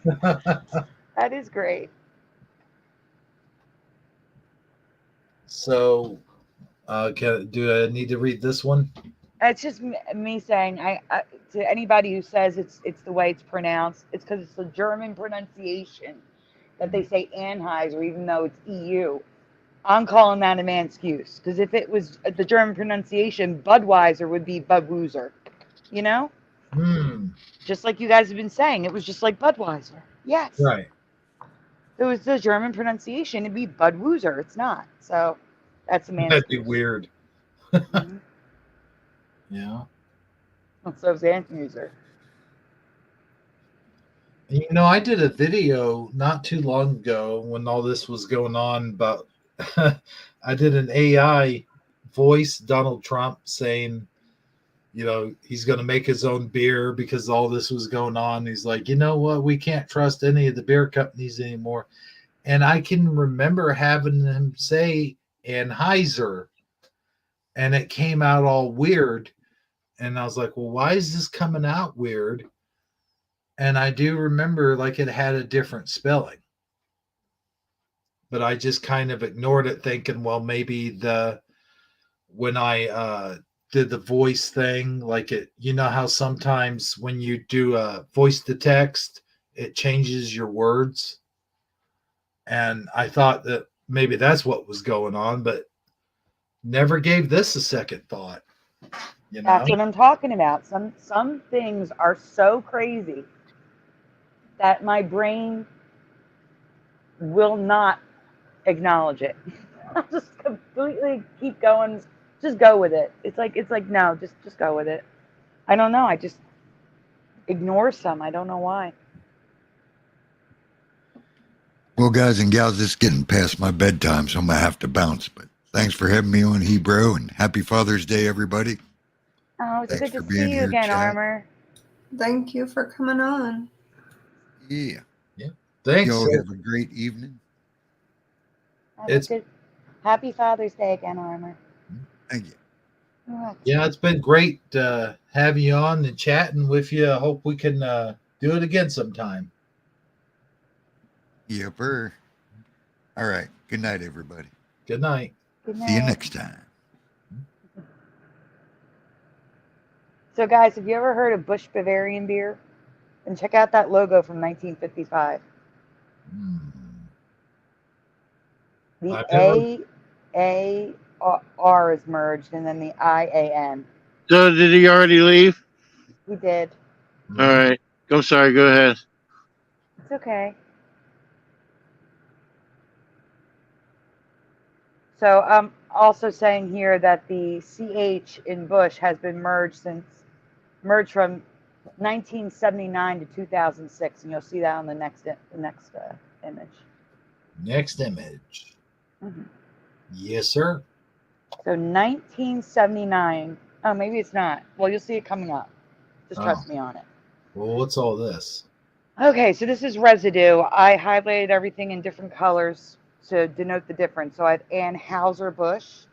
Speaker 5: That is great.
Speaker 1: So, do I need to read this one?
Speaker 5: It's just me saying, to anybody who says it's the way it's pronounced, it's because it's the German pronunciation that they say Anheuser, even though it's EU. I'm calling that an excuse, because if it was the German pronunciation, Budweiser would be Budweiser. You know? Just like you guys have been saying, it was just like Budweiser. Yes.
Speaker 1: Right.
Speaker 5: If it was the German pronunciation, it'd be Budweiser. It's not. So that's a man's
Speaker 1: That'd be
Speaker 5: excuse.
Speaker 1: weird.
Speaker 5: Mm-hmm.
Speaker 1: Yeah.
Speaker 5: So is Anheuser.
Speaker 1: You know, I did a video not too long ago when all this was going on about I did an AI voice Donald Trump saying, you know, he's going to make his own beer because all this was going on. He's like, you know what? We can't trust any of the beer companies anymore. And I can remember having him say Anheuser, and it came out all weird. And I was like, well, why is this coming out weird? And I do remember like it had a different spelling. But I just kind of ignored it, thinking, well, maybe when I did the voice thing, like it, you know how sometimes when you do a voice to text, it changes your words. And I thought that maybe that's what was going on, but never gave this a second thought. You know?
Speaker 5: That's what I'm talking about. Some things are so crazy that my brain will not acknowledge it. I'll just completely keep going. Just go with it. It's like no, just go with it. I don't know. I just ignore some. I don't know why.
Speaker 3: Well, guys and gals, it's getting past my bedtime, so I'm going to have to bounce. But thanks for having me on, Hebrew, and happy Father's Day, everybody.
Speaker 5: Oh, it's
Speaker 3: Thanks
Speaker 5: good
Speaker 3: for
Speaker 5: to
Speaker 3: being
Speaker 5: see you
Speaker 3: here,
Speaker 5: again,
Speaker 3: chat.
Speaker 5: Armor.
Speaker 4: Thank you for coming on.
Speaker 3: Yeah.
Speaker 1: Thanks.
Speaker 3: Y'all have a great evening.
Speaker 5: It's good. Happy Father's Day again, Armor.
Speaker 3: Thank you.
Speaker 1: Yeah, it's been great having you on and chatting with you. I hope we can do it again sometime.
Speaker 3: Yepper. All right. Good night, everybody.
Speaker 1: Good night.
Speaker 5: Good
Speaker 3: See you
Speaker 5: night.
Speaker 3: next time.
Speaker 5: So, guys, have you ever heard of Busch Bavarian beer? And check out that logo from 1955. The
Speaker 1: I've never.
Speaker 5: A-A-R is merged, and then the I-A-N.
Speaker 2: So did he already leave?
Speaker 5: He did.
Speaker 2: All right. I'm sorry. Go ahead.
Speaker 5: It's okay. So I'm also saying here that the CH in Bush has been merged from 1979 to 2006, and you'll see that on the next image.
Speaker 1: Next image.
Speaker 5: Mhm.
Speaker 1: Yes, sir.
Speaker 5: So 1979. Oh, maybe it's not. Well, you'll see it coming up. Just trust me on it.
Speaker 1: Well, what's all this?
Speaker 5: Okay, so this is residue. I highlighted everything in different colors to denote the difference. So I have Anheuser-Busch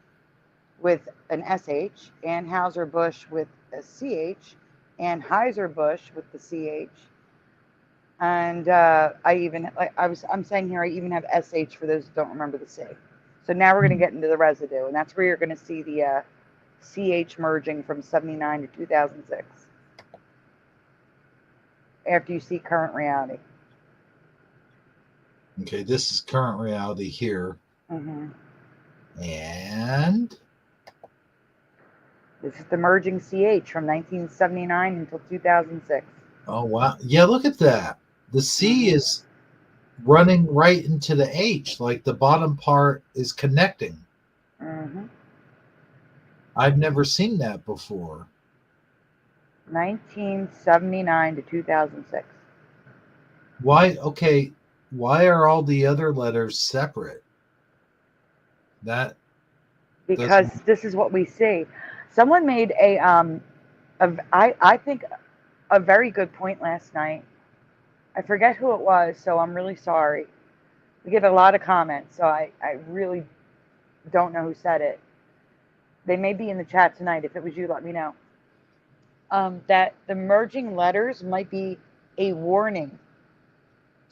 Speaker 5: with an SH, Anheuser-Busch with a CH, Anheuser-Busch with the CH, and I'm saying here I even have SH for those who don't remember the C. So now we're going to get into the residue, and that's where you're going to see the CH merging from 79 to 2006. After you see current reality.
Speaker 1: Okay, this is current reality here.
Speaker 5: Mm-hmm.
Speaker 1: And
Speaker 5: This is the merging CH from 1979 until 2006.
Speaker 1: oh wow. Yeah, look at that. The C is running right into the H, like the bottom part is connecting.
Speaker 5: Mm-hmm.
Speaker 1: I've never seen that before.
Speaker 5: 1979 to 2006.
Speaker 1: Why are all the other letters separate?
Speaker 5: Because this is what we see. Someone made I think a very good point last night. I forget who it was, so I'm really sorry. We get a lot of comments, so I really don't know who said it. They may be in the chat tonight. If it was you, let me know. That the merging letters might be a warning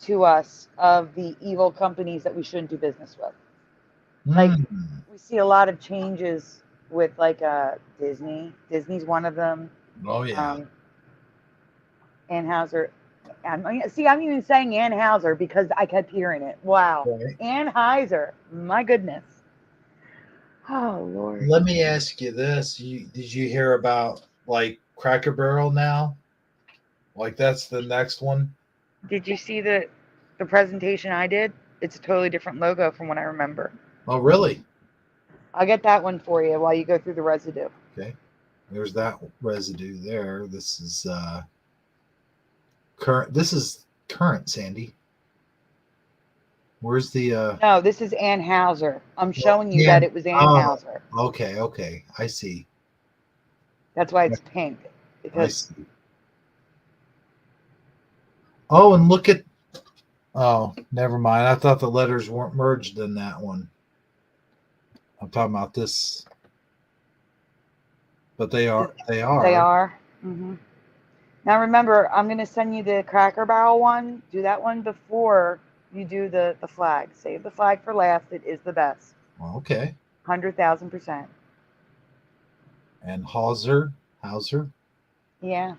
Speaker 5: to us of the evil companies that we shouldn't do business with. Like, we see a lot of changes with like Disney. Disney's one of them.
Speaker 1: Oh yeah.
Speaker 5: Anheuser. I'm even saying Anheuser because I kept hearing it. Wow.
Speaker 1: Right.
Speaker 5: Anheuser. My goodness. Oh Lord.
Speaker 1: Let me ask you this. Did you hear about like Cracker Barrel now? Like that's the next one?
Speaker 5: Did you see the presentation I did? It's a totally different logo from what I remember.
Speaker 1: Oh really?
Speaker 5: I'll get that one for you while you go through the residue.
Speaker 1: Okay. There's that residue there. This is current. This is current, Sandy. Where's the
Speaker 5: No, this is Anheuser. I'm showing you
Speaker 1: yeah.
Speaker 5: that it was Anheuser.
Speaker 1: Oh, okay. I see.
Speaker 5: That's why it's pink.
Speaker 1: I
Speaker 5: Because
Speaker 1: see. Oh, and look at never mind. I thought the letters weren't merged in that one. I'm talking about this. But they are.
Speaker 5: They are. Mm-hmm. Now remember, I'm going to send you the Cracker Barrel one. Do that one before you do the flag. Save the flag for last. It is the best.
Speaker 1: Okay.
Speaker 5: 100,000%.
Speaker 1: And Hauser.
Speaker 5: Yeah.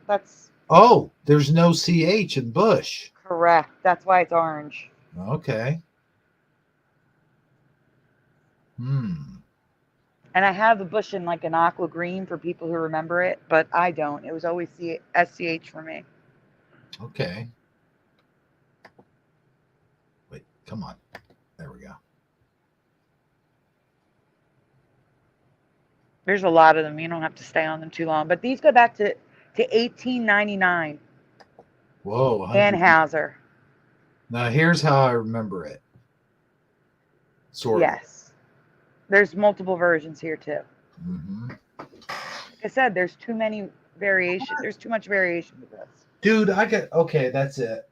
Speaker 5: That's
Speaker 1: Oh, there's no CH in Bush.
Speaker 5: correct. That's why it's orange.
Speaker 1: Okay.
Speaker 5: And I have the Bush in like an aqua green for people who remember it, but I don't. It was always SCH for me.
Speaker 1: Okay. Wait, come on. There we go.
Speaker 5: There's a lot of them. You don't have to stay on them too long. But these go back to 1899.
Speaker 1: Whoa.
Speaker 5: Anheuser.
Speaker 1: Now here's how I remember it. Sort of.
Speaker 5: Yes. There's multiple versions here too.
Speaker 1: Mm-hmm.
Speaker 5: Like I said, there's too many variations. There's too much variation with this.
Speaker 1: Dude, okay, that's it.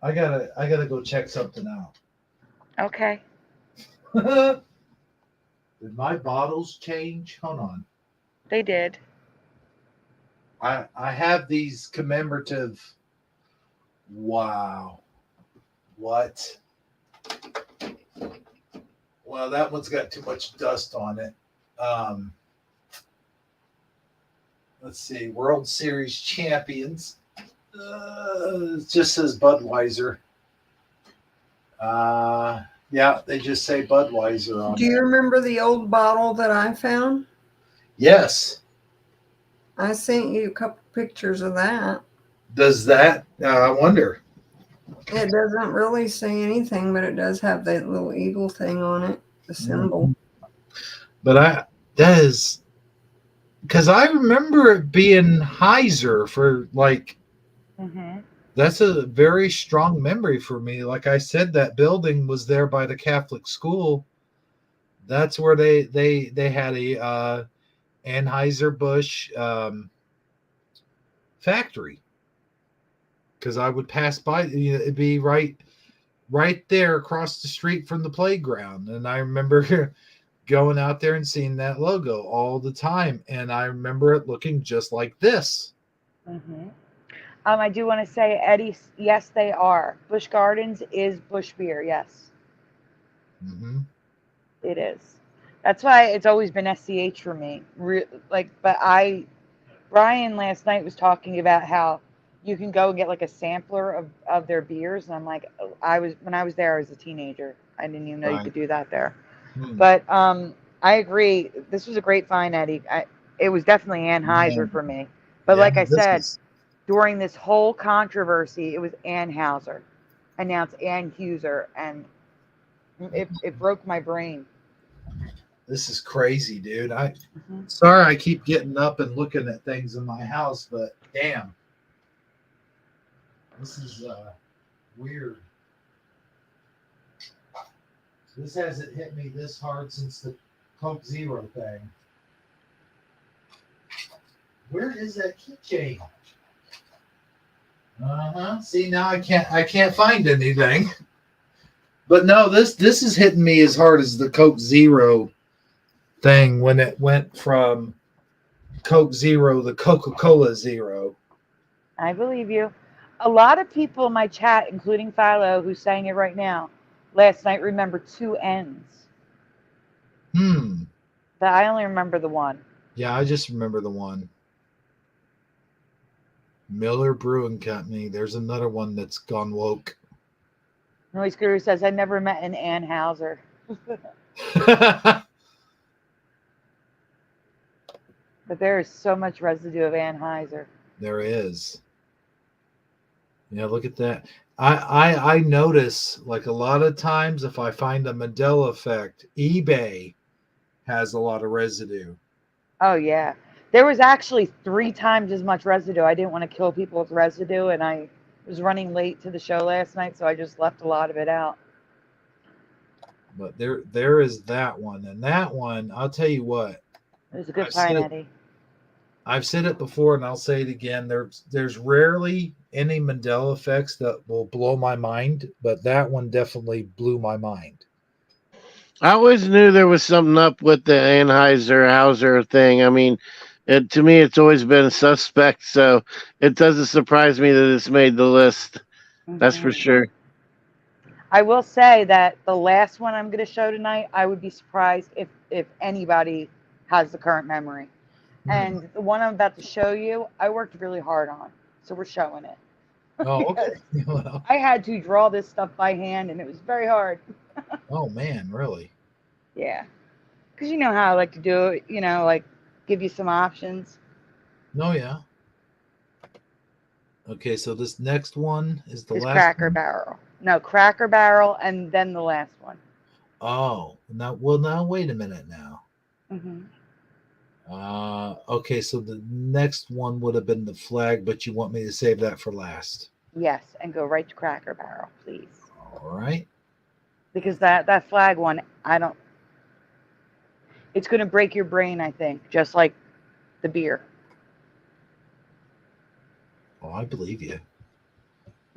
Speaker 1: I gotta go check something out.
Speaker 5: Okay.
Speaker 1: Did my bottles change? Hold on.
Speaker 5: They did.
Speaker 1: I have these commemorative. Wow. What? Well, that one's got too much dust on it. Let's see, World Series champions. It just says Budweiser. Yeah, they just say Budweiser on
Speaker 4: Do you
Speaker 1: there.
Speaker 4: remember the old bottle that I found?
Speaker 1: Yes.
Speaker 4: I sent you a couple pictures of that.
Speaker 1: Does that? I wonder.
Speaker 4: It doesn't really say anything, but it does have that little eagle thing on it, the symbol.
Speaker 1: But that is because I remember it being Heiser for like.
Speaker 5: Mm-hmm.
Speaker 1: That's a very strong memory for me. Like I said, that building was there by the Catholic school. That's where they had a Anheuser-Busch factory. Because I would pass by, it'd be right there across the street from the playground, and I remember going out there and seeing that logo all the time, and I remember it looking just like this.
Speaker 5: Mm-hmm. I do want to say, Eddie, yes, they are. Busch Gardens is Busch beer. Yes,
Speaker 1: Mm-hmm.
Speaker 5: it is. That's why it's always been SCH for me. Brian last night was talking about how you can go and get like a sampler of their beers, and I'm like, when I was there, I was a teenager. I didn't even know you
Speaker 1: Right.
Speaker 5: could do that there.
Speaker 1: Hmm.
Speaker 5: But I agree. This was a great find, Eddie. It was definitely Anheuser
Speaker 1: Yeah.
Speaker 5: for me. But
Speaker 1: Yeah,
Speaker 5: like I
Speaker 1: this
Speaker 5: said,
Speaker 1: is
Speaker 5: during this whole controversy, it was Anheuser, and now it's Anheuser, and it broke my brain.
Speaker 1: crazy, dude.
Speaker 5: Mm-hmm.
Speaker 1: Sorry I keep getting up and looking at things in my house, but damn. This is weird. This hasn't hit me this hard since the Coke Zero thing. Where is that keychain? See, now I can't find anything. But no, this is hitting me as hard as the Coke Zero thing when it went from Coke Zero to Coca-Cola Zero.
Speaker 5: I believe you. A lot of people in my chat, including Philo, who's saying it right now, last night remember two N's. But I only remember the one.
Speaker 1: Yeah, I just remember the one. Miller Brewing Company. There's another one that's gone woke.
Speaker 5: Noise Guru says, I never met an Anheuser. But there is so much residue of Anheuser.
Speaker 1: There is. Yeah, look at that. I notice, like, a lot of times if I find a Mandela effect, eBay has a lot of residue.
Speaker 5: Oh, yeah. There was actually 3 times as much residue. I didn't want to kill people with residue, and I was running late to the show last night, so I just left a lot of it out.
Speaker 1: But there is that one. And that one, I'll tell you what.
Speaker 5: It was a good find, Eddie.
Speaker 1: I've said it before, and I'll say it again. There's rarely any Mandela effects that will blow my mind, but that one definitely blew my mind.
Speaker 2: I always knew there was something up with the Anheuser thing. I mean, to me, it's always been suspect, so it doesn't surprise me that it's made the list. Mm-hmm. That's for sure.
Speaker 5: I will say that the last one I'm going to show tonight, I would be surprised if anybody has the current memory. And the one I'm about to show you, I worked really hard on. So we're showing it.
Speaker 1: Oh, okay. Well.
Speaker 5: I had to draw this stuff by hand, and it was very hard.
Speaker 1: Oh, man, really?
Speaker 5: Yeah. Because you know how I like to do it, like give you some options.
Speaker 1: Oh, yeah. Okay, so this next one is the last
Speaker 5: Cracker
Speaker 1: one?
Speaker 5: Barrel. No, Cracker Barrel, and then the last one.
Speaker 1: Oh, now wait a minute now.
Speaker 5: Mm-hmm.
Speaker 1: Okay, so the next one would have been the flag, but you want me to save that for last?
Speaker 5: Yes, and go right to Cracker Barrel, please.
Speaker 1: All right.
Speaker 5: Because that flag one, it's going to break your brain, I think, just like the beer.
Speaker 1: Oh, I believe you.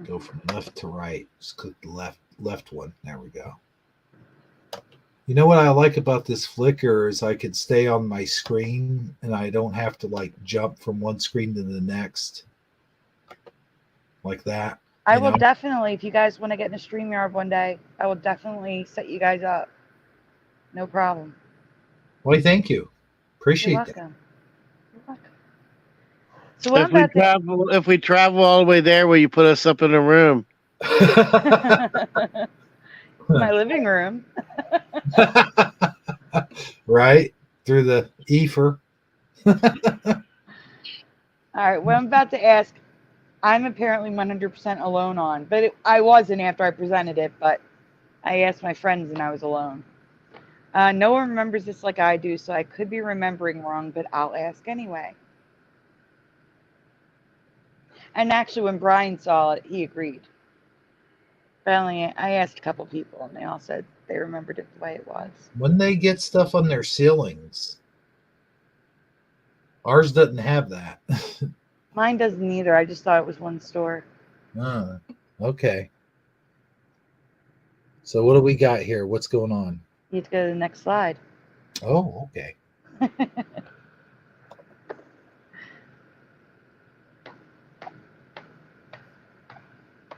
Speaker 1: Go from left to right. Just click the left one. There we go. You know what I like about this flicker is I could stay on my screen and I don't have to like jump from one screen to the next like that.
Speaker 5: I will definitely, if you guys want to get in a StreamYard one day, I will definitely set you guys up. No problem.
Speaker 1: Why, thank you.
Speaker 5: You're
Speaker 1: Appreciate that.
Speaker 5: welcome. You're welcome. So what
Speaker 2: If
Speaker 5: I'm
Speaker 2: we
Speaker 5: about to
Speaker 2: travel all the way there, will you put us up in a room?
Speaker 5: my living room.
Speaker 1: Right? Through the ether.
Speaker 5: All right, what I'm about to ask, I'm apparently 100% alone on, but I wasn't after I presented it, but I asked my friends and I was alone. No one remembers this like I do, so I could be remembering wrong, but I'll ask anyway. And actually, when Brian saw it, he agreed. But I asked a couple people, and they all said they remembered it the way it was.
Speaker 1: When they get stuff on their ceilings, ours doesn't have that.
Speaker 5: Mine doesn't either. I just thought it was one store.
Speaker 1: Okay. So what do we got here? What's going on?
Speaker 5: You need to go to the next slide.
Speaker 1: Oh, okay.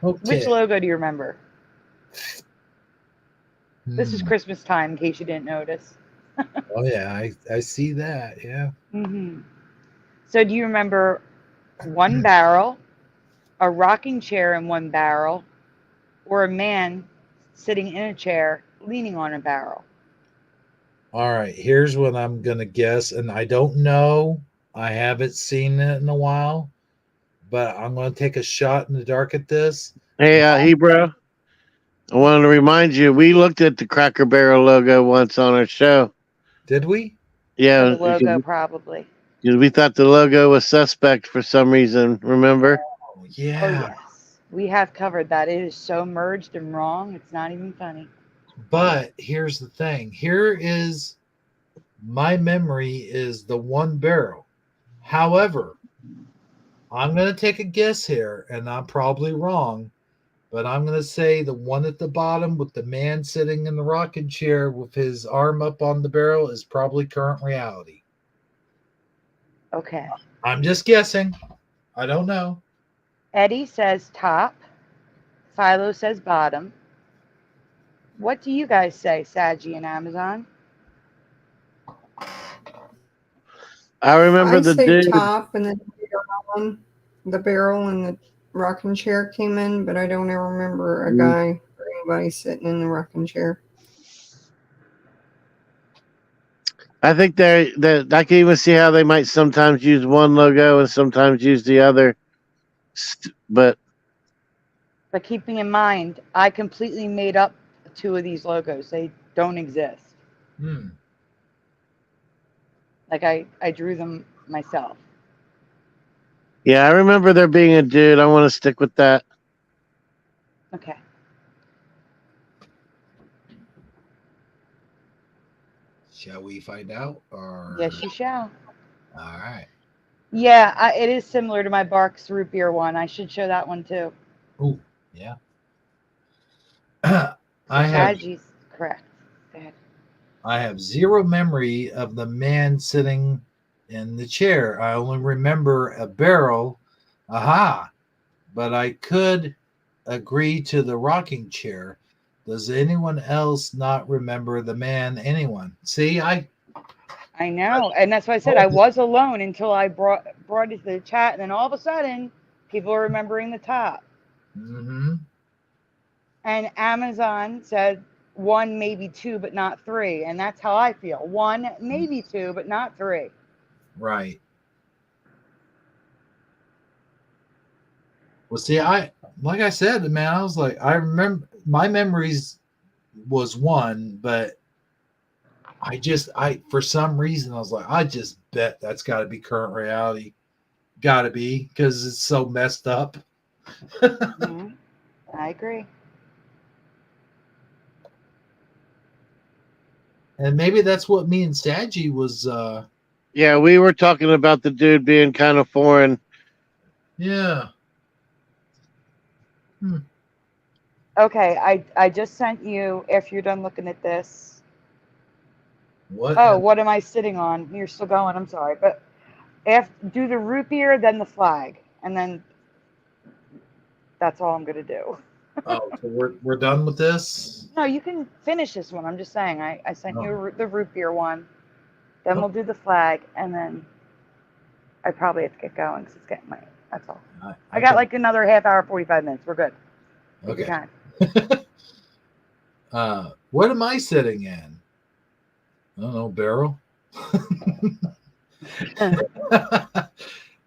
Speaker 1: Okay.
Speaker 5: Which logo do you remember? This is
Speaker 1: Hmm.
Speaker 5: Christmas time, in case you didn't notice.
Speaker 1: Oh yeah, I see that. Yeah.
Speaker 5: So do you remember one barrel, a rocking chair in one barrel, or a man sitting in a chair leaning on a barrel?
Speaker 1: All right. Here's what I'm gonna guess, and I don't know. I haven't seen it in a while, but I'm gonna take a shot in the dark at this.
Speaker 2: Hey, Hebrew, I wanted to remind you, we looked at the Cracker Barrel logo once on our show.
Speaker 1: Did we?
Speaker 2: Yeah,
Speaker 5: The logo, probably.
Speaker 2: because we thought the logo was suspect for some reason. Remember?
Speaker 1: Oh, yeah.
Speaker 5: Oh, yes. We have covered that. It is so merged and wrong, it's not even funny.
Speaker 1: But here's the thing. Here is my memory is the one barrel. However, I'm going to take a guess here, and I'm probably wrong, but I'm going to say the one at the bottom with the man sitting in the rocking chair with his arm up on the barrel is probably current reality.
Speaker 5: Okay.
Speaker 1: I'm just guessing. I don't know.
Speaker 5: Eddie says top. Philo says bottom. What do you guys say, Saggy and Amazon?
Speaker 2: I remember
Speaker 4: I
Speaker 2: the
Speaker 4: say
Speaker 2: dude.
Speaker 4: top, and then the barrel and the rocking chair came in, but I don't ever remember a guy or anybody sitting in the rocking chair.
Speaker 2: I think that I can even see how they might sometimes use one logo and sometimes use the other. But
Speaker 5: keeping in mind, I completely made up 2 of these logos. They don't exist. Like I drew them myself.
Speaker 2: yeah, I remember there being a dude. I want to stick with that.
Speaker 5: Okay.
Speaker 1: Shall we find out? Or
Speaker 5: Yes, you shall.
Speaker 1: all right.
Speaker 5: Yeah, it is similar to my Barks root beer one. I should show that one too.
Speaker 1: Oh, yeah.
Speaker 5: So
Speaker 1: I have
Speaker 5: Saggy's correct. Go ahead.
Speaker 1: I have zero memory of the man sitting in the chair. I only remember a barrel. Aha. But I could agree to the rocking chair. Does anyone else not remember the man? Anyone? See,
Speaker 5: I know, and that's why I said I was alone until I brought it to the chat, and then all of a sudden, people are remembering the top.
Speaker 1: Mm-hmm.
Speaker 5: And Amazon said 1, maybe 2, but not 3, and that's how I feel. 1, maybe 2, but not 3.
Speaker 1: Right. Well, see, like I said, man, I was like, I remember my memories was 1, but I for some reason I was like, I just bet that's got to be current reality, got to be because it's so messed up.
Speaker 5: Mm-hmm. I agree.
Speaker 1: And maybe that's what me and Saggy was.
Speaker 2: Yeah, we were talking about the dude being kind of foreign.
Speaker 1: Yeah.
Speaker 5: Okay, I just sent you, if you're done looking at this.
Speaker 1: What?
Speaker 5: Oh, what am I sitting on? You're still going. I'm sorry, but do the root beer, then the flag, and then that's all I'm gonna do.
Speaker 1: Oh, so we're done with this.
Speaker 5: No, you can finish this one. I'm just saying. I sent
Speaker 1: Oh.
Speaker 5: you the root beer one. Then we'll do the flag, and then I probably have to get going because it's getting late. That's all. I got
Speaker 1: can-
Speaker 5: like another half hour, 45 minutes. We're good. Take your
Speaker 1: Okay.
Speaker 5: time.
Speaker 1: What am I sitting in? I don't know, barrel.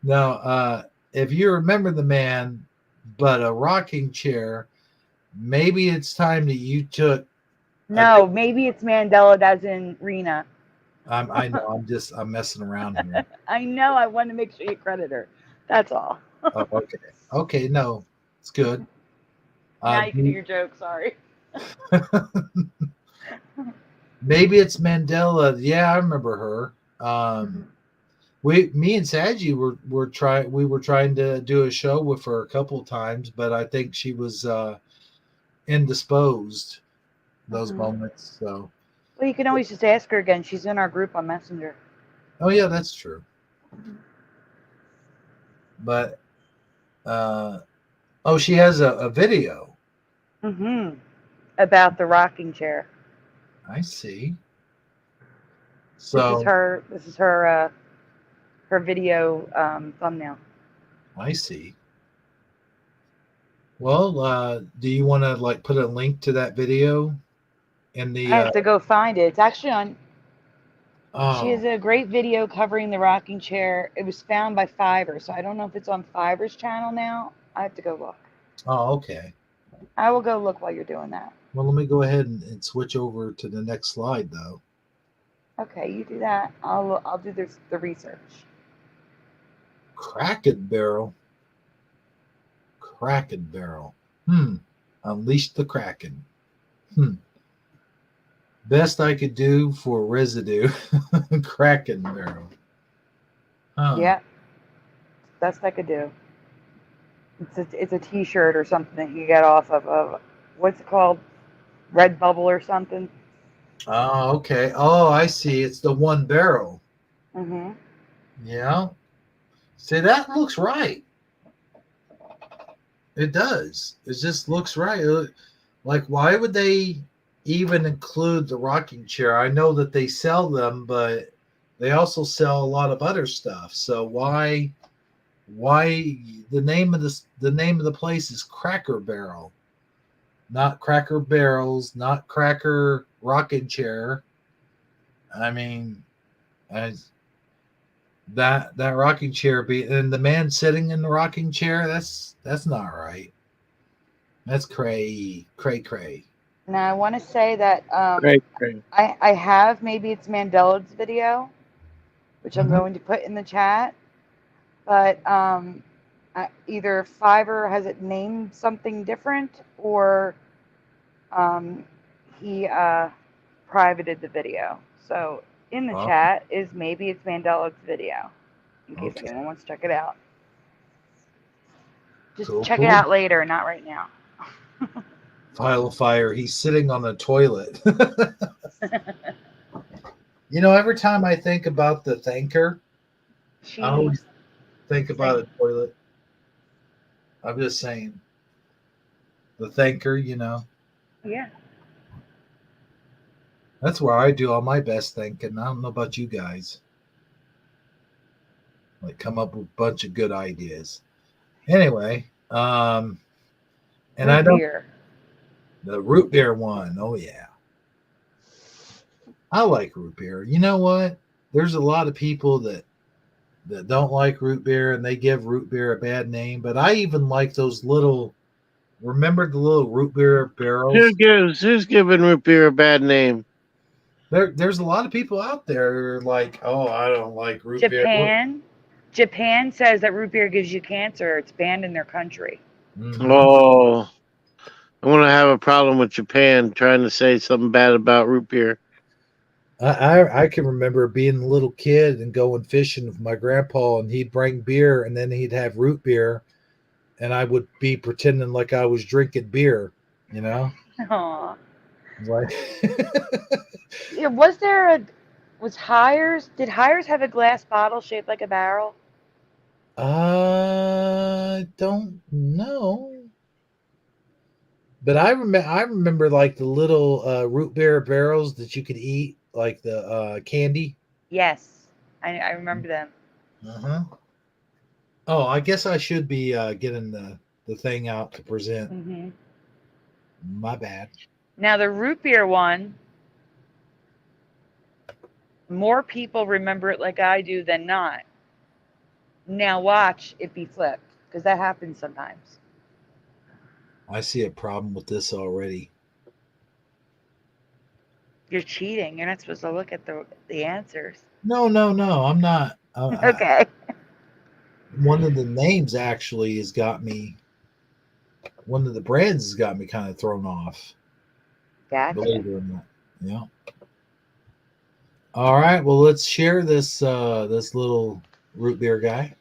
Speaker 1: Now, if you remember the man, but a rocking chair, maybe it's time that you took.
Speaker 5: No, maybe it's Mandela as in Rena.
Speaker 1: I know. I'm messing around here.
Speaker 5: I know. I want to make sure you credit her. That's all.
Speaker 1: Oh, okay. Okay. No, it's good.
Speaker 5: Now you can do your joke. Sorry.
Speaker 1: Maybe it's Mandela. Yeah, I remember her. Me and Saji we were trying to do a show with her a couple of times, but I think she was indisposed those moments. So,
Speaker 5: Well, you can always just ask her again. She's in our group on Messenger.
Speaker 1: oh yeah, that's true. But oh, she has a video.
Speaker 5: About the rocking chair.
Speaker 1: I see.
Speaker 5: This
Speaker 1: So
Speaker 5: is her. This is her. Her video thumbnail.
Speaker 1: I see. Well, do you want to like put a link to that video in the?
Speaker 5: I have to go find it. It's actually on. She has
Speaker 1: Oh,
Speaker 5: a great video covering the rocking chair. It was found by Fiverr, so I don't know if it's on Fiverr's channel now. I have to go look.
Speaker 1: oh, okay.
Speaker 5: I will go look while you're doing that.
Speaker 1: Well, let me go ahead and switch over to the next slide, though.
Speaker 5: Okay, you do that. I'll do the research.
Speaker 1: Kraken barrel. Kraken barrel. Unleash the Kraken. Best I could do for residue. Kraken barrel. Huh.
Speaker 5: Yeah, best I could do. It's a T-shirt or something that you get off of what's it called? Redbubble or something.
Speaker 1: Oh, okay. Oh, I see. It's the one barrel. Yeah. See, that looks right. It does. It just looks right. Like, why would they even include the rocking chair? I know that they sell them, but they also sell a lot of other stuff. So why the name of the place is Cracker Barrel, not Cracker Barrels, not Cracker Rocking Chair. I mean, that rocking chair and the man sitting in the rocking chair, that's not right. That's cray.
Speaker 5: Now I want to say that
Speaker 2: Great.
Speaker 5: I have, maybe it's Mandela's video, which I'm going to put in the chat, but either Fiverr has it named something different, or he privated the video. So in the chat is maybe it's Mandela's video, in case anyone wants to check it out. Just check it out later, not right now.
Speaker 1: Pile of fire. He's sitting on the toilet. Every time I think about the thanker, I always think about a toilet. I'm just saying. The thanker,
Speaker 5: Yeah.
Speaker 1: That's where I do all my best thinking. I don't know about you guys. Like, come up with a bunch of good ideas. Anyway, and I don't. The root beer one. Oh yeah. I like root beer. You know what? There's a lot of people that don't like root beer, and they give root beer a bad name. But I even like those little. Remember the little root beer barrels?
Speaker 2: Who's giving root beer a bad name?
Speaker 1: There's a lot of people out there who are like, oh, I don't like root beer.
Speaker 5: Japan says that root beer gives you cancer. It's banned in their country.
Speaker 2: Oh, I want to have a problem with Japan trying to say something bad about root beer.
Speaker 1: I can remember being a little kid and going fishing with my grandpa, and he'd bring beer, and then he'd have root beer, and I would be pretending like I was drinking beer,
Speaker 5: Aww.
Speaker 1: Like,
Speaker 5: yeah, was Hires? Did Hires have a glass bottle shaped like a barrel?
Speaker 1: I don't know. But I remember like the little root beer barrels that you could eat, like the candy.
Speaker 5: Yes, I remember them.
Speaker 1: Uh-huh. Oh, I guess I should be getting the thing out to present.
Speaker 5: Hmm.
Speaker 1: My bad.
Speaker 5: Now the root beer one, more people remember it like I do than not. Now watch it be flipped because that happens sometimes.
Speaker 1: I see a problem with this already.
Speaker 5: You're cheating. You're not supposed to look at the answers.
Speaker 1: No, no, no. I'm not.
Speaker 5: Okay.
Speaker 1: One of the names actually has got me. One of the brands has got me kind of thrown off.
Speaker 5: Gotcha.
Speaker 1: Believe it or not. Yeah. All right. Well, let's share this this little root beer guy.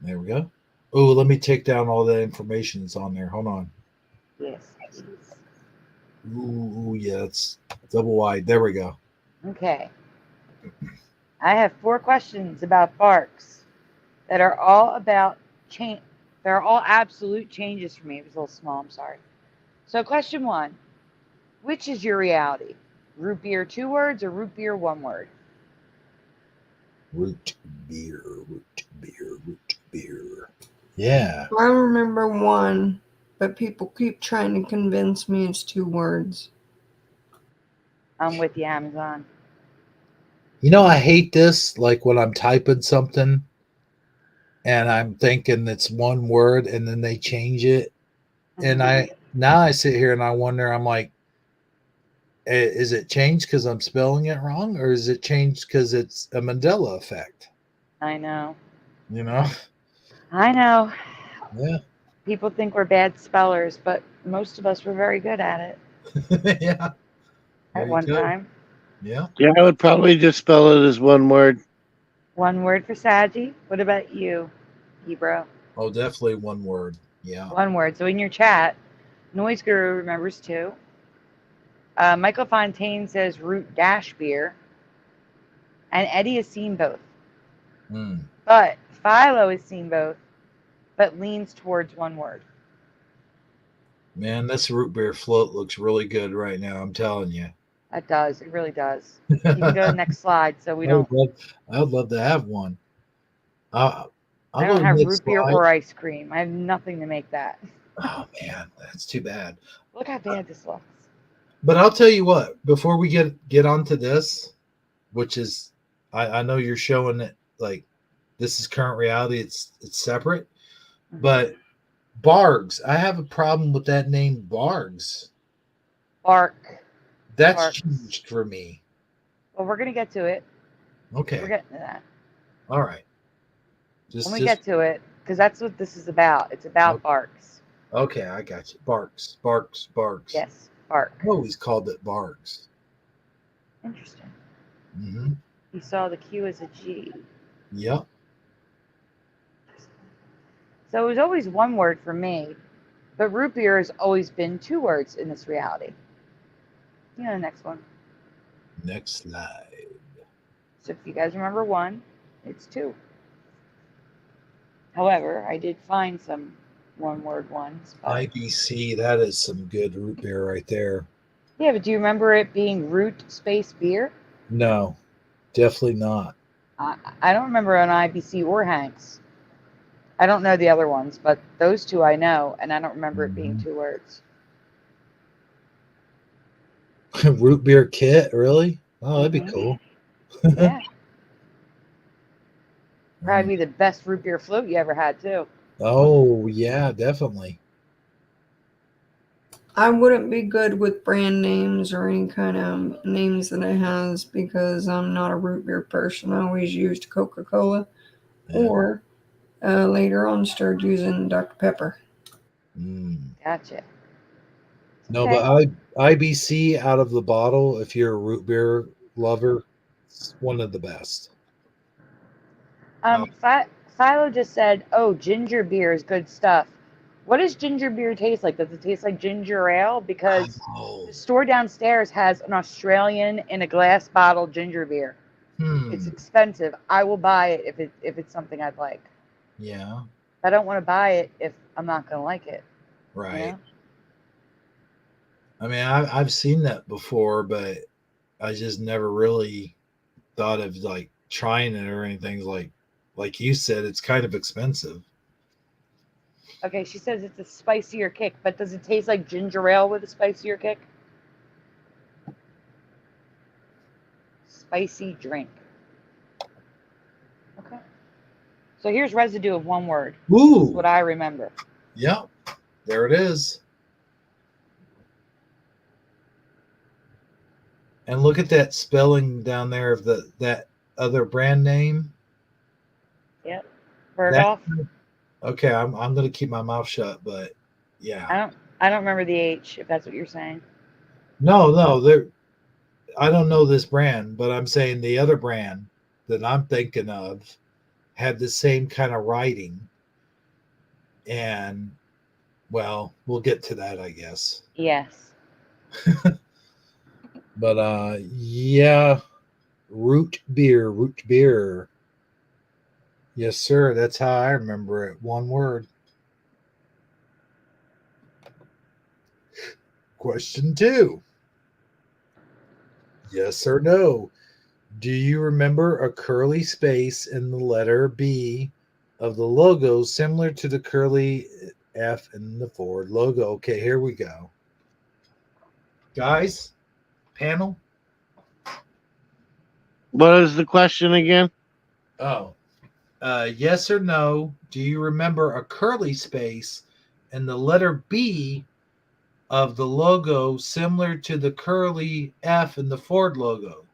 Speaker 1: There we go. Oh, let me take down all the information that's on there. Hold on.
Speaker 5: Yes, please.
Speaker 1: Ooh, yeah, it's double wide. There we go.
Speaker 5: Okay. I have 4 questions about barks that are all about change. They're all absolute changes for me. It was a little small. I'm sorry. So, question 1: which is your reality? Root beer 2 words or root beer 1 word?
Speaker 1: Root beer, root beer, root beer. Yeah.
Speaker 4: I remember one, but people keep trying to convince me it's 2 words.
Speaker 5: I'm with you, Amazon.
Speaker 1: You know, I hate this. Like when I'm typing something and I'm thinking it's one word and then they change it. And now I sit here and I wonder, I'm like, is it changed because I'm spelling it wrong, or is it changed because it's a Mandela effect?
Speaker 5: I know.
Speaker 1: You know?
Speaker 5: I know.
Speaker 1: Yeah.
Speaker 5: People think we're bad spellers, but most of us were very good at it
Speaker 1: Yeah. There
Speaker 5: at
Speaker 1: you
Speaker 5: one
Speaker 1: go.
Speaker 5: time.
Speaker 1: Yeah.
Speaker 2: Yeah, I would probably just spell it as one word.
Speaker 5: 1 word for Saji. What about you, Ebro?
Speaker 1: Oh, definitely one word. Yeah.
Speaker 5: 1 word. So in your chat, Noise Guru remembers 2. Michael Fontaine says root dash beer. And Eddie has seen both.
Speaker 1: Mm.
Speaker 5: But Philo has seen both, but leans towards 1 word.
Speaker 1: Man, this root beer float looks really good right now. I'm telling you.
Speaker 5: It does. It really does. You can go to the next slide so we
Speaker 1: I would
Speaker 5: don't.
Speaker 1: love, I would love to have one. I'll
Speaker 5: I
Speaker 1: go
Speaker 5: don't
Speaker 1: to the
Speaker 5: have
Speaker 1: next
Speaker 5: root beer
Speaker 1: slide.
Speaker 5: or ice cream. I have nothing to make that.
Speaker 1: Oh man, that's too bad.
Speaker 5: Look how bad this looks.
Speaker 1: But I'll tell you what, before we get onto this, which is I know you're showing it like this is current reality, it's separate.
Speaker 5: Mhm.
Speaker 1: But Bargs, I have a problem with that name Bargs.
Speaker 5: Bark.
Speaker 1: That's
Speaker 5: Barks.
Speaker 1: changed for me.
Speaker 5: Well, we're gonna get to it. We're
Speaker 1: Okay.
Speaker 5: getting to that.
Speaker 1: All right.
Speaker 5: When we get to it, because that's what this is about. It's about barks.
Speaker 1: Okay, I got you. Barks, Barks, Barks.
Speaker 5: Yes, bark.
Speaker 1: I always called it Bargs.
Speaker 5: Interesting.
Speaker 1: Mm-hmm.
Speaker 5: You saw the Q as a G.
Speaker 1: Yep.
Speaker 5: So it was always 1 word for me, but root beer has always been 2 words in this reality. You know, the next one.
Speaker 1: Next slide.
Speaker 5: So if you guys remember 1, it's 2. However, I did find some 1 word ones. But...
Speaker 1: IBC, that is some good root beer right there.
Speaker 5: yeah, but do you remember it being root space beer?
Speaker 1: No, definitely not.
Speaker 5: I don't remember an IBC or Hanks. I don't know the other ones, but those 2 I know, and I don't remember it being 2 words.
Speaker 1: Root beer kit, really? Oh, that'd be cool.
Speaker 5: Yeah. Probably be the best root beer float you ever had, too.
Speaker 1: Oh, yeah, definitely.
Speaker 4: I wouldn't be good with brand names or any kind of names that it has because I'm not a root beer person. I always used Coca-Cola or later on started using Dr. Pepper.
Speaker 5: Gotcha.
Speaker 1: No, but IBC out of the bottle, if you're a root beer lover, it's one of the best.
Speaker 5: Philo just said, oh, ginger beer is good stuff. What does ginger beer taste like? Does it taste like ginger ale? Because the store downstairs has an Australian in a glass bottle ginger beer. It's expensive. I will buy it if it's something I'd like.
Speaker 1: Yeah.
Speaker 5: I don't want to buy it if I'm not going to like it.
Speaker 1: Right.
Speaker 5: You know?
Speaker 1: I mean, I've seen that before, but I just never really thought of like trying it or anything. Like you said, it's kind of expensive.
Speaker 5: Okay, she says it's a spicier kick, but does it taste like ginger ale with a spicier kick? Spicy drink. Okay. So here's residue of one word. This is
Speaker 1: Ooh,
Speaker 5: what I remember.
Speaker 1: yep, there it is. And look at that spelling down there of that other brand name.
Speaker 5: Yep.
Speaker 1: That
Speaker 5: Berghoff.
Speaker 1: okay, I'm gonna keep my mouth shut, but yeah.
Speaker 5: I don't remember the H, if that's what you're saying.
Speaker 1: No, there I don't know this brand, but I'm saying the other brand that I'm thinking of had the same kind of writing. And well, we'll get to that, I guess.
Speaker 5: Yes.
Speaker 1: But yeah, root beer. Yes, sir. That's how I remember it. One word. Question 2. Yes or no? Do you remember a curly space in the letter B of the logo similar to the curly F in the Ford logo? Okay, here we go. Guys, panel.
Speaker 2: What is the question again?
Speaker 1: Oh, yes or no? Do you remember a curly space in the letter B of the logo similar to the curly F in the Ford logo?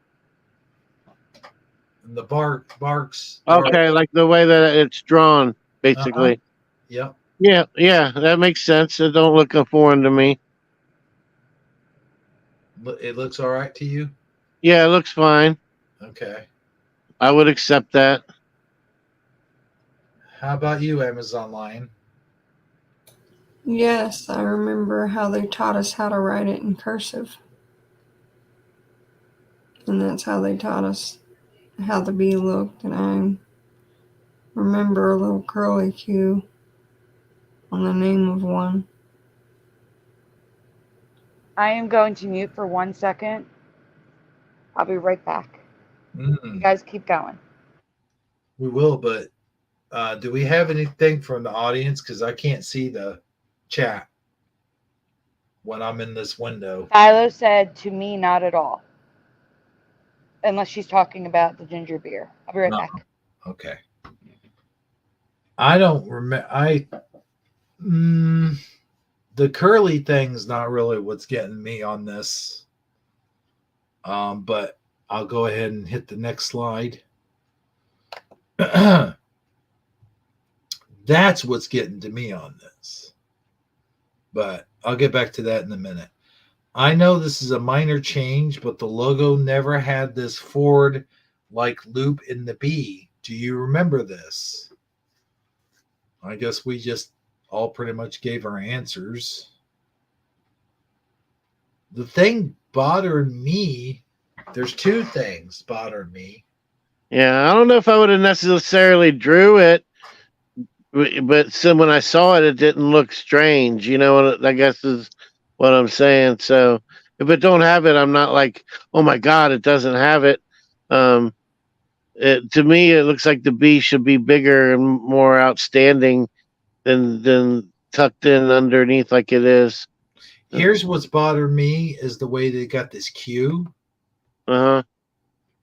Speaker 1: And the barks.
Speaker 2: Okay, like the way that it's drawn,
Speaker 1: Uh-huh.
Speaker 2: basically.
Speaker 1: Yep.
Speaker 2: Yeah, that makes sense. It don't look foreign to me.
Speaker 1: It looks all right to you.
Speaker 2: Yeah, it looks fine.
Speaker 1: Okay.
Speaker 2: I would accept that.
Speaker 1: How about you, Amazon Lion?
Speaker 4: Yes, I remember how they taught us how to write it in cursive. And that's how they taught us how the bee looked. And I remember a little curly Q on the name of one.
Speaker 5: I am going to mute for 1 second. I'll be right back. You guys keep going.
Speaker 1: We will, but do we have anything from the audience? Because I can't see the chat when I'm in this window.
Speaker 5: Philo said to me, not at all. Unless she's talking about the ginger beer. I'll be right
Speaker 1: No.
Speaker 5: back.
Speaker 1: Okay. I don't remember. The curly thing's not really what's getting me on this. But I'll go ahead and hit the next slide. That's what's getting to me on this. But I'll get back to that in a minute. I know this is a minor change, but the logo never had this Ford like loop in the B. Do you remember this? I guess we just all pretty much gave our answers. The thing bothering me, there's two things bothering me.
Speaker 2: Yeah, I don't know if I would have necessarily drew it, but so when I saw it, it didn't look strange. You know what I guess is what I'm saying. So if it don't have it, I'm not like, oh my god, it doesn't have it. Um, to me, it looks like the B should be bigger and more outstanding than tucked in underneath like it is.
Speaker 1: Here's what's bothering me is the way they got this Q,
Speaker 2: Uh huh.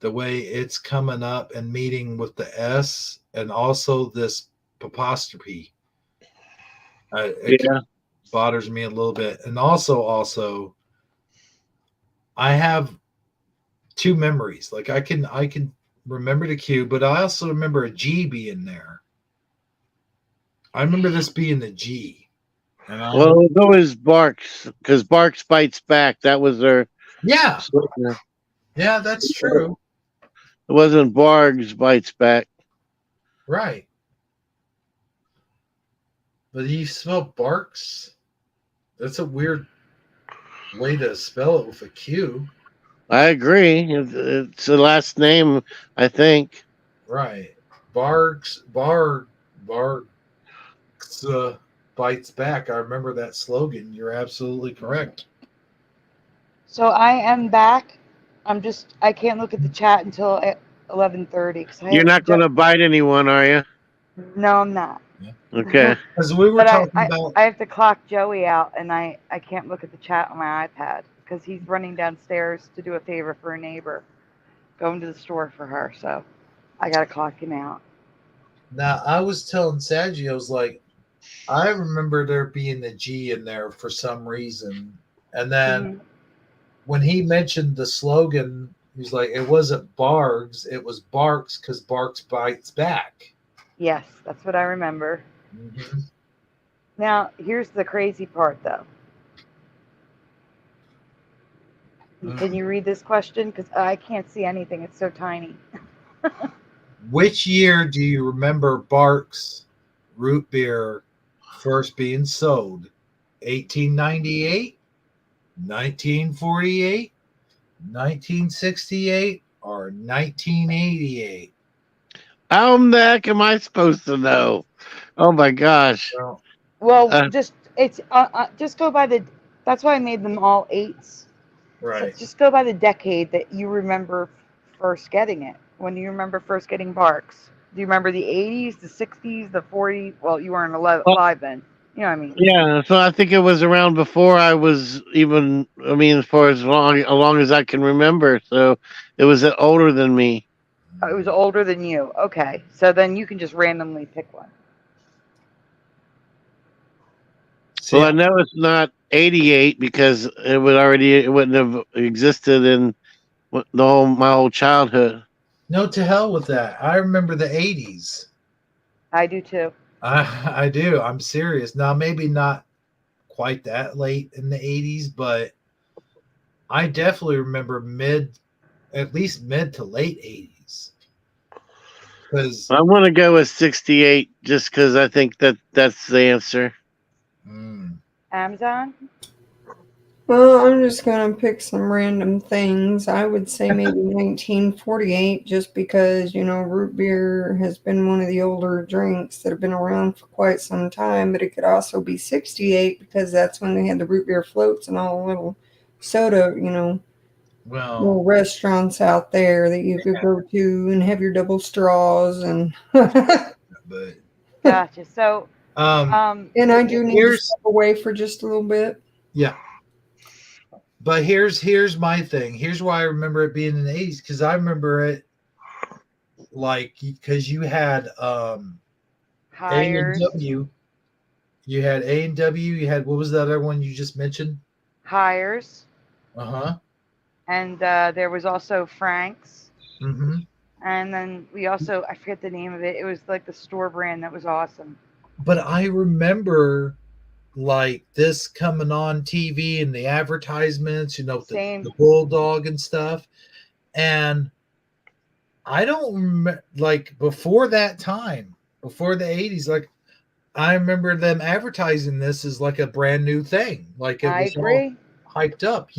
Speaker 1: the way it's coming up and meeting with the S, and also this apostrophe. It
Speaker 2: Yeah.
Speaker 1: bothers me a little bit. And also, I have two memories. Like I can remember the Q, but I also remember a G being there. I remember this being the G. And I
Speaker 2: Well, it was always Barks because Barks bites back. That was their
Speaker 1: yeah,
Speaker 2: slogan.
Speaker 1: yeah, that's true.
Speaker 2: It wasn't Bargs bites back.
Speaker 1: Right. But you spell Barks? That's a weird way to spell it with a Q.
Speaker 2: I agree. It's the last name, I think.
Speaker 1: Right. Barks bites back. I remember that slogan. You're absolutely correct.
Speaker 5: So I am back. I can't look at the chat until 11:30 because I
Speaker 2: You're
Speaker 5: have to
Speaker 2: not going to bite anyone, are you?
Speaker 5: No, I'm not.
Speaker 2: Okay.
Speaker 1: Because we were
Speaker 5: But
Speaker 1: talking about.
Speaker 5: I have to clock Joey out, and I can't look at the chat on my iPad because he's running downstairs to do a favor for a neighbor, going to the store for her. So I got to clock him out.
Speaker 1: Now, I was telling Saji, I was like, I remember there being a G in there for some reason. And then when he mentioned the slogan, he was like, it wasn't Bargs, it was Barks because Barks bites back.
Speaker 5: Yes, that's what I remember.
Speaker 1: Mm-hmm.
Speaker 5: Now, here's the crazy part, though. Can you read this question? Because I can't see anything. It's so tiny.
Speaker 1: Which year do you remember Barks root beer first being sold? 1898, 1948, 1968, or 1988?
Speaker 2: How the heck am I supposed to know? Oh my gosh.
Speaker 5: Well, just go by the. That's why I made them all 8s.
Speaker 1: Right.
Speaker 5: So just go by the decade that you remember first getting it. When you remember first getting Barks, do you remember the 80s, the 60s, the 40s? Well, you weren't alive then. You know what I mean?
Speaker 2: Yeah, so I think it was around before I was even. I mean, for as long as I can remember. So it was older than me.
Speaker 5: It was older than you. Okay, so then you can just randomly pick one.
Speaker 2: Well, I know it's not 88 because it wouldn't have existed in my whole childhood.
Speaker 1: No, to hell with that. I remember the 80s.
Speaker 5: I do too.
Speaker 1: I do. I'm serious. Now, maybe not quite that late in the 80s, but I definitely remember at least mid to late 80s. Because
Speaker 2: I want to go with 68 just because I think that's the answer.
Speaker 5: Amazon?
Speaker 4: Well, I'm just going to pick some random things. I would say maybe 1948, just because, root beer has been one of the older drinks that have been around for quite some time. But it could also be 68 because that's when they had the root beer floats and all the little soda, little restaurants out there that you could go to and have your double straws and.
Speaker 1: but
Speaker 5: Gotcha. So,
Speaker 4: and I do need to step away for just a little bit.
Speaker 1: Yeah. But here's my thing. Here's why I remember it being in the 80s, because I remember it because you had A&W. You had A&W, you had, what was the other one you just mentioned?
Speaker 5: Hires.
Speaker 1: Uh-huh.
Speaker 5: And there was also Frank's.
Speaker 1: Mm-hmm.
Speaker 5: And then we also, I forget the name of it. It was like the store brand that was awesome.
Speaker 1: But I remember this coming on TV and the advertisements, the bulldog and stuff. And I don't remember, before that time, before the 80s, I remember them advertising this as like a brand new thing. Like it was all hyped up,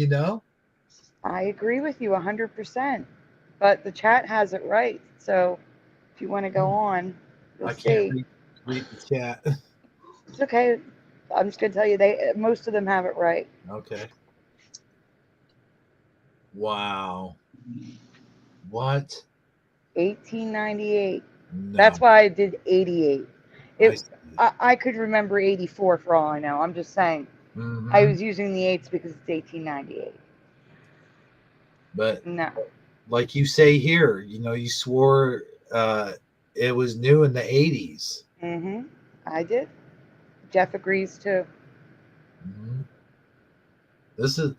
Speaker 5: I agree with you 100%. But the chat has it right. So if you want to go on, you'll see.
Speaker 1: Can't read the chat.
Speaker 5: It's okay. I'm just going to tell you, most of them have it right.
Speaker 1: Okay. Wow. What?
Speaker 5: 1898.
Speaker 1: No.
Speaker 5: That's why I did 88. I could remember 84 for all I know. I'm just saying.
Speaker 1: Mm-hmm.
Speaker 5: I was using the 8s because it's 1898.
Speaker 1: But
Speaker 5: no.
Speaker 1: Like you say here, you swore it was new in the 80s.
Speaker 5: Mm-hmm. I did. Jeff agrees too.
Speaker 1: Mm-hmm. This is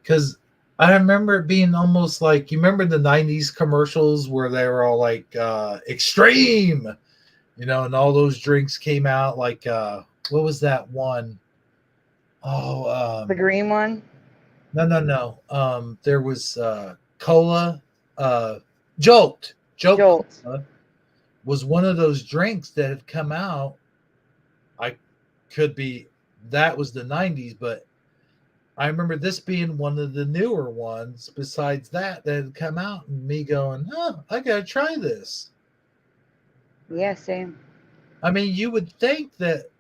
Speaker 1: because I remember it being almost like, you remember the 90s commercials where they were all like extreme, and all those drinks came out like what was that one? Oh,
Speaker 5: the green one?
Speaker 1: No. There was cola, Jolt. Jolt was one of those drinks that had come out. That was the 90s, but I remember this being one of the newer ones besides that had come out, and me going, I gotta try this.
Speaker 5: Yeah, same.
Speaker 1: I mean, you would think that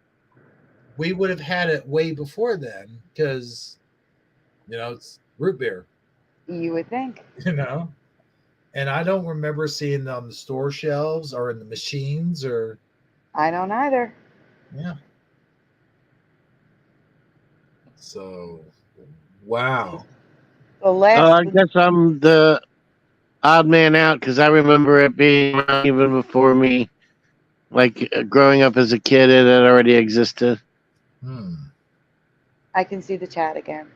Speaker 1: we would have had it way before then, because root beer,
Speaker 5: You would think.
Speaker 1: you know. And I don't remember seeing it on the store shelves or in the machines or
Speaker 5: I don't either.
Speaker 1: yeah. So, wow.
Speaker 5: The last,
Speaker 2: I guess I'm the odd man out because I remember it being around even before me. Like growing up as a kid, it had already existed.
Speaker 5: I can see the chat again.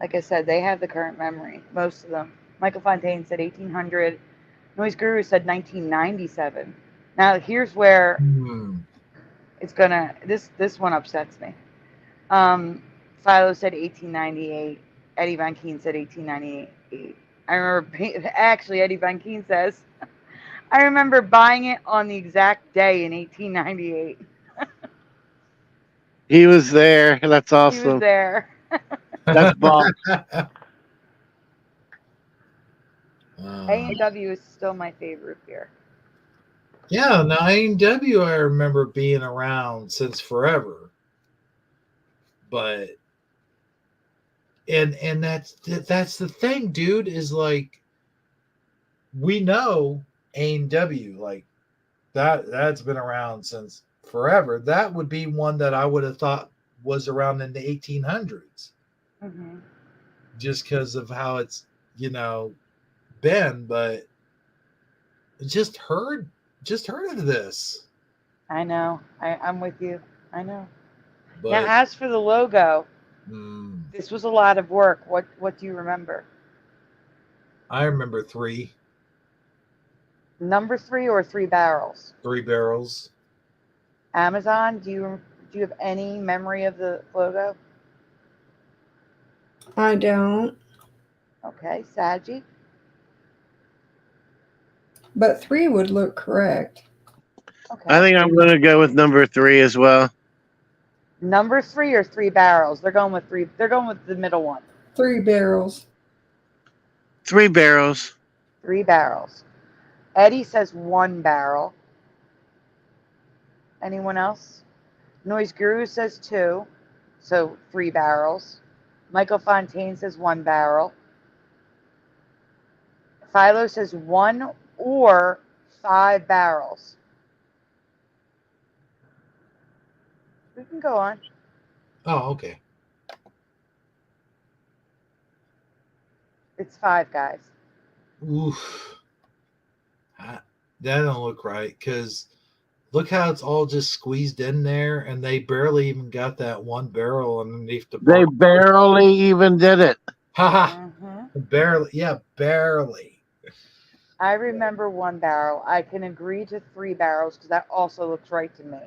Speaker 5: Like I said, they have the current memory, most of them. Michael Fontaine said 1800. Noise Guru said 1997. Now here's where it's gonna. This one upsets me. Philo said 1898. Eddie Van Keen said 1898. I remember. Actually, Eddie Van Keen says, I remember buying it on the exact day in 1898.
Speaker 2: He was there. That's
Speaker 5: He was
Speaker 2: awesome.
Speaker 5: there.
Speaker 2: That's boss.
Speaker 5: A&W is still my favorite beer.
Speaker 1: Yeah, now A&W I remember being around since forever. But and that's the thing, dude, is like we know A&W, like that's been around since forever. That would be one that I would have thought was around in the 1800s.
Speaker 5: Mm-hmm.
Speaker 1: Just because of how it's, been, but just heard of this.
Speaker 5: I know. I'm with you. I know.
Speaker 1: But
Speaker 5: now, as for the logo,
Speaker 1: mm,
Speaker 5: this was a lot of work. What do you remember?
Speaker 1: I remember 3
Speaker 5: Number 3 or 3 barrels?
Speaker 1: 3 barrels.
Speaker 5: Amazon, do you have any memory of the logo?
Speaker 4: I don't.
Speaker 5: Okay, Saji.
Speaker 4: But 3 would look correct.
Speaker 5: Okay.
Speaker 2: I think I'm going to go with number 3 as well.
Speaker 5: Number 3 or 3 barrels? They're going with 3. They're going with the middle one.
Speaker 4: 3 barrels.
Speaker 2: 3 barrels.
Speaker 5: 3 barrels. Eddie says 1 barrel. Anyone else? Noise Guru says 2, so 3 barrels. Michael Fontaine says 1 barrel. Philo says 1 or 5 barrels. We can go on.
Speaker 1: Oh, okay.
Speaker 5: It's 5, guys.
Speaker 1: Oof. That don't look right, because look how it's all just squeezed in there, and they barely even got that 1 barrel underneath the
Speaker 2: They
Speaker 1: bar.
Speaker 2: barely even did it.
Speaker 1: Haha.
Speaker 5: Mm-hmm.
Speaker 1: Barely. Yeah, barely.
Speaker 5: I remember 1 barrel. I can agree to 3 barrels because that also looks right to me.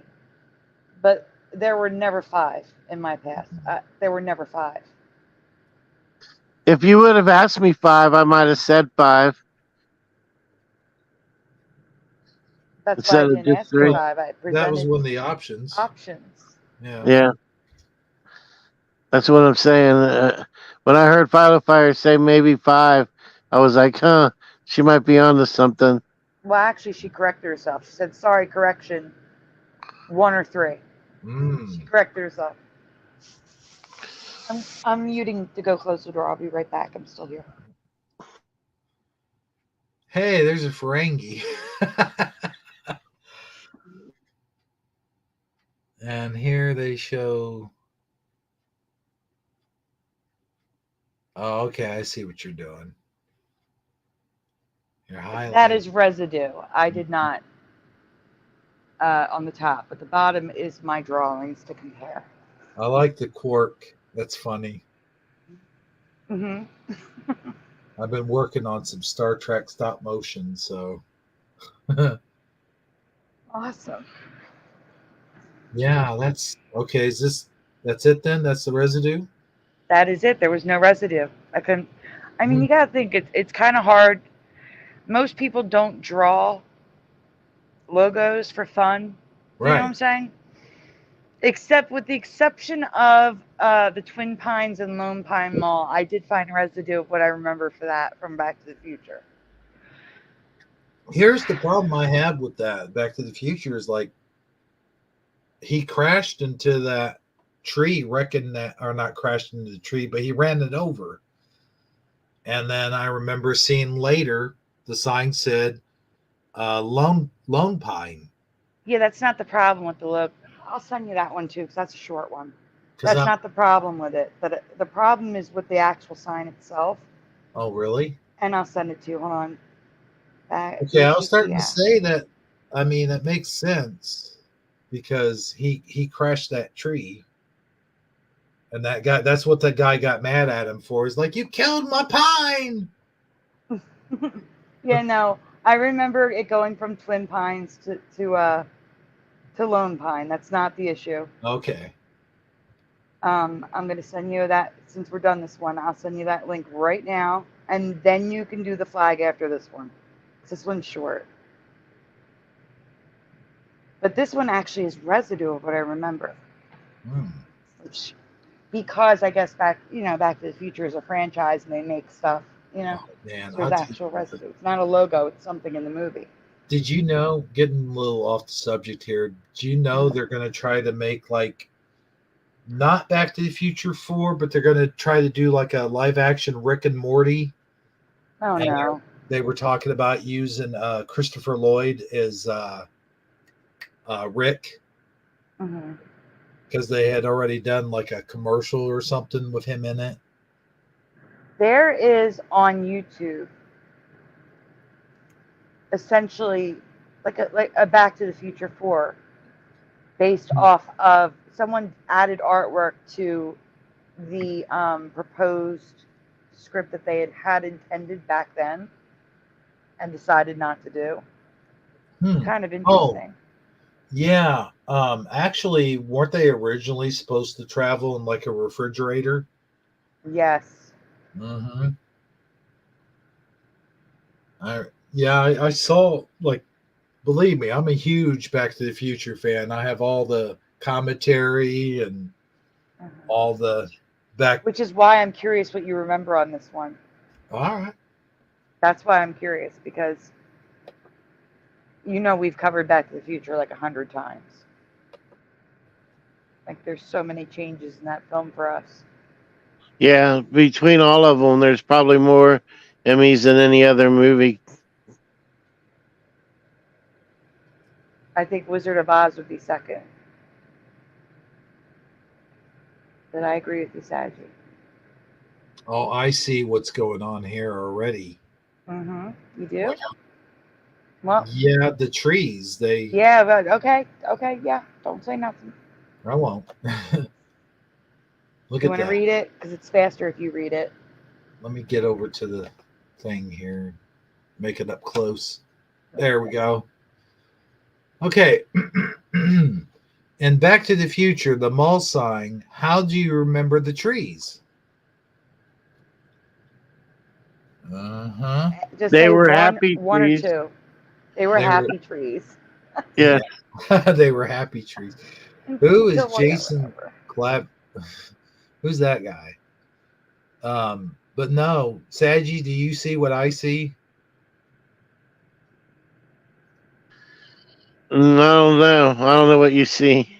Speaker 5: But there were never 5 in my past. There were never 5.
Speaker 2: If you would have asked me 5, I might have said 5.
Speaker 5: That's why I didn't ask for 5. I presented
Speaker 1: That was one of the options.
Speaker 5: options.
Speaker 2: Yeah. That's what I'm saying. When I heard Final Fire say maybe 5, I was like, huh, she might be onto something.
Speaker 5: Well, actually, she corrected herself. She said, sorry, correction, 1 or 3. She corrected herself. I'm muting to go close the door. I'll be right back. I'm still here.
Speaker 1: Hey, there's a Ferengi. And here they show. Oh, okay. I see what you're doing. You're highlighting.
Speaker 5: That is residue. I did not on the top, but the bottom is my drawings to compare.
Speaker 1: I like the quark. That's funny.
Speaker 5: Mm-hmm.
Speaker 1: I've been working on some Star Trek stop motion, so.
Speaker 5: Awesome.
Speaker 1: Yeah, that's okay. That's it then? That's the residue?
Speaker 5: That is it. There was no residue. I mean, you got to think it's kind of hard. Most people don't draw logos for fun. You know what I'm saying? Except with the exception of the Twin Pines and Lone Pine Mall, I did find residue of what I remember for that from Back to the Future.
Speaker 1: Here's the problem I have with that Back to the Future is like he crashed into that tree wrecking that, or not crashed into the tree, but he ran it over. And then I remember seeing later the sign said lone pine.
Speaker 5: Yeah, that's not the problem with the look. I'll send you that one too, because that's a short one.
Speaker 1: Because
Speaker 5: That's not the problem with it. But the problem is with the actual sign itself.
Speaker 1: oh really?
Speaker 5: And I'll send it to you. Hold on.
Speaker 1: Okay, I was starting to say that. I mean, it makes sense because he crashed that tree, and that's what that guy got mad at him for. He's like, you killed my pine.
Speaker 5: Yeah, no, I remember it going from Twin Pines to Lone Pine. That's not the issue.
Speaker 1: Okay.
Speaker 5: I'm gonna send you that since we're done this one. I'll send you that link right now, and then you can do the flag after this one. This one's short, but this one actually is residue of what I remember. Because I guess Back to the Future is a franchise and they make stuff,
Speaker 1: Oh, man,
Speaker 5: so there's actual residue. It's not a logo, it's something in the movie.
Speaker 1: Did you know, getting a little off the subject here, do you know they're going to try to make like not Back to the Future 4, but they're going to try to do like a live action Rick and Morty?
Speaker 5: Oh,
Speaker 1: and
Speaker 5: no.
Speaker 1: They were talking about using Christopher Lloyd as Rick.
Speaker 5: Mm-hmm.
Speaker 1: Because they had already done like a commercial or something with him in it.
Speaker 5: There is on YouTube essentially like a Back to the Future 4 based off of someone added artwork to the proposed script that they had intended back then and decided not to do. Kind of interesting.
Speaker 1: Yeah. Actually, weren't they originally supposed to travel in like a refrigerator?
Speaker 5: Yes.
Speaker 1: Mm-hmm. I saw, like, believe me, I'm a huge Back to the Future fan. I have all the commentary and all the back.
Speaker 5: Which is why I'm curious what you remember on this one.
Speaker 1: All right.
Speaker 5: That's why I'm curious, because we've covered Back to the Future like 100 times. Like, there's so many changes in that film for us.
Speaker 2: Yeah, between all of them, there's probably more Emmys than any other movie.
Speaker 5: I think Wizard of Oz would be second. But I agree with you, Saji.
Speaker 1: Oh, I see what's going on here already.
Speaker 5: Mm-hmm. You do? Well,
Speaker 1: yeah, the trees.
Speaker 5: Yeah, but okay, yeah. Don't say nothing.
Speaker 1: I won't. Look
Speaker 5: you
Speaker 1: at
Speaker 5: want to
Speaker 1: that.
Speaker 5: read it? Because it's faster if you read it.
Speaker 1: Let me get over to the thing here. Make it up close. There we go. Okay. And Back to the Future, the mall sign, how do you remember the trees? Uh-huh.
Speaker 5: Just
Speaker 2: They
Speaker 5: say
Speaker 2: were
Speaker 5: one,
Speaker 2: happy
Speaker 5: one
Speaker 2: trees.
Speaker 5: or two. They were happy trees.
Speaker 2: Yeah.
Speaker 1: They were happy trees. Who is Jason Clapp? Who's that guy? But no, Saji, do you see what I see?
Speaker 2: No, I don't know what you see.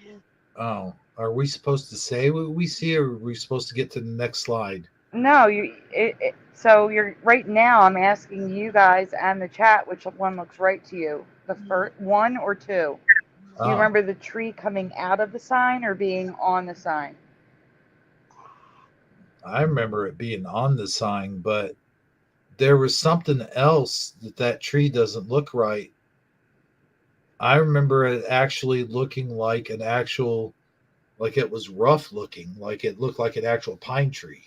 Speaker 1: Oh, are we supposed to say what we see, or are we supposed to get to the next slide?
Speaker 5: No, so you're right now. I'm asking you guys and the chat which one looks right to you. The first one or two. Do you remember the tree coming out of the sign or being on the sign?
Speaker 1: I remember it being on the sign, but there was something else that tree doesn't look right. I remember it actually looking like an actual, like it was rough looking, like it looked like an actual pine tree.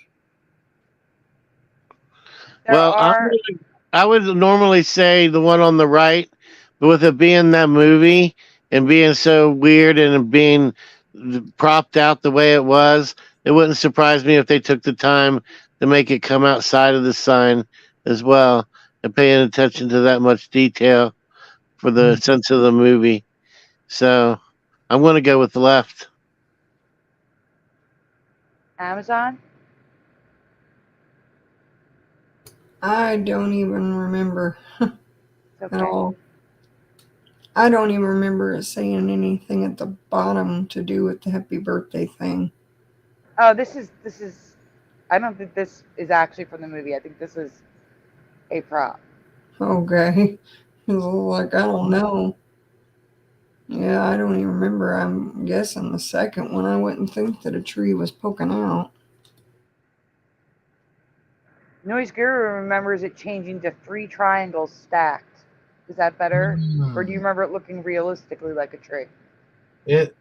Speaker 2: I would normally say the one on the right, but with it being that movie and being so weird and being propped out the way it was, it wouldn't surprise me if they took the time to make it come outside of the sign as well and paying attention to that much detail for the sense of the movie. So I'm going to go with the left.
Speaker 5: Amazon?
Speaker 4: I don't even remember
Speaker 5: Okay.
Speaker 4: at all. I don't even remember it saying anything at the bottom to do with the happy birthday thing.
Speaker 5: Oh, this is. I don't think this is actually from the movie. I think this is a prop.
Speaker 4: Okay. It was like, I don't know. Yeah, I don't even remember. I'm guessing the second one. I wouldn't think that a tree was poking out.
Speaker 5: Noise Guru remembers it changing to 3 triangles stacked. Is that better? Or do you remember it looking realistically like a tree?
Speaker 1: It,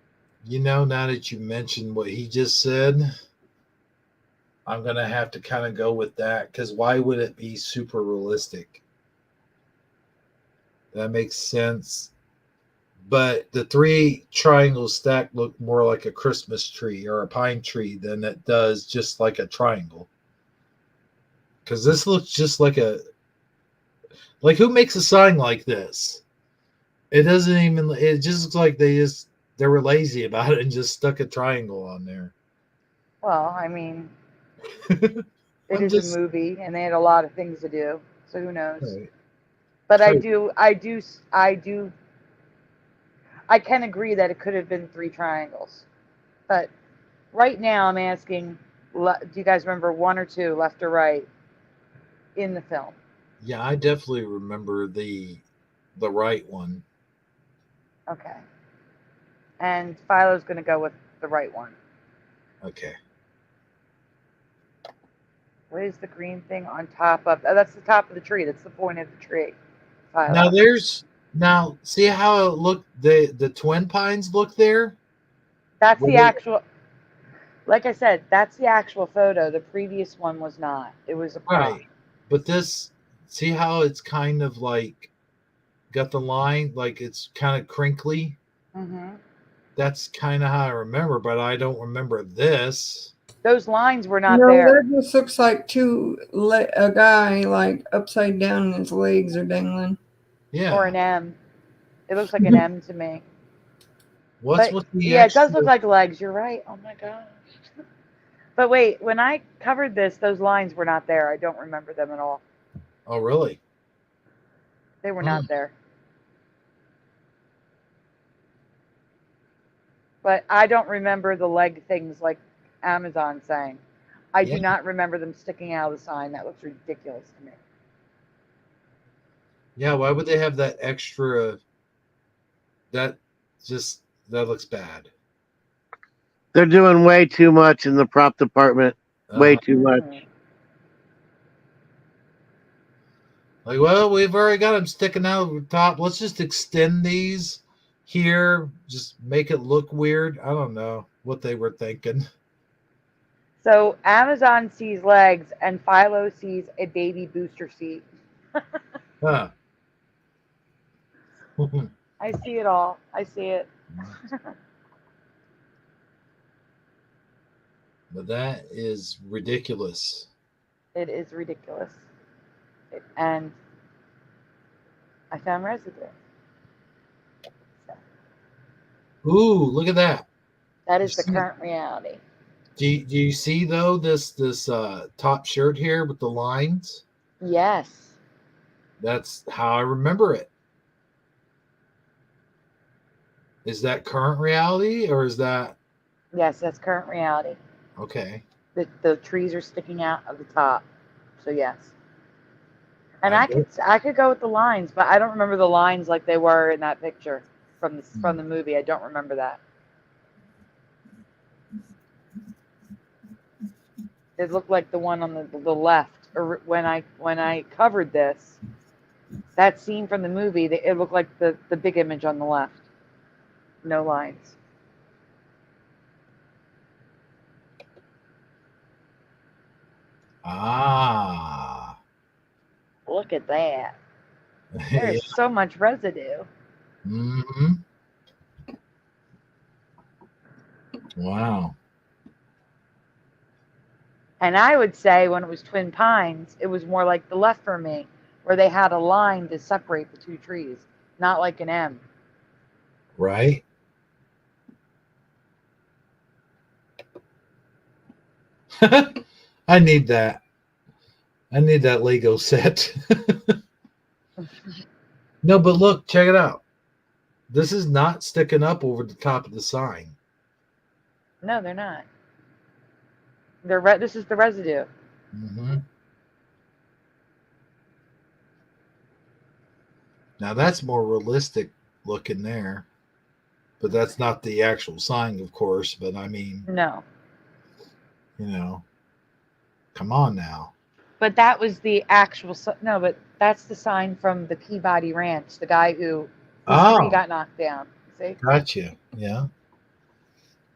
Speaker 1: now that you mentioned what he just said, I'm going to have to kind of go with that because why would it be super realistic? That makes sense. But the 3 triangles stacked look more like a Christmas tree or a pine tree than it does just like a triangle. Because this looks just like who makes a sign like this? It doesn't even, it just looks like they were lazy about it and just stuck a triangle on there.
Speaker 5: Well, I mean,
Speaker 1: it
Speaker 5: it is a movie and they had a lot of things to do. So who knows?
Speaker 1: Right.
Speaker 5: But
Speaker 1: True.
Speaker 5: I can agree that it could have been 3 triangles. But right now I'm asking, do you guys remember 1 or 2, left or right, in the film?
Speaker 1: Yeah, I definitely remember the right one.
Speaker 5: Okay. And Philo's going to go with the right one.
Speaker 1: Okay.
Speaker 5: What is the green thing on top of? Oh, that's the top of the tree. That's the point of the tree.
Speaker 1: Now
Speaker 5: Philo.
Speaker 1: see how it looked the twin pines look there?
Speaker 5: That's
Speaker 1: Were
Speaker 5: the
Speaker 1: they
Speaker 5: actual. Like I said, that's the actual photo. The previous one was not. It was a prop.
Speaker 1: right? But this, see how it's kind of like got the line, like it's kind of crinkly.
Speaker 5: Mm-hmm.
Speaker 1: That's kind of how I remember, but I don't remember this.
Speaker 5: Those lines were not
Speaker 4: No,
Speaker 5: there.
Speaker 4: that just looks like a guy like upside down and his legs are dangling.
Speaker 1: Yeah.
Speaker 5: Or an M. It looks like an M to me.
Speaker 1: What's
Speaker 5: But
Speaker 1: with the
Speaker 5: yeah, it does
Speaker 1: extra?
Speaker 5: look like legs. You're right. Oh my gosh. But wait, when I covered this, those lines were not there. I don't remember them at all.
Speaker 1: Oh, really?
Speaker 5: They were not there. But I don't remember the leg things like Amazon saying. I do not remember them sticking out of the sign. That looks ridiculous to me.
Speaker 1: Yeah, why would they have that extra? That that looks bad.
Speaker 2: They're doing way too much in the prop department. Way too much.
Speaker 1: Like, well, we've already got them sticking out of the top. Let's just extend these here. Just make it look weird. I don't know what they were thinking.
Speaker 5: So Amazon sees legs and Philo sees a baby booster seat.
Speaker 1: Huh.
Speaker 5: I see it all. I see it.
Speaker 1: But that is ridiculous.
Speaker 5: It is ridiculous. And I found residue. So,
Speaker 1: Ooh, look at that.
Speaker 5: that is the current reality.
Speaker 1: Do you see though this top shirt here with the lines?
Speaker 5: Yes.
Speaker 1: That's how I remember it. Is that current reality or is that
Speaker 5: Yes, that's current reality.
Speaker 1: okay?
Speaker 5: The trees are sticking out of the top. So yes. And I could go with the lines, but I don't remember the lines like they were in that picture from the movie. I don't remember that. It looked like the one on the left, or when I covered this, that scene from the movie, it looked like the big image on the left. No lines.
Speaker 1: Ah.
Speaker 5: Look at that. There's so much residue.
Speaker 1: Mm-hmm. Wow.
Speaker 5: And I would say when it was Twin Pines, it was more like the left for me, where they had a line to separate the 2 trees, not like an M.
Speaker 1: Right. I need that. I need that Lego set. No, but look, check it out. This is not sticking up over the top of the sign.
Speaker 5: No, they're not. This is the residue.
Speaker 1: Mm-hmm. Now that's more realistic looking there, but that's not the actual sign, of course. But I mean,
Speaker 5: No.
Speaker 1: Come on now.
Speaker 5: But that was the actual. No, but that's the sign from the Peabody Ranch. The guy whose tree
Speaker 1: Oh,
Speaker 5: got knocked down. See?
Speaker 1: gotcha. Yeah.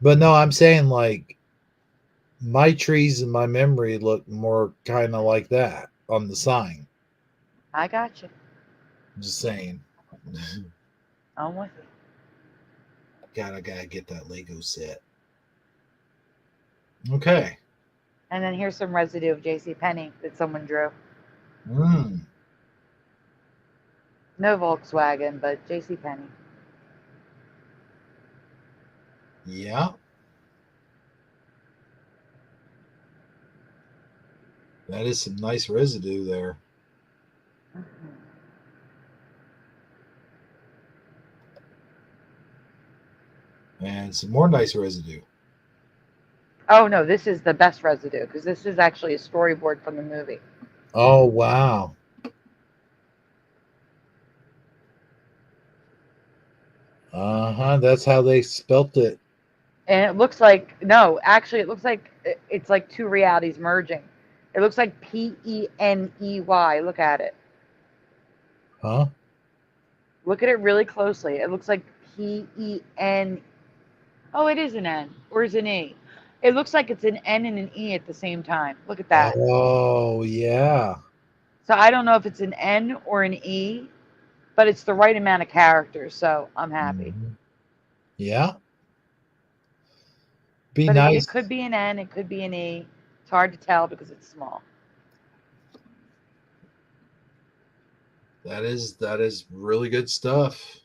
Speaker 1: But no, I'm saying like my trees in my memory look more kind of like that on the sign.
Speaker 5: I got you.
Speaker 1: I'm just saying.
Speaker 5: I'm with you.
Speaker 1: God, I gotta get that Lego set. Okay.
Speaker 5: And then here's some residue of J.C. Penney that someone drew.
Speaker 1: Mm,
Speaker 5: No Volkswagen, but J.C. Penney.
Speaker 1: yeah. That is some nice residue there.
Speaker 5: Mm-hmm.
Speaker 1: And some more nice residue.
Speaker 5: Oh no, this is the best residue because this is actually a storyboard from the movie.
Speaker 1: Oh, wow. Uh-huh. That's how they spelt it.
Speaker 5: And it looks like no, actually, it looks like it's like two realities merging. It looks like Peney. Look at it.
Speaker 1: Huh?
Speaker 5: Look at it really closely. It looks like Pen. Oh, it is an N or is it an E? It looks like it's an N and an E at the same time. Look at that.
Speaker 1: Oh, yeah.
Speaker 5: So I don't know if it's an N or an E, but it's the right amount of characters. So I'm happy.
Speaker 1: Mhm. Yeah. Be
Speaker 5: But it
Speaker 1: nice.
Speaker 5: could be an N, it could be an E. It's hard to tell because it's small.
Speaker 1: That is really good stuff.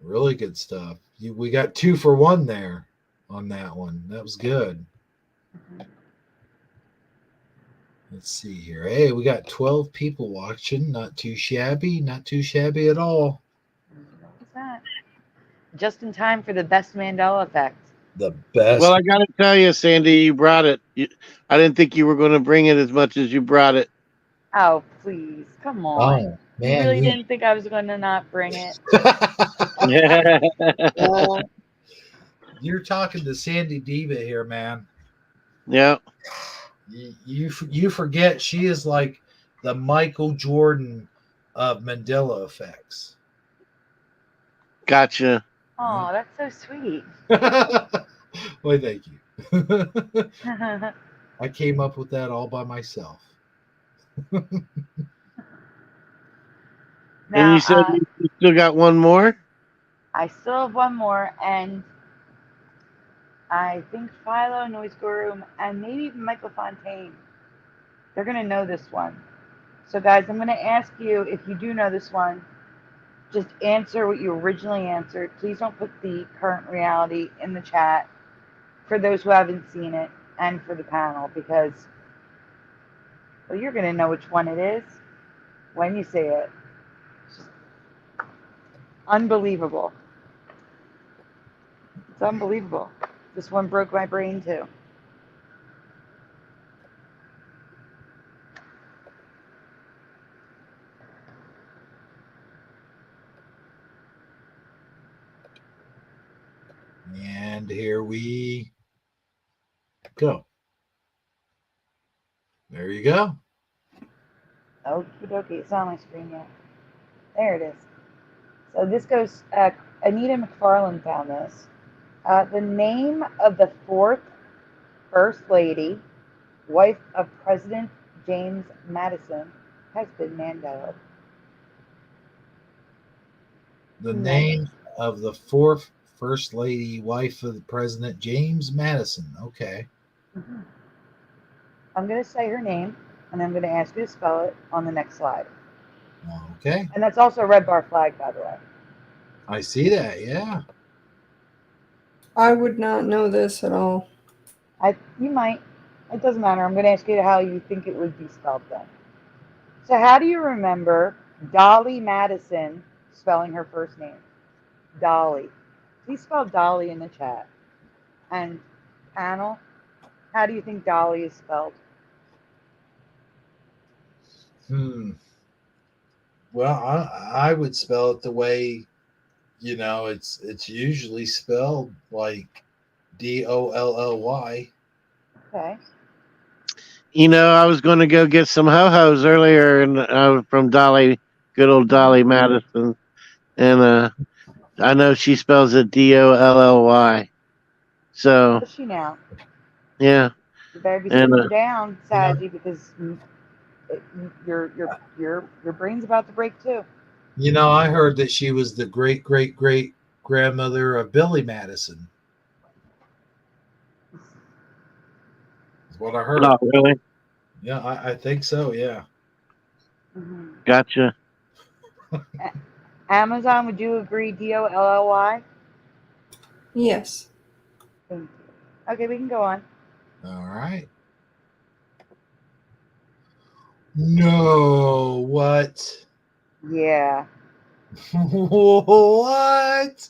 Speaker 1: Really good stuff. We got 2 for 1 there on that one. That was good.
Speaker 5: Mm-hmm.
Speaker 1: Let's see here. Hey, we got 12 people watching. Not too shabby. Not too shabby at all.
Speaker 5: What's that? Just in time for the best Mandela effect.
Speaker 1: The
Speaker 2: Well,
Speaker 1: best.
Speaker 2: I got to tell you, Sandy, you brought it. I didn't think you were going to bring it as much as you brought it.
Speaker 5: Oh, please. Come on.
Speaker 1: Oh,
Speaker 5: You
Speaker 1: man.
Speaker 5: really didn't think I was going to not bring it?
Speaker 2: Yeah.
Speaker 1: Well, you're talking to Sandy Diva here, man.
Speaker 2: Yeah.
Speaker 1: You forget she is like the Michael Jordan of Mandela effects.
Speaker 2: Gotcha.
Speaker 5: Oh, that's so sweet.
Speaker 1: Why, thank you. I came up with that all by myself.
Speaker 2: And
Speaker 5: Now,
Speaker 2: you said you still got one more?
Speaker 5: I still have one more, and I think Philo, Noise Guru, and maybe even Michael Fontaine. They're going to know this one. So, guys, I'm going to ask you if you do know this one, just answer what you originally answered. Please don't put the current reality in the chat for those who haven't seen it and for the panel because, well, you're going to know which one it is when you see it. It's just unbelievable. It's unbelievable. This one broke my brain too.
Speaker 1: And here we go. There you go.
Speaker 5: Okie dokie, it's not on my screen yet. There it is. So this goes, Anita McFarland found this. The name of the fourth First Lady, wife of President James Madison, has been Mandela.
Speaker 1: The name of the fourth First Lady, wife of the President, James Madison. Okay.
Speaker 5: Mm-hmm. I'm going to say her name, and I'm going to ask you to spell it on the next slide.
Speaker 1: Okay.
Speaker 5: And that's also a red bar flag, by the way.
Speaker 1: I see that. Yeah.
Speaker 4: I would not know this at all.
Speaker 5: You might. It doesn't matter. I'm going to ask you how you think it would be spelled then. So how do you remember Dolly Madison spelling her first name? Dolly. Please spell Dolly in the chat. And panel, how do you think Dolly is spelled?
Speaker 1: Well, I would spell it the way it's usually spelled, like Dolly.
Speaker 5: Okay.
Speaker 2: I was going to go get some ho-hos earlier and from Dolly, good old Dolly Madison. And I know she spells it Dolly. So,
Speaker 5: Does she now?
Speaker 2: yeah.
Speaker 5: You better be
Speaker 2: And
Speaker 5: sitting her down,
Speaker 1: You know,
Speaker 5: Sadie, because your brain's about to break too.
Speaker 1: I heard that she was the great great great grandmother of Billy Madison. Is what I heard.
Speaker 2: oh, really?
Speaker 1: Yeah, I think so. Yeah.
Speaker 5: Hmm.
Speaker 2: Gotcha.
Speaker 5: Amazon, would you agree? Dolly.
Speaker 4: Yes.
Speaker 5: Thank you. Okay, we can go on.
Speaker 1: All right. No, what?
Speaker 5: Yeah.
Speaker 1: What?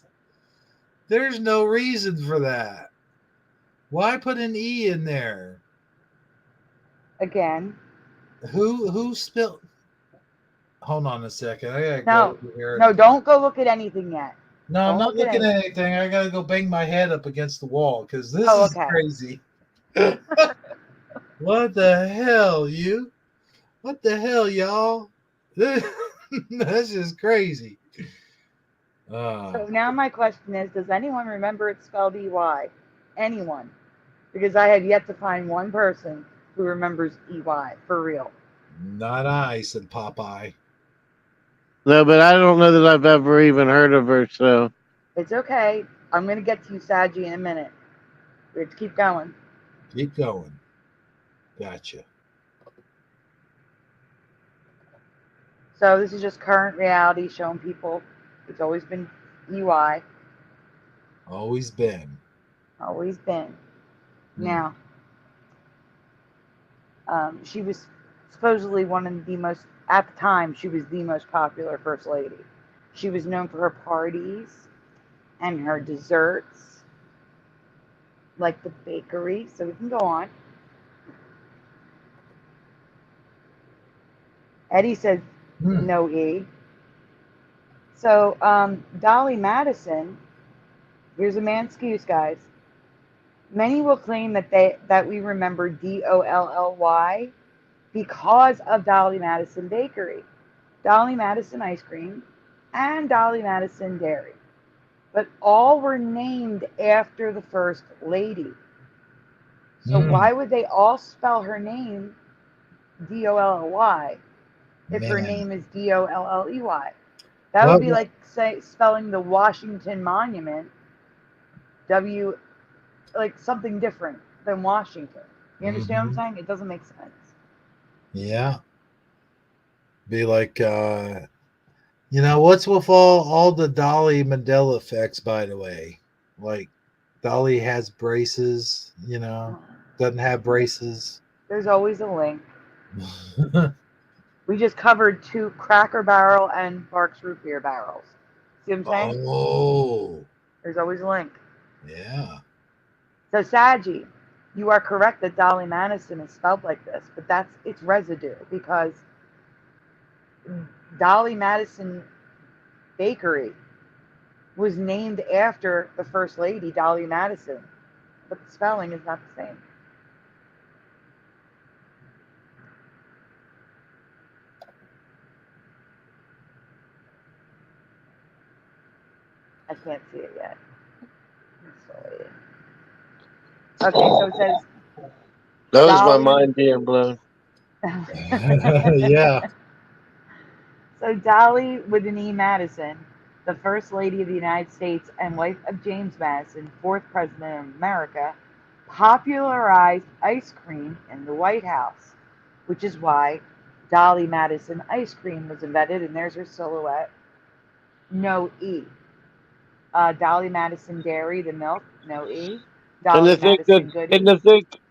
Speaker 1: There's no reason for that. Why put an E in there?
Speaker 5: Again.
Speaker 1: Who spelled? Hold on a second. I gotta go
Speaker 5: No.
Speaker 1: over here.
Speaker 5: No, don't go look at anything yet.
Speaker 1: No, I'm
Speaker 5: Don't
Speaker 1: not
Speaker 5: look at
Speaker 1: looking
Speaker 5: anything.
Speaker 1: at anything. I gotta go bang my head up against the wall because this
Speaker 5: Oh,
Speaker 1: is
Speaker 5: okay.
Speaker 1: crazy. What the hell, you? What the hell, y'all? That's just crazy.
Speaker 5: So now my question is, does anyone remember it's spelled EY? Anyone? Because I have yet to find one person who remembers EY for real.
Speaker 1: Not I, said Popeye.
Speaker 2: No, but I don't know that I've ever even heard of her. So,
Speaker 5: It's okay. I'm going to get to you, Saji, in a minute. Let's keep going.
Speaker 1: Keep going. Gotcha.
Speaker 5: So this is just current reality showing people it's always been EY.
Speaker 1: Always been.
Speaker 5: Always been.
Speaker 1: Hmm.
Speaker 5: Now, she was supposedly one of the most, at the time, she was the most popular first lady. She was known for her parties and her desserts, like the bakery. So we can go on. Eddie says no E. So Dolly Madison, here's a man's excuse, guys. Many will claim that we remember Dolly because of Dolly Madison Bakery, Dolly Madison Ice Cream, and Dolly Madison Dairy. But all were named after the first lady. So why would they all spell her name Dolly if her
Speaker 1: Man.
Speaker 5: name is Dolley? That would be
Speaker 1: Well,
Speaker 5: like spelling the Washington Monument W, like something different than Washington. You understand what I'm saying? It doesn't make sense.
Speaker 1: yeah. Be like, what's with all the Dolly Mandela effects, by the way? Like, Dolly has braces, doesn't have braces.
Speaker 5: There's always a link. We just covered 2 Cracker Barrel and Barks Root Beer barrels. See what I'm saying?
Speaker 1: Oh,
Speaker 5: There's always a link.
Speaker 1: yeah.
Speaker 5: So Saji, you are correct that Dolly Madison is spelled like this, but it's residue because Dolly Madison Bakery was named after the first lady, Dolly Madison, but the spelling is not the same. I can't see it yet. Okay, so it says
Speaker 2: that was my
Speaker 5: Dolly.
Speaker 2: mind being blown.
Speaker 1: Yeah.
Speaker 5: So Dolly with an E. Madison, the first lady of the United States and wife of James Madison, 4th president of America, popularized ice cream in the White House, which is why Dolly Madison ice cream was invented, and there's her silhouette. No E. Dolly Madison Dairy, the milk, no E.
Speaker 2: And
Speaker 5: Dolly
Speaker 2: to think that,
Speaker 5: Madison Goodies.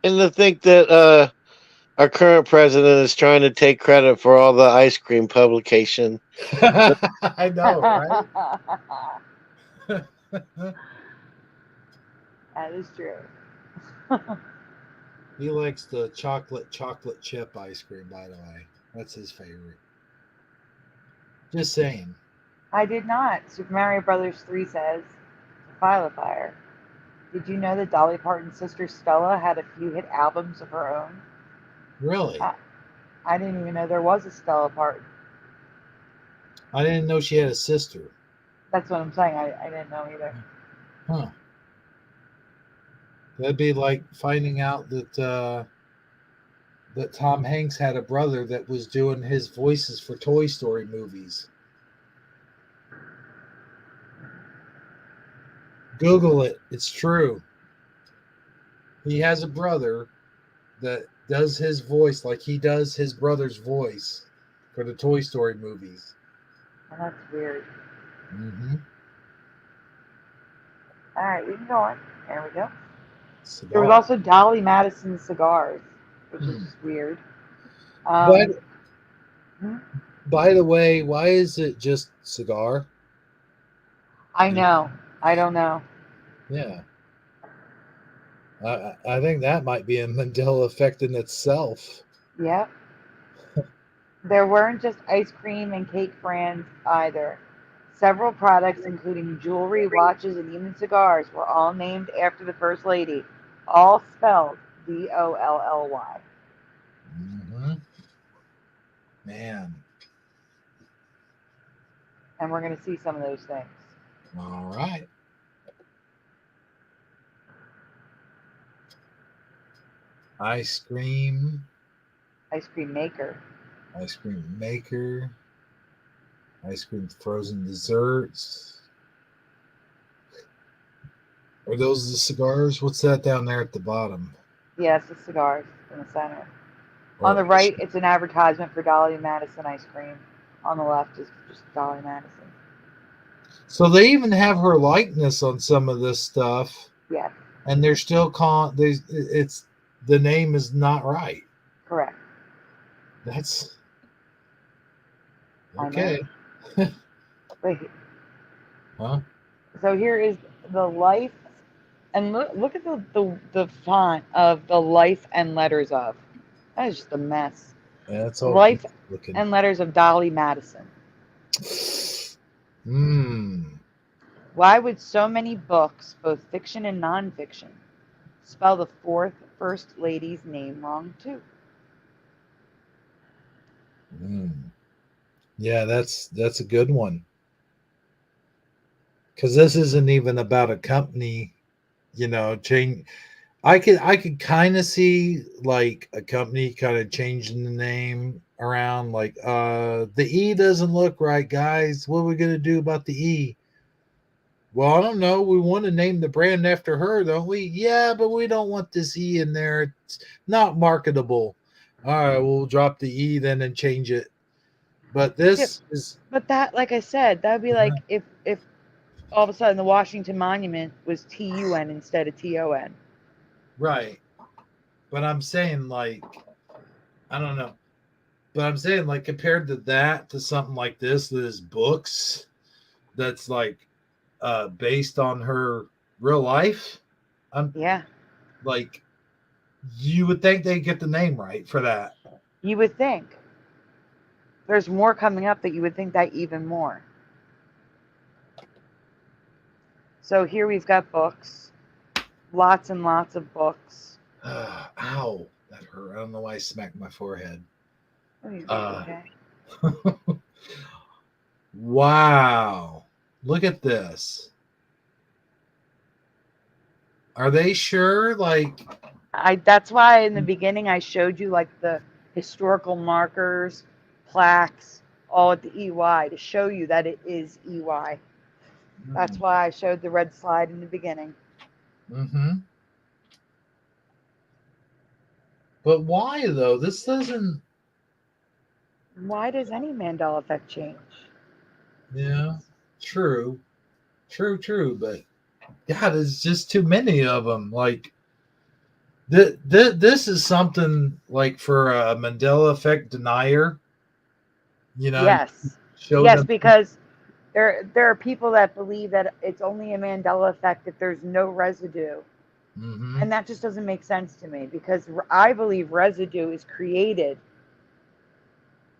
Speaker 2: and to think that our current president is trying to take credit for all the ice cream publication.
Speaker 1: I know, right?
Speaker 5: That is true.
Speaker 1: He likes the chocolate chip ice cream, by the way. That's his favorite. Just saying.
Speaker 5: I did not. Super Mario Brothers 3 says, File a Fire. Did you know that Dolly Parton's sister Stella had a few hit albums of her own?
Speaker 1: Really?
Speaker 5: I didn't even know there was a Stella Parton.
Speaker 1: I didn't know she had a sister.
Speaker 5: That's what I'm saying. I didn't know either.
Speaker 1: Huh. That'd be like finding out that Tom Hanks had a brother that was doing his voices for Toy Story movies. Google it. It's true. He has a brother that does his voice like he does his brother's voice for the Toy Story movies.
Speaker 5: Well, that's weird.
Speaker 1: Mm-hmm.
Speaker 5: All right, we can go on. There we go.
Speaker 1: Cigar.
Speaker 5: There was also Dolly Madison cigars, which is just weird.
Speaker 1: By the way, why is it just cigar?
Speaker 5: I know. I don't know.
Speaker 1: Yeah. I think that might be a Mandela effect in itself.
Speaker 5: Yep. There weren't just ice cream and cake brands either. Several products, including jewelry, watches, and even cigars, were all named after the First Lady, all spelled Dolly.
Speaker 1: Mm-hmm. Man.
Speaker 5: And we're going to see some of those things.
Speaker 1: All right. Ice cream
Speaker 5: maker,
Speaker 1: ice cream maker, ice cream frozen desserts. Are those the cigars? What's that down there at the bottom?
Speaker 5: Yes, the cigars in the center. On the right, it's an advertisement for Dolly Madison ice cream. On the left is just Dolly Madison.
Speaker 1: So they even have her likeness on some of this stuff.
Speaker 5: Yeah.
Speaker 1: And they're still calling it's the name is not right.
Speaker 5: Correct.
Speaker 1: That's okay.
Speaker 5: Wait.
Speaker 1: Huh?
Speaker 5: So here is the life, and look at the font of the life and letters of. That is just a mess.
Speaker 1: Yeah, that's all
Speaker 5: life
Speaker 1: looking.
Speaker 5: And letters of Dolly Madison. Why would so many books, both fiction and nonfiction, spell the fourth First Lady's name wrong too?
Speaker 1: Yeah, that's a good one. Because this isn't even about a company, change. I could kind of see like a company kind of changing the name around, like the E doesn't look right, guys. What are we gonna do about the E? Well, I don't know. We want to name the brand after her, don't we? Yeah, but we don't want this E in there. It's not marketable. All right, we'll drop the E then and change it. But this is.
Speaker 5: But that, like I said, that would be like if all of a sudden the Washington Monument was TUN instead of TON.
Speaker 1: Right. But I'm saying, like, I don't know. But I'm saying, like, compared to that, to something like this that is books, that's like based on her real life. Like, you would think they'd get the name right for that.
Speaker 5: You would think. There's more coming up that you would think that even more. So here we've got books. Lots and lots of books.
Speaker 1: Ow. That hurt. I don't know why I smacked my forehead.
Speaker 5: Okay.
Speaker 1: Wow. Look at this. Are they sure? Like,
Speaker 5: that's why in the beginning I showed you like the historical markers, plaques, all at the EY to show you that it is EY. That's why I showed the red slide in the beginning.
Speaker 1: But why though? This doesn't.
Speaker 5: Why does any Mandela effect change?
Speaker 1: Yeah, true. But God, there's just too many of them. Like, this is something like for a Mandela effect denier.
Speaker 5: Yes, because there are people that believe that it's only a Mandela effect if there's no residue
Speaker 1: Mm-hmm.
Speaker 5: And that just doesn't make sense to me because I believe residue is created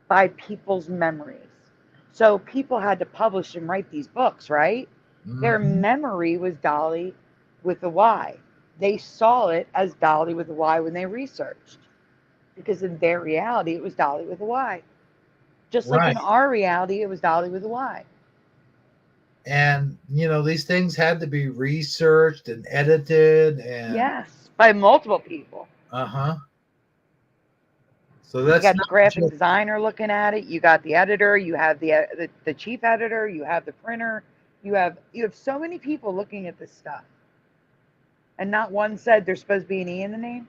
Speaker 5: by people's memories. So people had to publish and write these books, right? Their
Speaker 1: Mm-hmm.
Speaker 5: memory was Dolly with a Y. They saw it as Dolly with a Y when they researched because in their reality, it was Dolly with a Y. Just like in
Speaker 1: Right.
Speaker 5: our reality, it was Dolly with a Y.
Speaker 1: And these things had to be researched and edited, and
Speaker 5: Yes, by multiple people.
Speaker 1: uh-huh. So
Speaker 5: You
Speaker 1: that's
Speaker 5: got the
Speaker 1: not
Speaker 5: graphic
Speaker 1: just
Speaker 5: designer looking at it. You got the editor. You have the chief editor. You have the printer. You have so many people looking at this stuff, and not one said there's supposed to be an E in the name.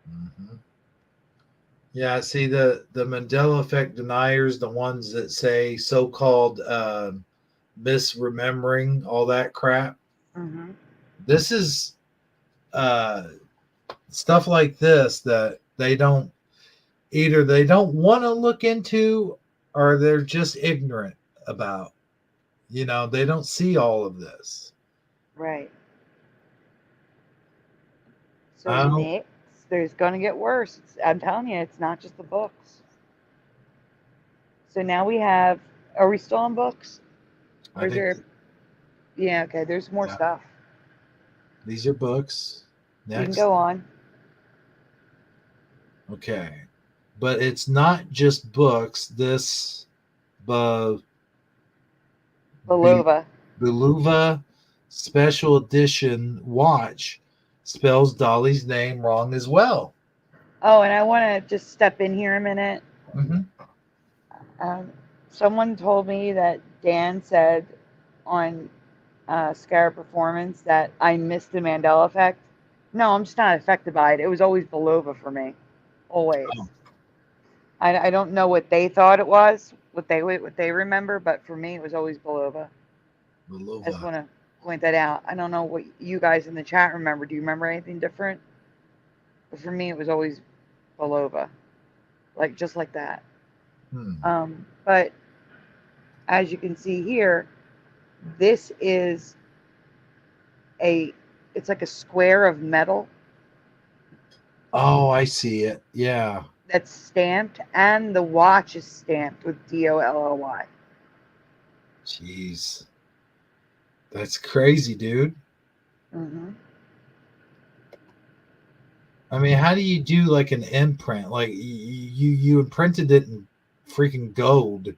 Speaker 1: Mhm. Yeah, see the Mandela effect deniers, the ones that say so-called misremembering all that crap.
Speaker 5: Mm-hmm.
Speaker 1: This is uh stuff like this that they don't want to look into, or they're just ignorant about. They don't see all of this.
Speaker 5: Right. So
Speaker 1: I don't
Speaker 5: next, there's gonna get worse. I'm telling you, it's not just the books. So now we have. Are we still on books? Or
Speaker 1: I
Speaker 5: is
Speaker 1: think
Speaker 5: there? Yeah. Okay. There's more
Speaker 1: yeah,
Speaker 5: stuff.
Speaker 1: these are books.
Speaker 5: You can
Speaker 1: Next.
Speaker 5: go on.
Speaker 1: Okay. But it's not just books. This Be-
Speaker 5: Belova.
Speaker 1: Beluva special edition watch spells Dolly's name wrong as well.
Speaker 5: Oh, and I want to just step in here a minute.
Speaker 1: Mm-hmm.
Speaker 5: Someone told me that Dan said on Scarab Performance that I missed the Mandela effect. No, I'm just not affected by it. It was always Belova for me, always.
Speaker 1: Oh,
Speaker 5: I don't know what they thought it was, what they remember, but for me, it was always Belova. I just
Speaker 1: Beluva.
Speaker 5: want to point that out. I don't know what you guys in the chat remember. Do you remember anything different? But for me, it was always Belova, like just like that.
Speaker 1: Hmm.
Speaker 5: But as you can see here, this is a it's like a square of metal
Speaker 1: Oh, I see it. Yeah.
Speaker 5: that's stamped, and the watch is stamped with DOLLY.
Speaker 1: Jeez. That's crazy, dude.
Speaker 5: Mm-hmm.
Speaker 1: I mean, how do you do like an imprint? Like you imprinted it in freaking gold.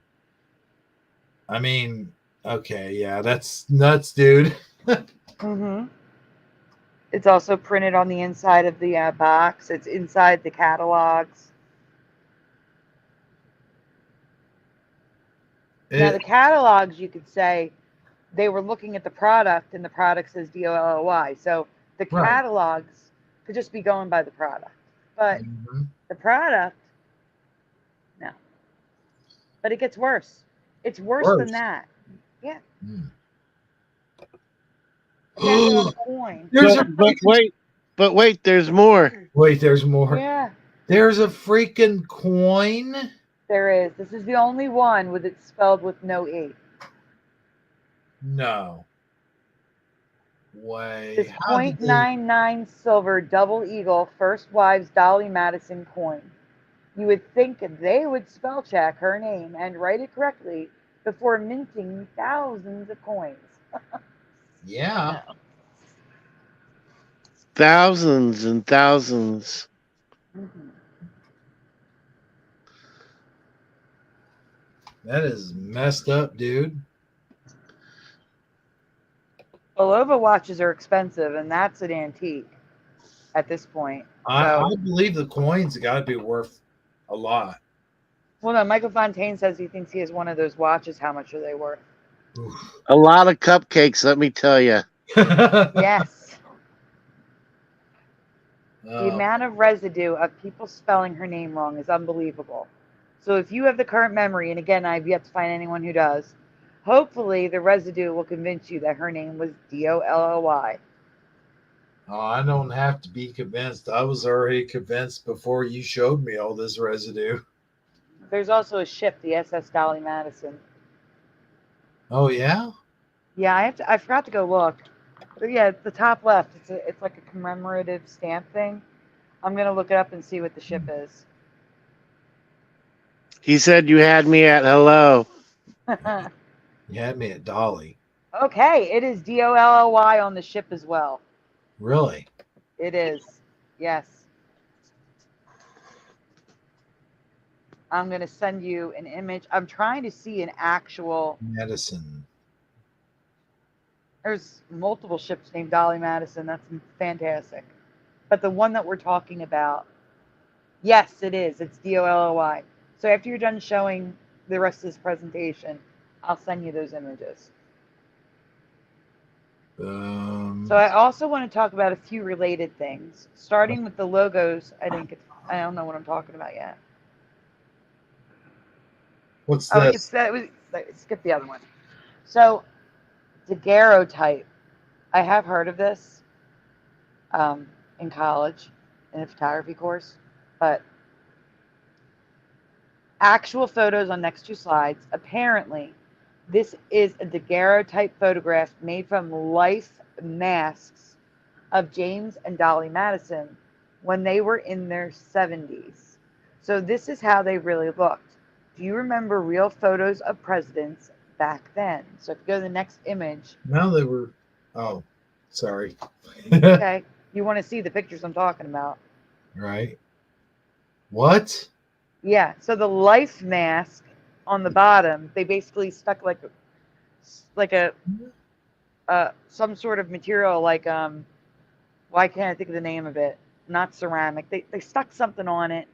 Speaker 1: I mean, okay, yeah, that's nuts, dude.
Speaker 5: Mm-hmm. It's also printed on the inside of the box. It's inside the catalogs. Now, the
Speaker 1: It,
Speaker 5: catalogs, you could say they were looking at the product, and the product says DOLLY. So the
Speaker 1: right.
Speaker 5: catalogs could just be going by the product. But
Speaker 1: Mhm.
Speaker 5: the product, no. But it gets worse. It's worse than
Speaker 1: Worse.
Speaker 5: that. Yeah.
Speaker 1: Mm.
Speaker 5: Imagine on a coin.
Speaker 1: There's a
Speaker 2: But
Speaker 1: freaking
Speaker 2: wait, there's more.
Speaker 1: wait. There's more.
Speaker 5: Yeah,
Speaker 1: There's a freaking coin.
Speaker 5: there is. This is the only one with it spelled with no E.
Speaker 1: No way.
Speaker 5: This
Speaker 1: How did they?
Speaker 5: .99 silver double eagle First Wives Dolly Madison coin. You would think they would spell check her name and write it correctly before minting thousands of coins.
Speaker 1: Yeah.
Speaker 5: No.
Speaker 2: Thousands and thousands.
Speaker 5: Mm-hmm.
Speaker 1: That is messed up, dude.
Speaker 5: Belova watches are expensive, and that's an antique at this point.
Speaker 1: I
Speaker 5: So,
Speaker 1: believe the coins got to be worth a lot.
Speaker 5: well, no, Michael Fontaine says he thinks he has one of those watches. How much are they worth?
Speaker 1: Oof.
Speaker 2: A lot of cupcakes, let me tell you.
Speaker 5: Yes. The
Speaker 1: Oh,
Speaker 5: amount of residue of people spelling her name wrong is unbelievable. So if you have the current memory, and again, I've yet to find anyone who does, hopefully the residue will convince you that her name was DOLLY.
Speaker 1: oh, I don't have to be convinced. I was already convinced before you showed me all this residue.
Speaker 5: There's also a Shifty, SS Dolly Madison.
Speaker 1: Oh yeah.
Speaker 5: Yeah, I forgot to go look. Yeah, it's the top left. It's like a commemorative stamp thing. I'm gonna look it up and see what the ship is.
Speaker 2: He said you had me at hello.
Speaker 1: You had me at Dolly.
Speaker 5: Okay, it is DOLLY on the ship as well.
Speaker 1: Really?
Speaker 5: It is. Yes. I'm going to send you an image. I'm trying to see an actual.
Speaker 1: Medicine.
Speaker 5: There's multiple ships named Dolly Madison. That's fantastic. But the one that we're talking about, yes, it is. It's DOLLY. So after you're done showing the rest of this presentation, I'll send you those images. So I also want to talk about a few related things, starting with the logos. I don't know what I'm talking about yet.
Speaker 1: What's
Speaker 5: Oh,
Speaker 1: this?
Speaker 5: skip the other one. So daguerreotype. I have heard of this in college in a photography course, but actual photos on next two slides. Apparently, this is a daguerreotype photograph made from life masks of James and Dolly Madison when they were in their 70s. So this is how they really looked. Do you remember real photos of presidents back then? So if you go to the next image.
Speaker 1: No, they were. Oh, sorry.
Speaker 5: Okay. You want to see the pictures I'm talking about.
Speaker 1: Right. What?
Speaker 5: Yeah. So the life mask on the bottom, they basically stuck like a some sort of material like why can't I think of the name of it? Not ceramic. They stuck something on it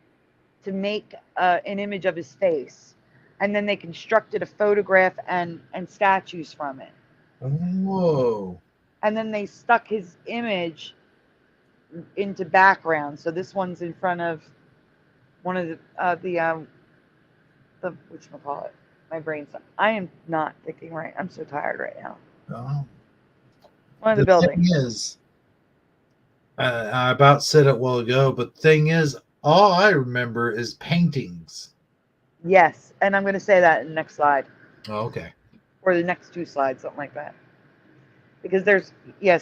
Speaker 5: to make an image of his face, and then they constructed a photograph and statues from it.
Speaker 1: Whoa.
Speaker 5: And then they stuck his image into background. So this one's in front of one of the whatchamacallit. My brain's. I am not thinking right. I'm so tired right now.
Speaker 1: Oh.
Speaker 5: One of the buildings.
Speaker 1: Thing is, I about said it a while ago, but the thing is, all I remember is paintings.
Speaker 5: Yes, and I'm going to say that in the next slide.
Speaker 1: Oh, okay.
Speaker 5: Or the next two slides, something like that. Because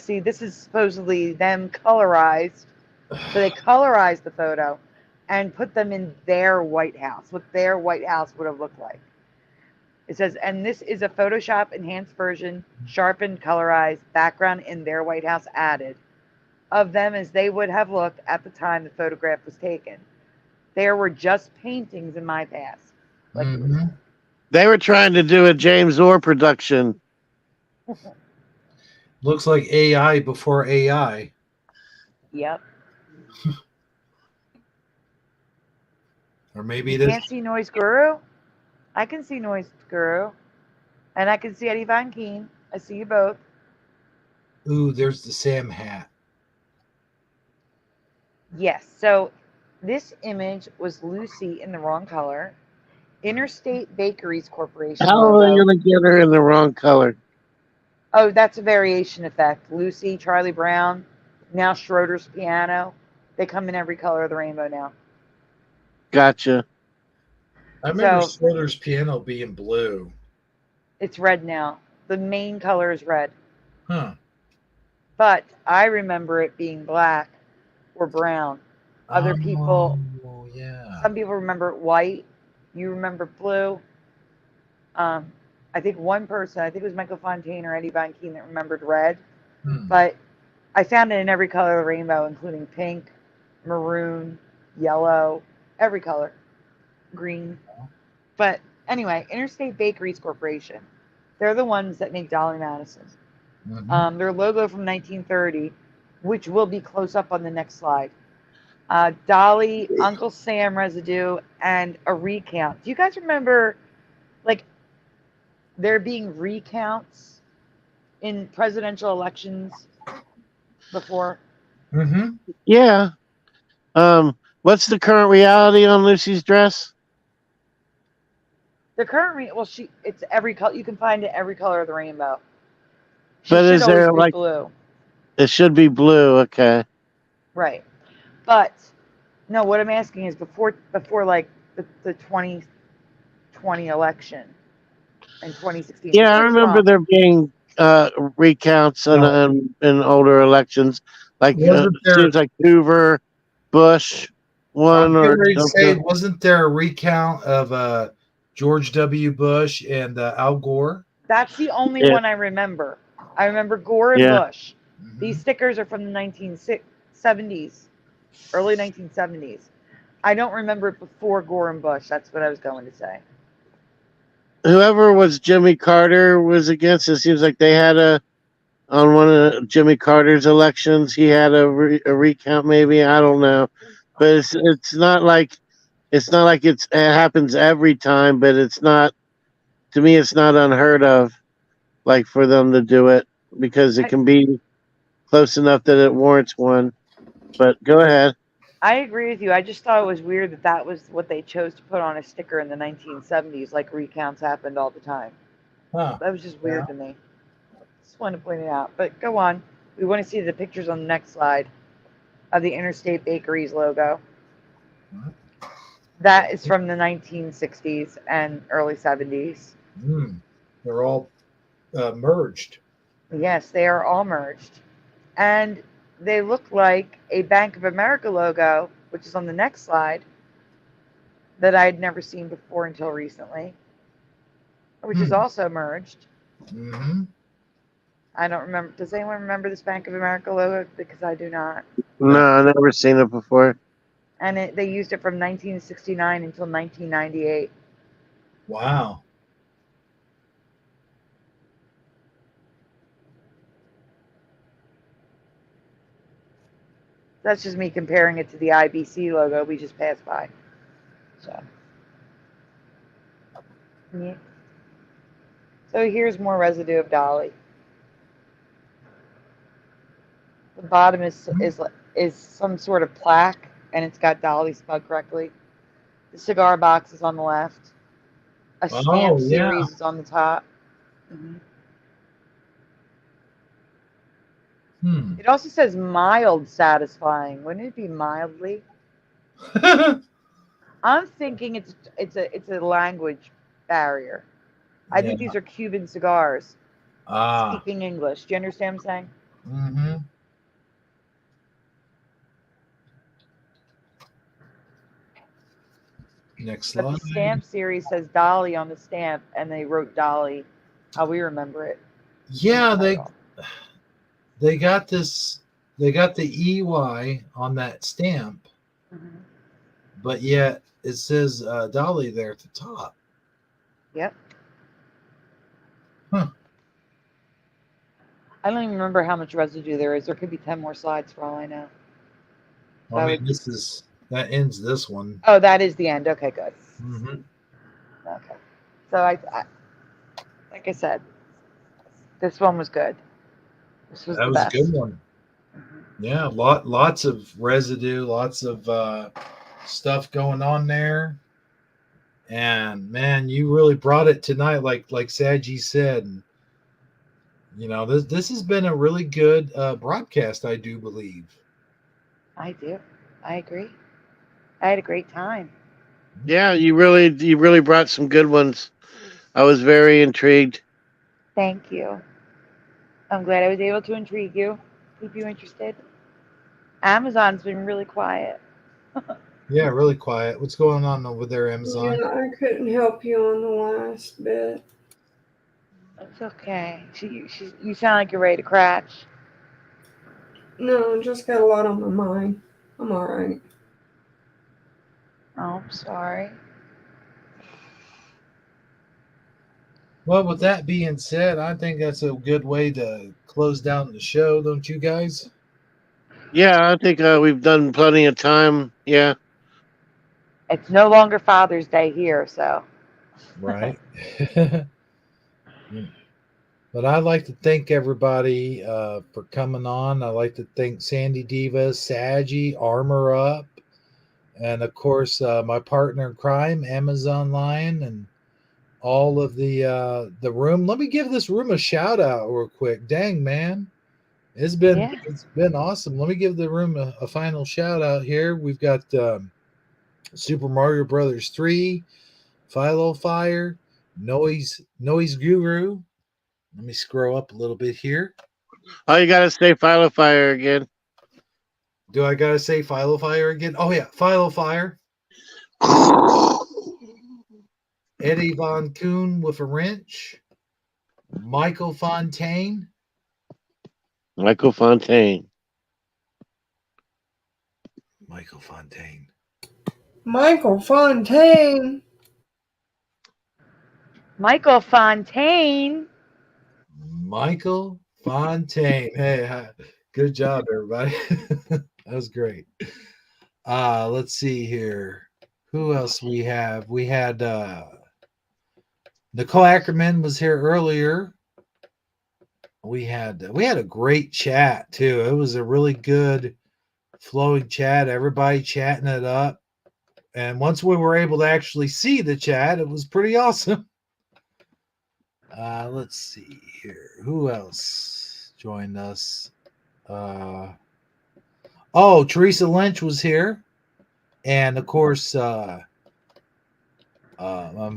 Speaker 5: see, this is supposedly them colorized. So they colorized the photo and put them in their White House, what their White House would have looked like. It says, and this is a Photoshop enhanced version, sharpened, colorized, background in their White House added, of them as they would have looked at the time the photograph was taken. There were just paintings in my past. Like
Speaker 2: They were trying to do a James Orr production.
Speaker 1: Looks like AI before AI.
Speaker 5: Yep.
Speaker 1: Or maybe
Speaker 5: you can't see Noise Guru? I can see Noise Guru. And I can see Eddie Van Keen. I see you both.
Speaker 1: Ooh, there's the Sam hat.
Speaker 5: Yes. So this image was Lucy in the wrong color. Interstate Bakeries Corporation.
Speaker 2: How are they going to get her in the wrong color?
Speaker 5: Oh, that's a variation effect. Lucy, Charlie Brown, now Schroeder's piano. They come in every color of the rainbow now.
Speaker 2: Gotcha.
Speaker 1: I remember Schroeder's piano being blue.
Speaker 5: It's red now. The main color is red.
Speaker 1: Huh.
Speaker 5: But I remember it being black or brown. Other people,
Speaker 1: yeah.
Speaker 5: Some people remember it white. You remember blue. I think one person, I think it was Michael Fontaine or Eddie Van Keen that remembered red. But I found it in every color of the rainbow, including pink, maroon, yellow, every color, green. But anyway, Interstate Bakeries Corporation. They're the ones that make Dolly Madison. Their logo from 1930, which will be close up on the next slide. Dolly, Uncle Sam residue, and a recount. Do you guys remember, like, there being recounts in presidential elections before?
Speaker 2: Yeah. What's the current reality on Lucy's dress?
Speaker 5: The current it's every color. You can find it every color of the rainbow.
Speaker 2: But is there like
Speaker 5: blue?
Speaker 2: It should be blue. Okay.
Speaker 5: Right, but no. What I'm asking is before like the 2020 election and 2016.
Speaker 2: Yeah, I remember there being recounts in older elections. Like
Speaker 1: Wasn't there?
Speaker 2: seems like Hoover, Bush,
Speaker 1: I'm
Speaker 2: one
Speaker 1: getting
Speaker 2: or
Speaker 1: ready to say,
Speaker 2: something.
Speaker 1: wasn't there a recount of George W. Bush and Al Gore?
Speaker 5: That's the only
Speaker 2: Yeah,
Speaker 5: one I remember. I remember Gore and
Speaker 2: yeah.
Speaker 5: Bush. These stickers are from the 1970s, early 1970s. I don't remember it before Gore and Bush. That's what I was going to say.
Speaker 2: Whoever was Jimmy Carter was against. It seems like they had on one of Jimmy Carter's elections. He had a recount, maybe, I don't know, but it's not like it happens every time. But it's not, to me, it's not unheard of, like, for them to do it, because it
Speaker 5: I,
Speaker 2: can be close enough that it warrants one. But go ahead.
Speaker 5: I agree with you. I just thought it was weird that that was what they chose to put on a sticker in the 1970s, like recounts happened all the time.
Speaker 1: Huh.
Speaker 5: That was just
Speaker 1: Yeah.
Speaker 5: weird to me. Just want to point it out. But go on. We want to see the pictures on the next slide of the Interstate Bakeries logo. That is from the 1960s and early 70s.
Speaker 1: They're all merged.
Speaker 5: Yes, they are all merged. And they look like a Bank of America logo, which is on the next slide, that I had never seen before until recently, which is also merged.
Speaker 1: Mm-hmm.
Speaker 5: I don't remember. Does anyone remember this Bank of America logo? Because I do not.
Speaker 2: No, I've never seen it before.
Speaker 5: And they used it from 1969 until 1998.
Speaker 1: Wow.
Speaker 5: That's just me comparing it to the IBC logo we just passed by. So, yeah. So here's more residue of Dolly. The bottom is some sort of plaque, and it's got Dolly spelled correctly. The cigar box is on the left. A stamp
Speaker 1: Oh, yeah.
Speaker 5: series is on the top. Mm-hmm. It also says mild satisfying. Wouldn't it be mildly? I'm thinking it's a language barrier. I think these are Cuban cigars speaking English. Do you understand what I'm saying?
Speaker 1: Mm-hmm. Next slide.
Speaker 5: But the stamp series says Dolly on the stamp, and they wrote Dolly how we remember it.
Speaker 1: Yeah, they got this. They got the EY on that stamp, but yet it says Dolly there at the top.
Speaker 5: Yep.
Speaker 1: Huh.
Speaker 5: I don't even remember how much residue there is. There could be 10 more slides for all I know. So
Speaker 1: I mean, that ends this one.
Speaker 5: Oh, that is the end. Okay, good.
Speaker 1: Mm-hmm.
Speaker 5: Okay. So I like I said, this one was good. This was
Speaker 1: That
Speaker 5: the
Speaker 1: was
Speaker 5: best.
Speaker 1: a good one. Yeah, lots of residue, lots of stuff going on there. And man, you really brought it tonight, like Saji said. And, this has been a really good broadcast, I do believe.
Speaker 5: I do. I agree. I had a great time.
Speaker 2: Yeah, you really brought some good ones. I was very intrigued.
Speaker 5: Thank you. I'm glad I was able to intrigue you, keep you interested. Amazon's been really quiet.
Speaker 1: Yeah, really quiet. What's going on over there, Amazon?
Speaker 4: Yeah, I couldn't help you on the last bit.
Speaker 5: It's okay. You sound like you're ready to crash.
Speaker 4: No, just got a lot on my mind. I'm all right.
Speaker 5: Oh, I'm sorry.
Speaker 1: Well, with that being said, I think that's a good way to close down the show, don't you guys?
Speaker 2: Yeah, I think we've done plenty of time. Yeah.
Speaker 5: It's no longer Father's Day here, so.
Speaker 1: Right. But I'd like to thank everybody for coming on. I'd like to thank Sandy Diva, Saji, Armor Up, and of course my partner in crime, Amazon Lion, and all of the room. Let me give this room a shout out real quick. Dang, man. It's been awesome. Let me give the room a final shout out here. We've got Super Mario Brothers 3, Philo Fire, Noise Guru, Let me scroll up a little bit here.
Speaker 2: Oh, you gotta say Philo Fire again.
Speaker 1: Do I gotta say Philo Fire again? Oh yeah, Philo Fire. Eddie Von Kuhn with a wrench. Michael Fontaine.
Speaker 2: Michael Fontaine.
Speaker 1: Michael Fontaine.
Speaker 4: Michael Fontaine.
Speaker 5: Michael Fontaine.
Speaker 1: Michael Fontaine. Hey, good job, everybody. That was great. Let's see here. Who else we have? We had Nicole Ackerman was here earlier. We had a great chat too. It was a really good flowing chat. Everybody chatting it up. And once we were able to actually see the chat, it was pretty awesome. Let's see here. Who else joined us? Teresa Lynch was here. And of course, I'm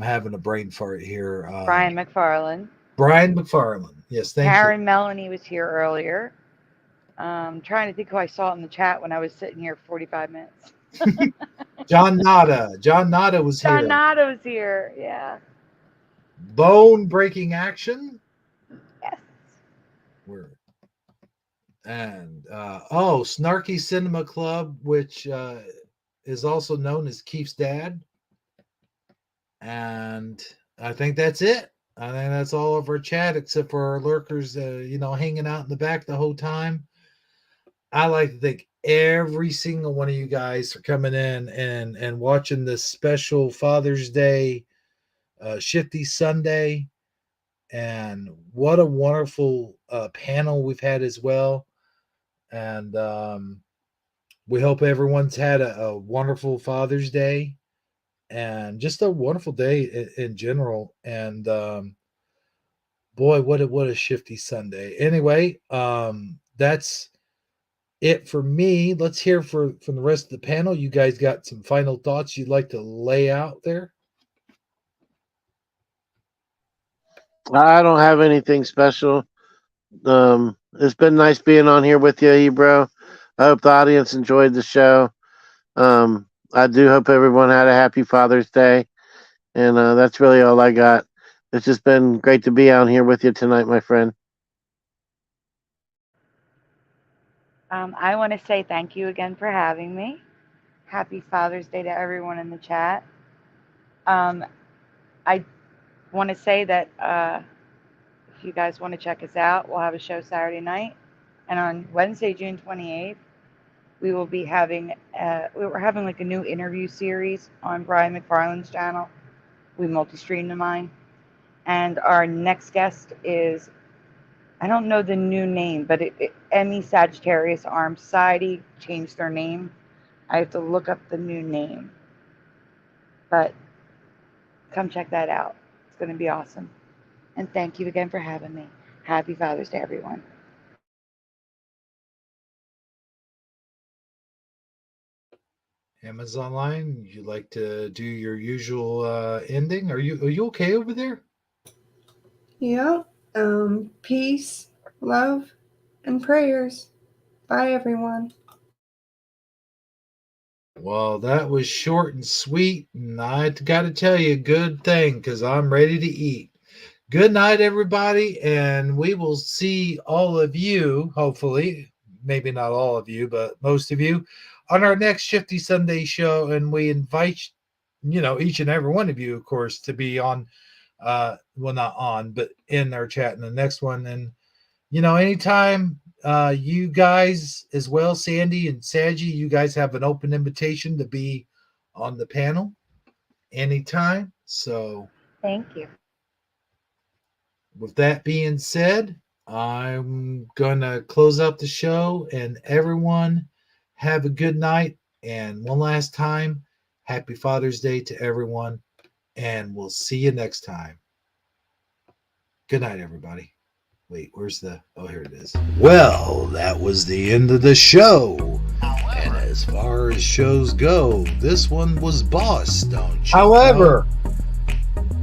Speaker 1: having a brain fart here.
Speaker 5: Brian McFarland.
Speaker 1: Brian McFarland. Yes, thank
Speaker 5: Karen
Speaker 1: you.
Speaker 5: Melanie was here earlier. Trying to think who I saw in the chat when I was sitting here for 45 minutes.
Speaker 1: John Nada. John Nada was here.
Speaker 5: John Nada was here. Yeah.
Speaker 1: Bone Breaking Action.
Speaker 5: Yes.
Speaker 1: And Snarky Cinema Club, which is also known as Keith's dad. And I think that's it. I think that's all of our chat, except for our lurkers, hanging out in the back the whole time. I like to thank every single one of you guys for coming in and watching this special Father's Day Shifty Sunday. And what a wonderful panel we've had as well. And we hope everyone's had a wonderful Father's Day and just a wonderful day in general. And boy, what a Shifty Sunday. Anyway, that's it for me. Let's hear from the rest of the panel. You guys got some final thoughts you'd like to lay out there?
Speaker 2: I don't have anything special. It's been nice being on here with you, Ebro. I hope the audience enjoyed the show. I do hope everyone had a happy Father's Day. And that's really all I got. It's just been great to be out here with you tonight, my friend.
Speaker 5: I want to say thank you again for having me. Happy Father's Day to everyone in the chat. I want to say that if you guys want to check us out, we'll have a show Saturday night. And on Wednesday, June 28th, we will be having we're having like a new interview series on Brian McFarland's channel. We multi-stream to mine. And our next guest is, I don't know the new name, but Emmy Sagittarius Arm Society changed their name. I have to look up the new name. But come check that out. It's going to be awesome. And thank you again for having me. Happy Father's Day, everyone.
Speaker 1: Amazon line, you like to do your usual ending? Are you okay over there?
Speaker 4: Yeah. Peace, love, and prayers. Bye, everyone.
Speaker 1: Well, that was short and sweet, and I got to tell you a good thing because I'm ready to eat. Good night, everybody, and we will see all of you, hopefully, maybe not all of you, but most of you, on our next Shifty Sunday show. And we invite, each and every one of you, of course, to be on, well, not on, but in our chat in the next one. And, anytime you guys as well, Sandy and Saji, you guys have an open invitation to be on the panel anytime. So
Speaker 5: thank you.
Speaker 1: With that being said, I'm going to close out the show, and everyone have a good night. And one last time, happy Father's Day to everyone, and we'll see you next time. Good night, everybody. Wait, where's the... Oh, here it is. Well, that was the end of the show. And as far as shows go, this one was boss, don't you? However,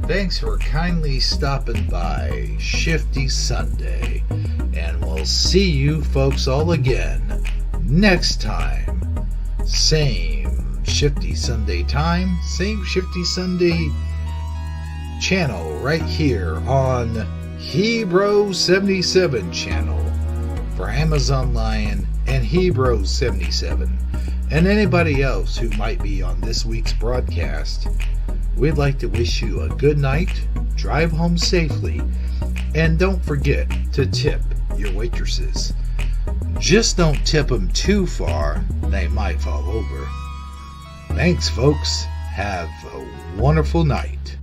Speaker 1: Thanks for kindly stopping by Shifty Sunday. And we'll see you folks all again next time. Same Shifty Sunday time, same Shifty Sunday channel right here on Hebrew 77 channel for Amazon Lion and Hebrew 77. And anybody else who might be on this week's broadcast, we'd like to wish you a good night, drive home safely, and don't forget to tip your waitresses. Just don't tip them too far, they might fall over. Thanks, folks. Have a wonderful night.